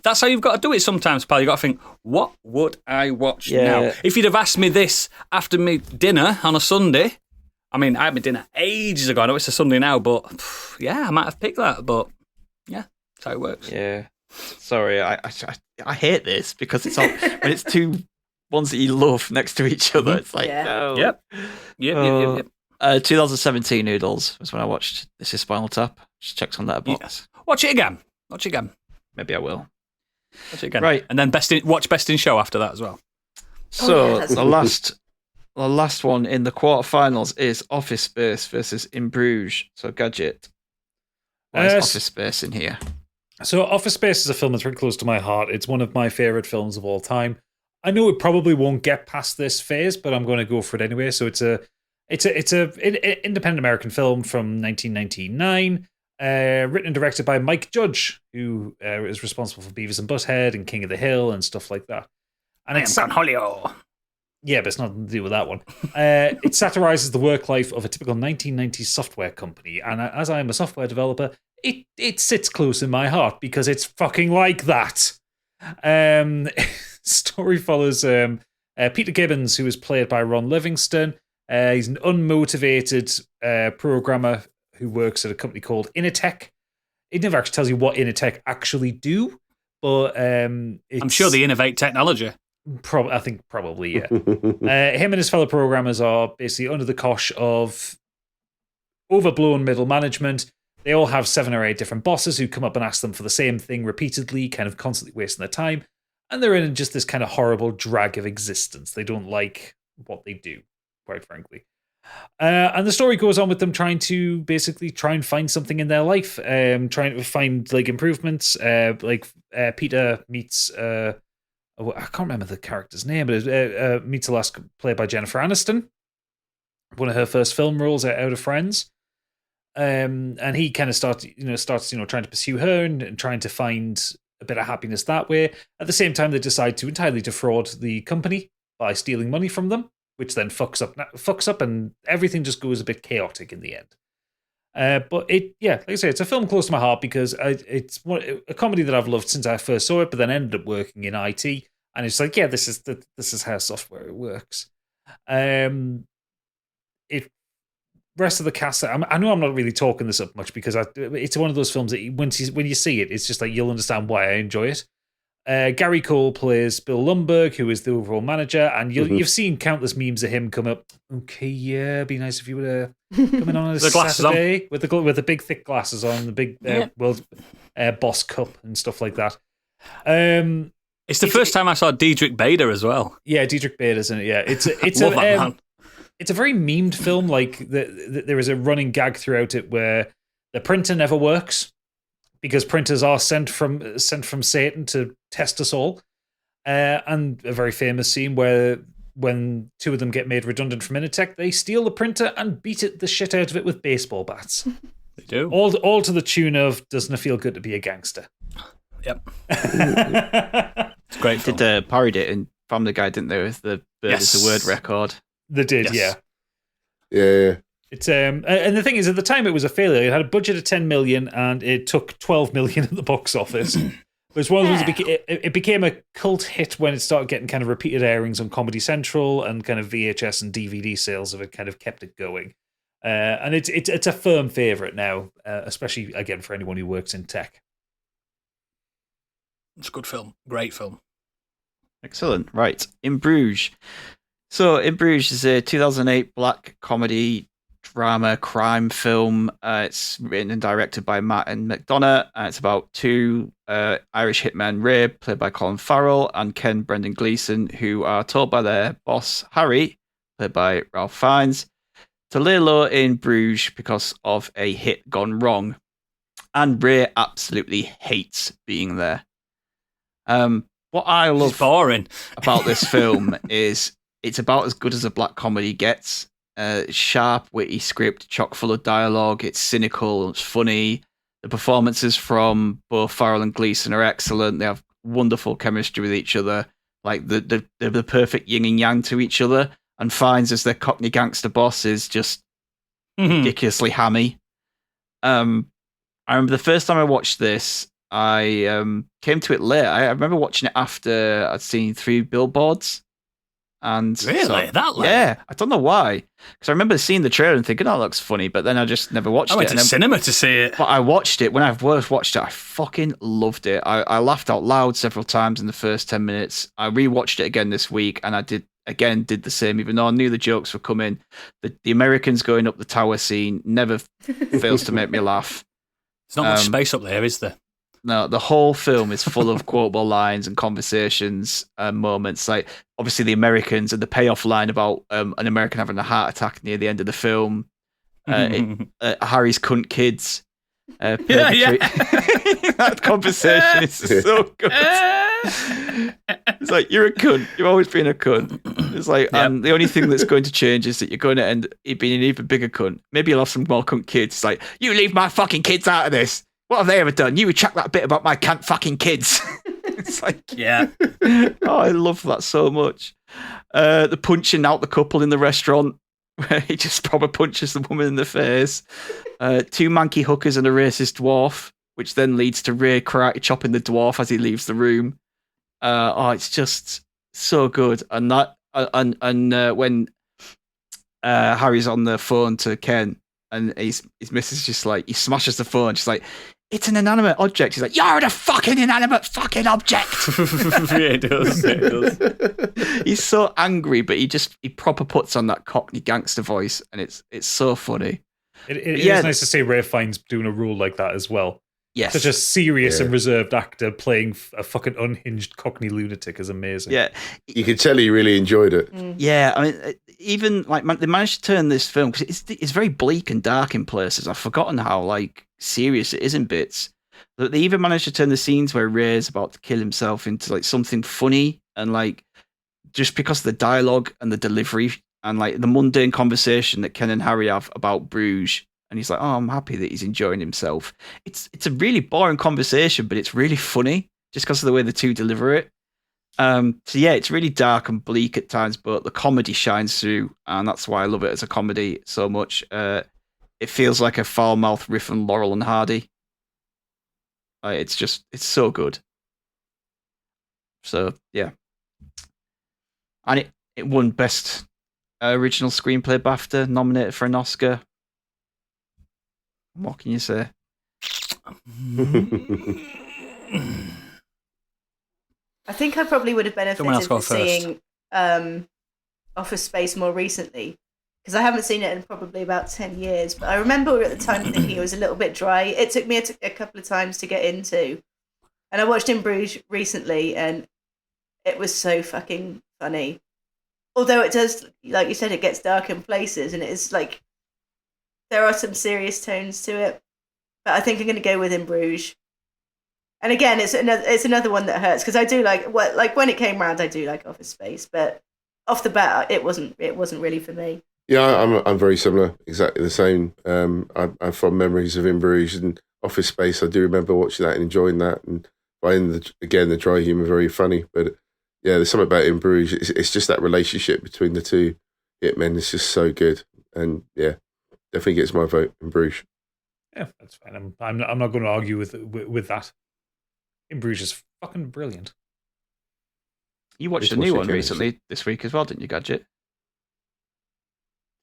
That's how you've got to do it sometimes, pal. You've got to think, what would I watch now? If you'd have asked me this after me dinner on a Sunday, I mean, I had my dinner ages ago. I know it's a Sunday now, but yeah, I might have picked that. But yeah, that's how it works. Yeah. Sorry, I hate this because it's all, when it's two ones that you love next to each other. It's like, no. Yep. 2017 Noodles was when I watched This Is Spinal Tap. Just checks on Letterboxd. Yes. Watch it again. Maybe I will. Watch it again. Right. And then watch Best in Show after that as well. So the last one in the quarterfinals is Office Space versus In Bruges. So Gadget. Why is Office Space in here? So Office Space is a film that's very close to my heart. It's one of my favourite films of all time. I know it probably won't get past this phase, but I'm going to go for it anyway. So it's a independent American film from 1999, written and directed by Mike Judge, who is responsible for Beavis and Butthead and King of the Hill and stuff like that. And it's Hollywood. Yeah, but it's nothing to do with that one. It satirizes the work life of a typical 1990s software company, and as I am a software developer, it sits close in my heart because it's fucking like that. Story follows Peter Gibbons, who is played by Ron Livingston. He's an unmotivated programmer who works at a company called Initech. It never actually tells you what Initech actually do, but I'm sure they innovate technology. I think probably, yeah. Him and his fellow programmers are basically under the cosh of overblown middle management. They all have 7 or 8 different bosses who come up and ask them for the same thing repeatedly, kind of constantly wasting their time. And they're in just this kind of horrible drag of existence. They don't like what they do, quite frankly. And the story goes on with them trying to basically try and find something in their life, trying to find like improvements. Peter meets... I can't remember the character's name, but meets Alaska, played by Jennifer Aniston, one of her first film roles out of Friends. And he kind of starts trying to pursue her and trying to find a bit of happiness that way. At the same time, they decide to entirely defraud the company by stealing money from them, which then fucks up, and everything just goes a bit chaotic in the end. But like I say, it's a film close to my heart because it's a comedy that I've loved since I first saw it, but then ended up working in IT, and it's like, yeah, this is how software works. Rest of the cast, I know I'm not really talking this up much because it's one of those films that when you see it, it's just like you'll understand why I enjoy it. Gary Cole plays Bill Lumberg, who is the overall manager, and you've seen countless memes of him come up. Okay, yeah, it'd be nice if you would come in on a Saturday on. with the big thick glasses on, the big World Boss Cup and stuff like that. It's the first time I saw Diedrich Bader as well. Yeah, Diedrich Bader's in it. Yeah, it's Love that man. It's a very memed film. Like there is a running gag throughout it where the printer never works because printers are sent from Satan to test us all. And a very famous scene where when 2 of them get made redundant from Initech, they steal the printer and beat the shit out of it with baseball bats. They do. All to the tune of "Doesn't it feel good to be a gangster?" Yep. It's great. Did parodied it in Family Guy, didn't they? With the Bird is the Word record. They did, Yeah. It's and the thing is, at the time, it was a failure. It had a budget of 10 million, and it took 12 million at the box office. But it's one of those. It became a cult hit when it started getting kind of repeated airings on Comedy Central, and kind of VHS and DVD sales of it kind of kept it going. And it's a firm favorite now, especially again for anyone who works in tech. It's a good film, great film. Excellent. Right, In Bruges. So, In Bruges is a 2008 black comedy drama crime film. It's written and directed by Matt and McDonough. It's about two Irish hitmen, Ray, played by Colin Farrell, and Ken Brendan Gleeson, who are told by their boss, Harry, played by Ralph Fiennes, to lay low in Bruges because of a hit gone wrong. And Ray absolutely hates being there. What I love boring about this film is it's about as good as a black comedy gets. Sharp, witty script, chock full of dialogue. It's cynical, it's funny. The performances from both Farrell and Gleeson are excellent. They have wonderful chemistry with each other. Like they're the perfect yin and yang to each other. And Fiennes as their Cockney gangster boss is just ridiculously hammy. I remember the first time I watched this, I came to it late. I remember watching it after I'd seen 3 Billboards. And really? That late? Yeah, I don't know why. Because I remember seeing the trailer and thinking, oh, it looks funny, but then I just never watched it. I went to cinema to see it. But I watched it. When I first watched it, I fucking loved it. I laughed out loud several times in the first 10 minutes. I rewatched it again this week, and I did the same, even though I knew the jokes were coming. The Americans going up the tower scene never fails to make me laugh. There's not much space up there, is there? No, the whole film is full of quotable lines and conversations and moments. Like, obviously, the Americans and the payoff line about an American having a heart attack near the end of the film. Harry's cunt kids. Yeah. That conversation is so good. It's like, you're a cunt. You've always been a cunt. It's like, and the only thing that's going to change is that you're going to end up being an even bigger cunt. Maybe you'll have some more cunt kids. It's like, you leave my fucking kids out of this. What have they ever done? You retract that bit about my cunt fucking kids. It's like, yeah. Oh, I love that so much. The punching out the couple in the restaurant, where he just proper punches the woman in the face. 2 manky hookers and a racist dwarf, which then leads to Ray karate chopping the dwarf as he leaves the room. It's just so good. And when Harry's on the phone to Ken, and his missus just like, he smashes the phone, she's like, it's an inanimate object. He's like, you're the fucking inanimate fucking object. Yeah, it does. He's so angry, but he proper puts on that Cockney gangster voice, and it's so funny. It is nice to see Ray Fiennes doing a role like that as well. Yes. Such a serious and reserved actor playing a fucking unhinged Cockney lunatic is amazing. Yeah. You could tell he really enjoyed it. Yeah, I mean, even like they managed to turn this film, because it's very bleak and dark in places. I've forgotten how like serious it is in bits. But they even managed to turn the scenes where Ray's about to kill himself into like something funny, and like just because of the dialogue and the delivery and like the mundane conversation that Ken and Harry have about Bruges. And he's like, oh, I'm happy that he's enjoying himself. It's a really boring conversation, but it's really funny just because of the way the two deliver it. So yeah, it's really dark and bleak at times, but the comedy shines through, and that's why I love it as a comedy so much. It feels like a foul-mouthed riff on Laurel and Hardy. It's so good. So yeah, and it won Best Original Screenplay BAFTA, nominated for an Oscar. What can you say? I think I probably would have benefited from seeing Office Space more recently, because I haven't seen it in probably about 10 years. But I remember at the time thinking it was a little bit dry. It took me a couple of times to get into. And I watched In Bruges recently, and it was so fucking funny. Although it does, like you said, it gets dark in places, and it is like, there are some serious tones to it, but I think I'm going to go with In Bruges. And again, it's another one that hurts, because I do like when it came round, I do like Office Space, but off the bat, it wasn't really for me. Yeah, I'm very similar, exactly the same. I've fond memories of In Bruges and Office Space. I do remember watching that and enjoying that, and finding the dry humour very funny. But yeah, there's something about In Bruges. It's just that relationship between the two hitmen is just so good, and yeah. definitely gets my vote in Bruges. Yeah, that's fine. I'm not going to argue with that. In Bruges is fucking brilliant. You watched a new one recently this week as well, didn't you, Gadget?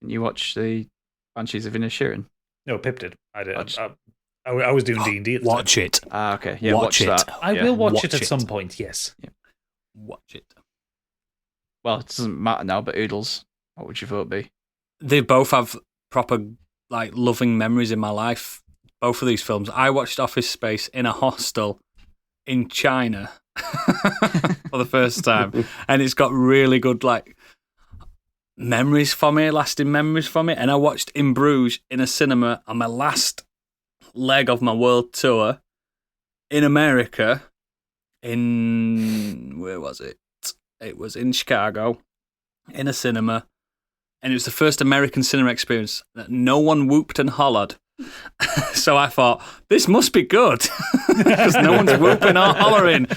Didn't you watch the Banshees of Inisherin? No, Pip did. I did. I was doing D&D at the Watch time. it. Ah, okay. Yeah, Watch it. that. I Yeah. will watch Watch it at it. some point, yes. Yeah. Watch it. Well, it doesn't matter now, but Oodles, what would your vote be? They both have proper, like, loving memories in my life. Both of these films. I watched Office Space in a hostel in China for the first time, and it's got really good, like, lasting memories for me. And I watched In Bruges in a cinema on my last leg of my world tour in America. Where was it? It was in Chicago, in a cinema, and it was the first American cinema experience that no one whooped and hollered. So I thought, this must be good, because no one's whooping or hollering.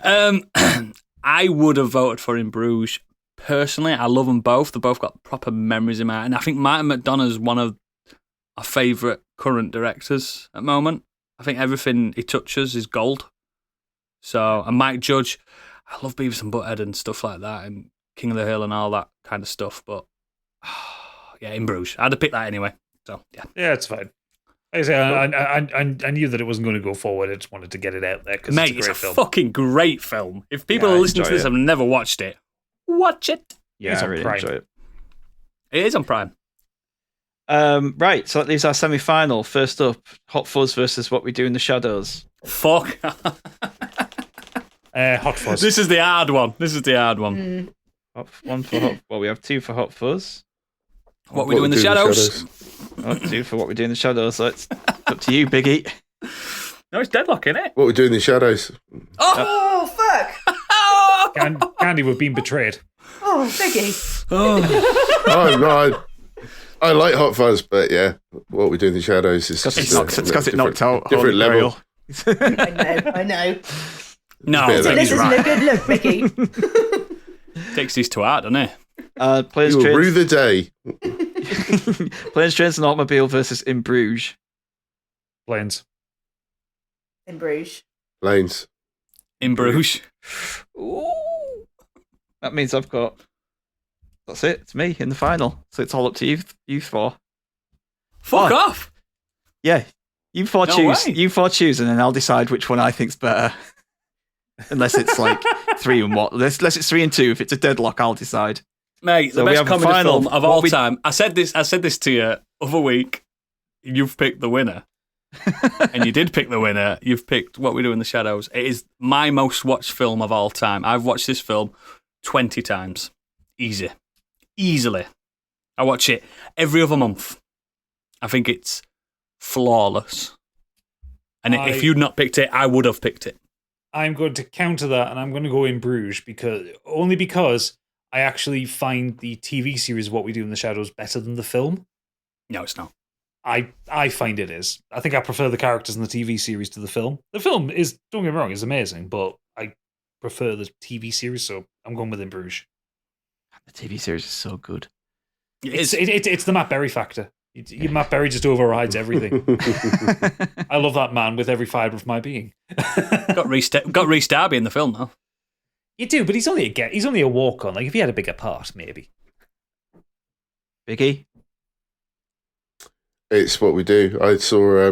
I would have voted for In Bruges. Personally, I love them both. They both got proper memories in my head. And I think Martin McDonagh's one of our favourite current directors at the moment. I think everything he touches is gold. So, and Mike Judge, I love Beavis and Butthead and stuff like that, and King of the Hill and all that kind of stuff. But yeah, In Bruges, I'd have picked that anyway. So yeah, it's fine. Like I say, I knew that it wasn't going to go forward. I just wanted to get it out there because mate, it's a great film. fucking great film. If people are listening to this and have never watched it, watch it. Yeah, It's I on really Prime. enjoy it. It is on Prime. Right, so that leaves our semi-final. First up, Hot Fuzz versus What We Do in the Shadows. Fuck. Hot Fuzz. This is the hard one. One for Hot. Well, we have two for Hot Fuzz. What we do in the shadows. Oh, two for What We Do in the Shadows. So it's up to you, Biggie. No, it's Deadlock, isn't it? What we do in the shadows? Oh, fuck! Candy, we've been betrayed. Oh, Biggie. Oh no, I like Hot Fuzz, but yeah, what we do in the shadows is It's just because it knocked out different Holy level. Grail. I know. No, It's a bit of This he's isn't a right. good look, Biggie. Takes these to heart, doesn't he? Planes, You will rue Trains, the day. Planes, Trains and Automobile versus In Bruges. Planes. In Bruges. Lanes. In Bruges. Ooh. That means I've got... That's it. It's me in the final. So it's all up to you four. Fuck off. Yeah. You four No choose. way. You four choose, and then I'll decide which one I think's better. Unless it's like 3 and what? Unless it's 3 and 2. If it's a deadlock, I'll decide. Mate, So the we best have a comedy final. film of What all we- time. I said this to you other week. You've picked the winner. And you did pick the winner. You've picked What We Do in the Shadows. It is my most watched film of all time. I've watched this film 20 times. Easily. I watch it every other month. I think it's flawless. And if you'd not picked it, I would have picked it. I'm going to counter that, and I'm going to go In Bruges because I actually find the TV series What We Do in the Shadows better than the film. No, it's not. I find it is. I think I prefer the characters in the TV series to the film. The film is, don't get me wrong, is amazing, but I prefer the TV series, so I'm going with In Bruges. The TV series is so good. It's It's the Matt Berry factor. Matt Berry just overrides everything. I love that man with every fibre of my being. got Rhys Darby in the film, though. You do, but he's only a walk on. Like if he had a bigger part, maybe. Biggie? It's What We Do. I saw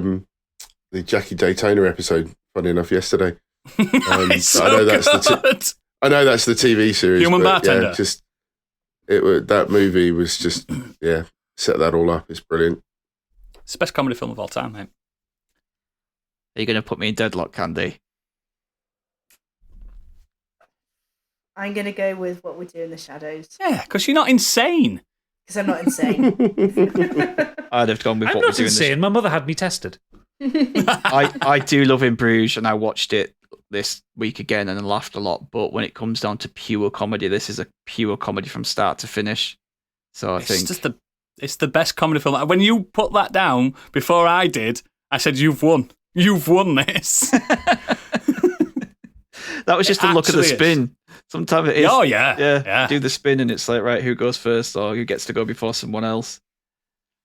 the Jackie Daytona episode, funny enough, yesterday. It's so I know that's good. I know that's the TV series. Human but Bartender. Yeah, that movie was just set that all up. It's brilliant. It's the best comedy film of all time, mate. Are you going to put me in deadlock, Candy? I'm going to go with What We Do in the Shadows. Yeah, because you're not insane. Because I'm not insane. I'd have gone with I'm What We not Do in the insane. My mother had me tested. I do love In Bruges, and I watched it this week again and laughed a lot. But when it comes down to pure comedy, this is a pure comedy from start to finish. So I think It's the best comedy film. When you put that down before I did, I said, "You've won. You've won this." that was just a look at the actually spin. Sometimes it is. Oh yeah. Yeah. Do the spin, and it's like, right, who goes first, or who gets to go before someone else.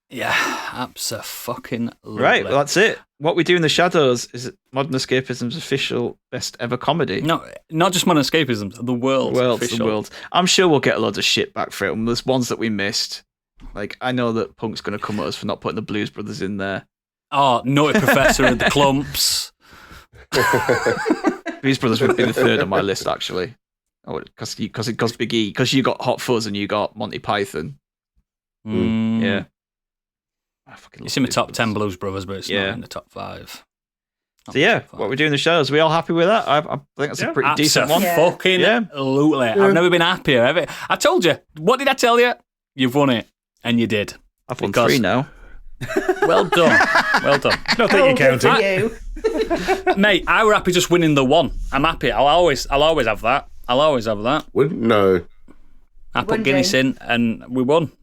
Yeah, abso-fucking-lutely. Right, well, that's it. What We Do in the Shadows is Modern Escapism's official best ever comedy. No, not just Modern Escapism, the world's official. The world. I'm sure we'll get a load of shit back for it. And there's ones that we missed. Like, I know that Punk's going to come at us for not putting the Blues Brothers in there. Oh, Naughty Professor and the Clumps. Blues Brothers would be the third on my list, actually. Because Big E, because you got Hot Fuzz and you got Monty Python. Yeah. It's in the top 10 Blues Brothers, but it's not in the top 5. So yeah, What We Do in the Shadows. Are we all happy with that? I think that's a pretty decent one. Fucking absolutely. I've never been happier. Have I? I told you. What did I tell you? You've won it, and you did. I've won 3 now. Well done. Well done. Not that you're counting. You. Mate, I were happy just winning the one. I'm happy. I'll always have that. I'll always have that. Wouldn't know. I put Guinness in, and we won.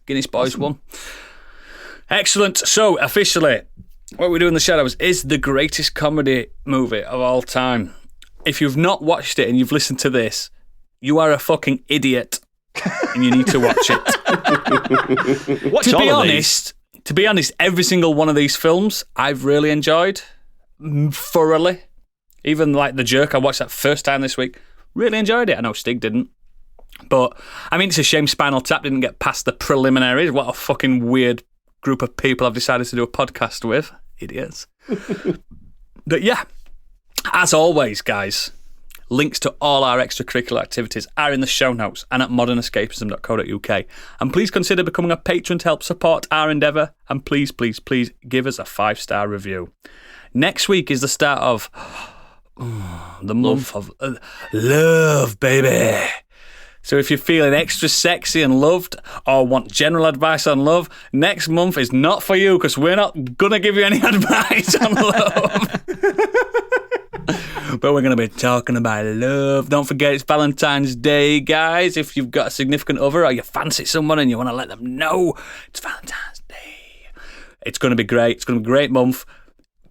Guinness boys won. Excellent. So, officially, What We Do in the Shadows is the greatest comedy movie of all time. If you've not watched it and you've listened to this, you are a fucking idiot, and you need to watch it. Watch all of these. To be honest, every single one of these films I've really enjoyed thoroughly. Even like The Jerk, I watched that first time this week. Really enjoyed it. I know Stig didn't. But, I mean, it's a shame Spinal Tap didn't get past the preliminaries. What a fucking weird group of people I've decided to do a podcast with. Idiots. But yeah, as always, guys, links to all our extracurricular activities are in the show notes and at modernescapism.co.uk. And please consider becoming a patron to help support our endeavour. And please, please, please give us a 5-star review. Next week is the start of the month of love, baby. So if you're feeling extra sexy and loved or want general advice on love, next month is not for you because we're not going to give you any advice on love. But we're going to be talking about love. Don't forget it's Valentine's Day, guys. If you've got a significant other or you fancy someone and you want to let them know, it's Valentine's Day. It's going to be great. It's going to be a great month.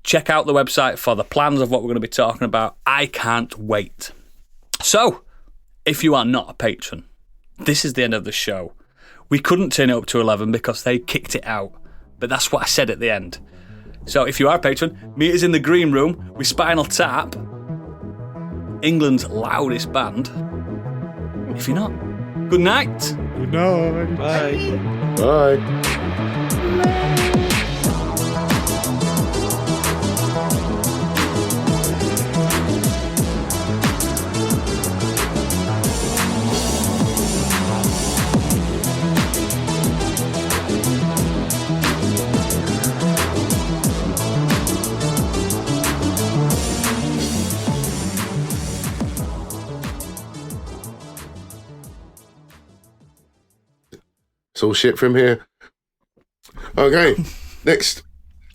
Check out the website for the plans of what we're going to be talking about. I can't wait. So, if you are not a patron, this is the end of the show. We couldn't turn it up to 11 because they kicked it out. But that's what I said at the end. So if you are a patron, meet us in the green room with Spinal Tap, England's loudest band. If you're not, good night. Good night. Bye. Bye. It's all shit from here. Okay, next.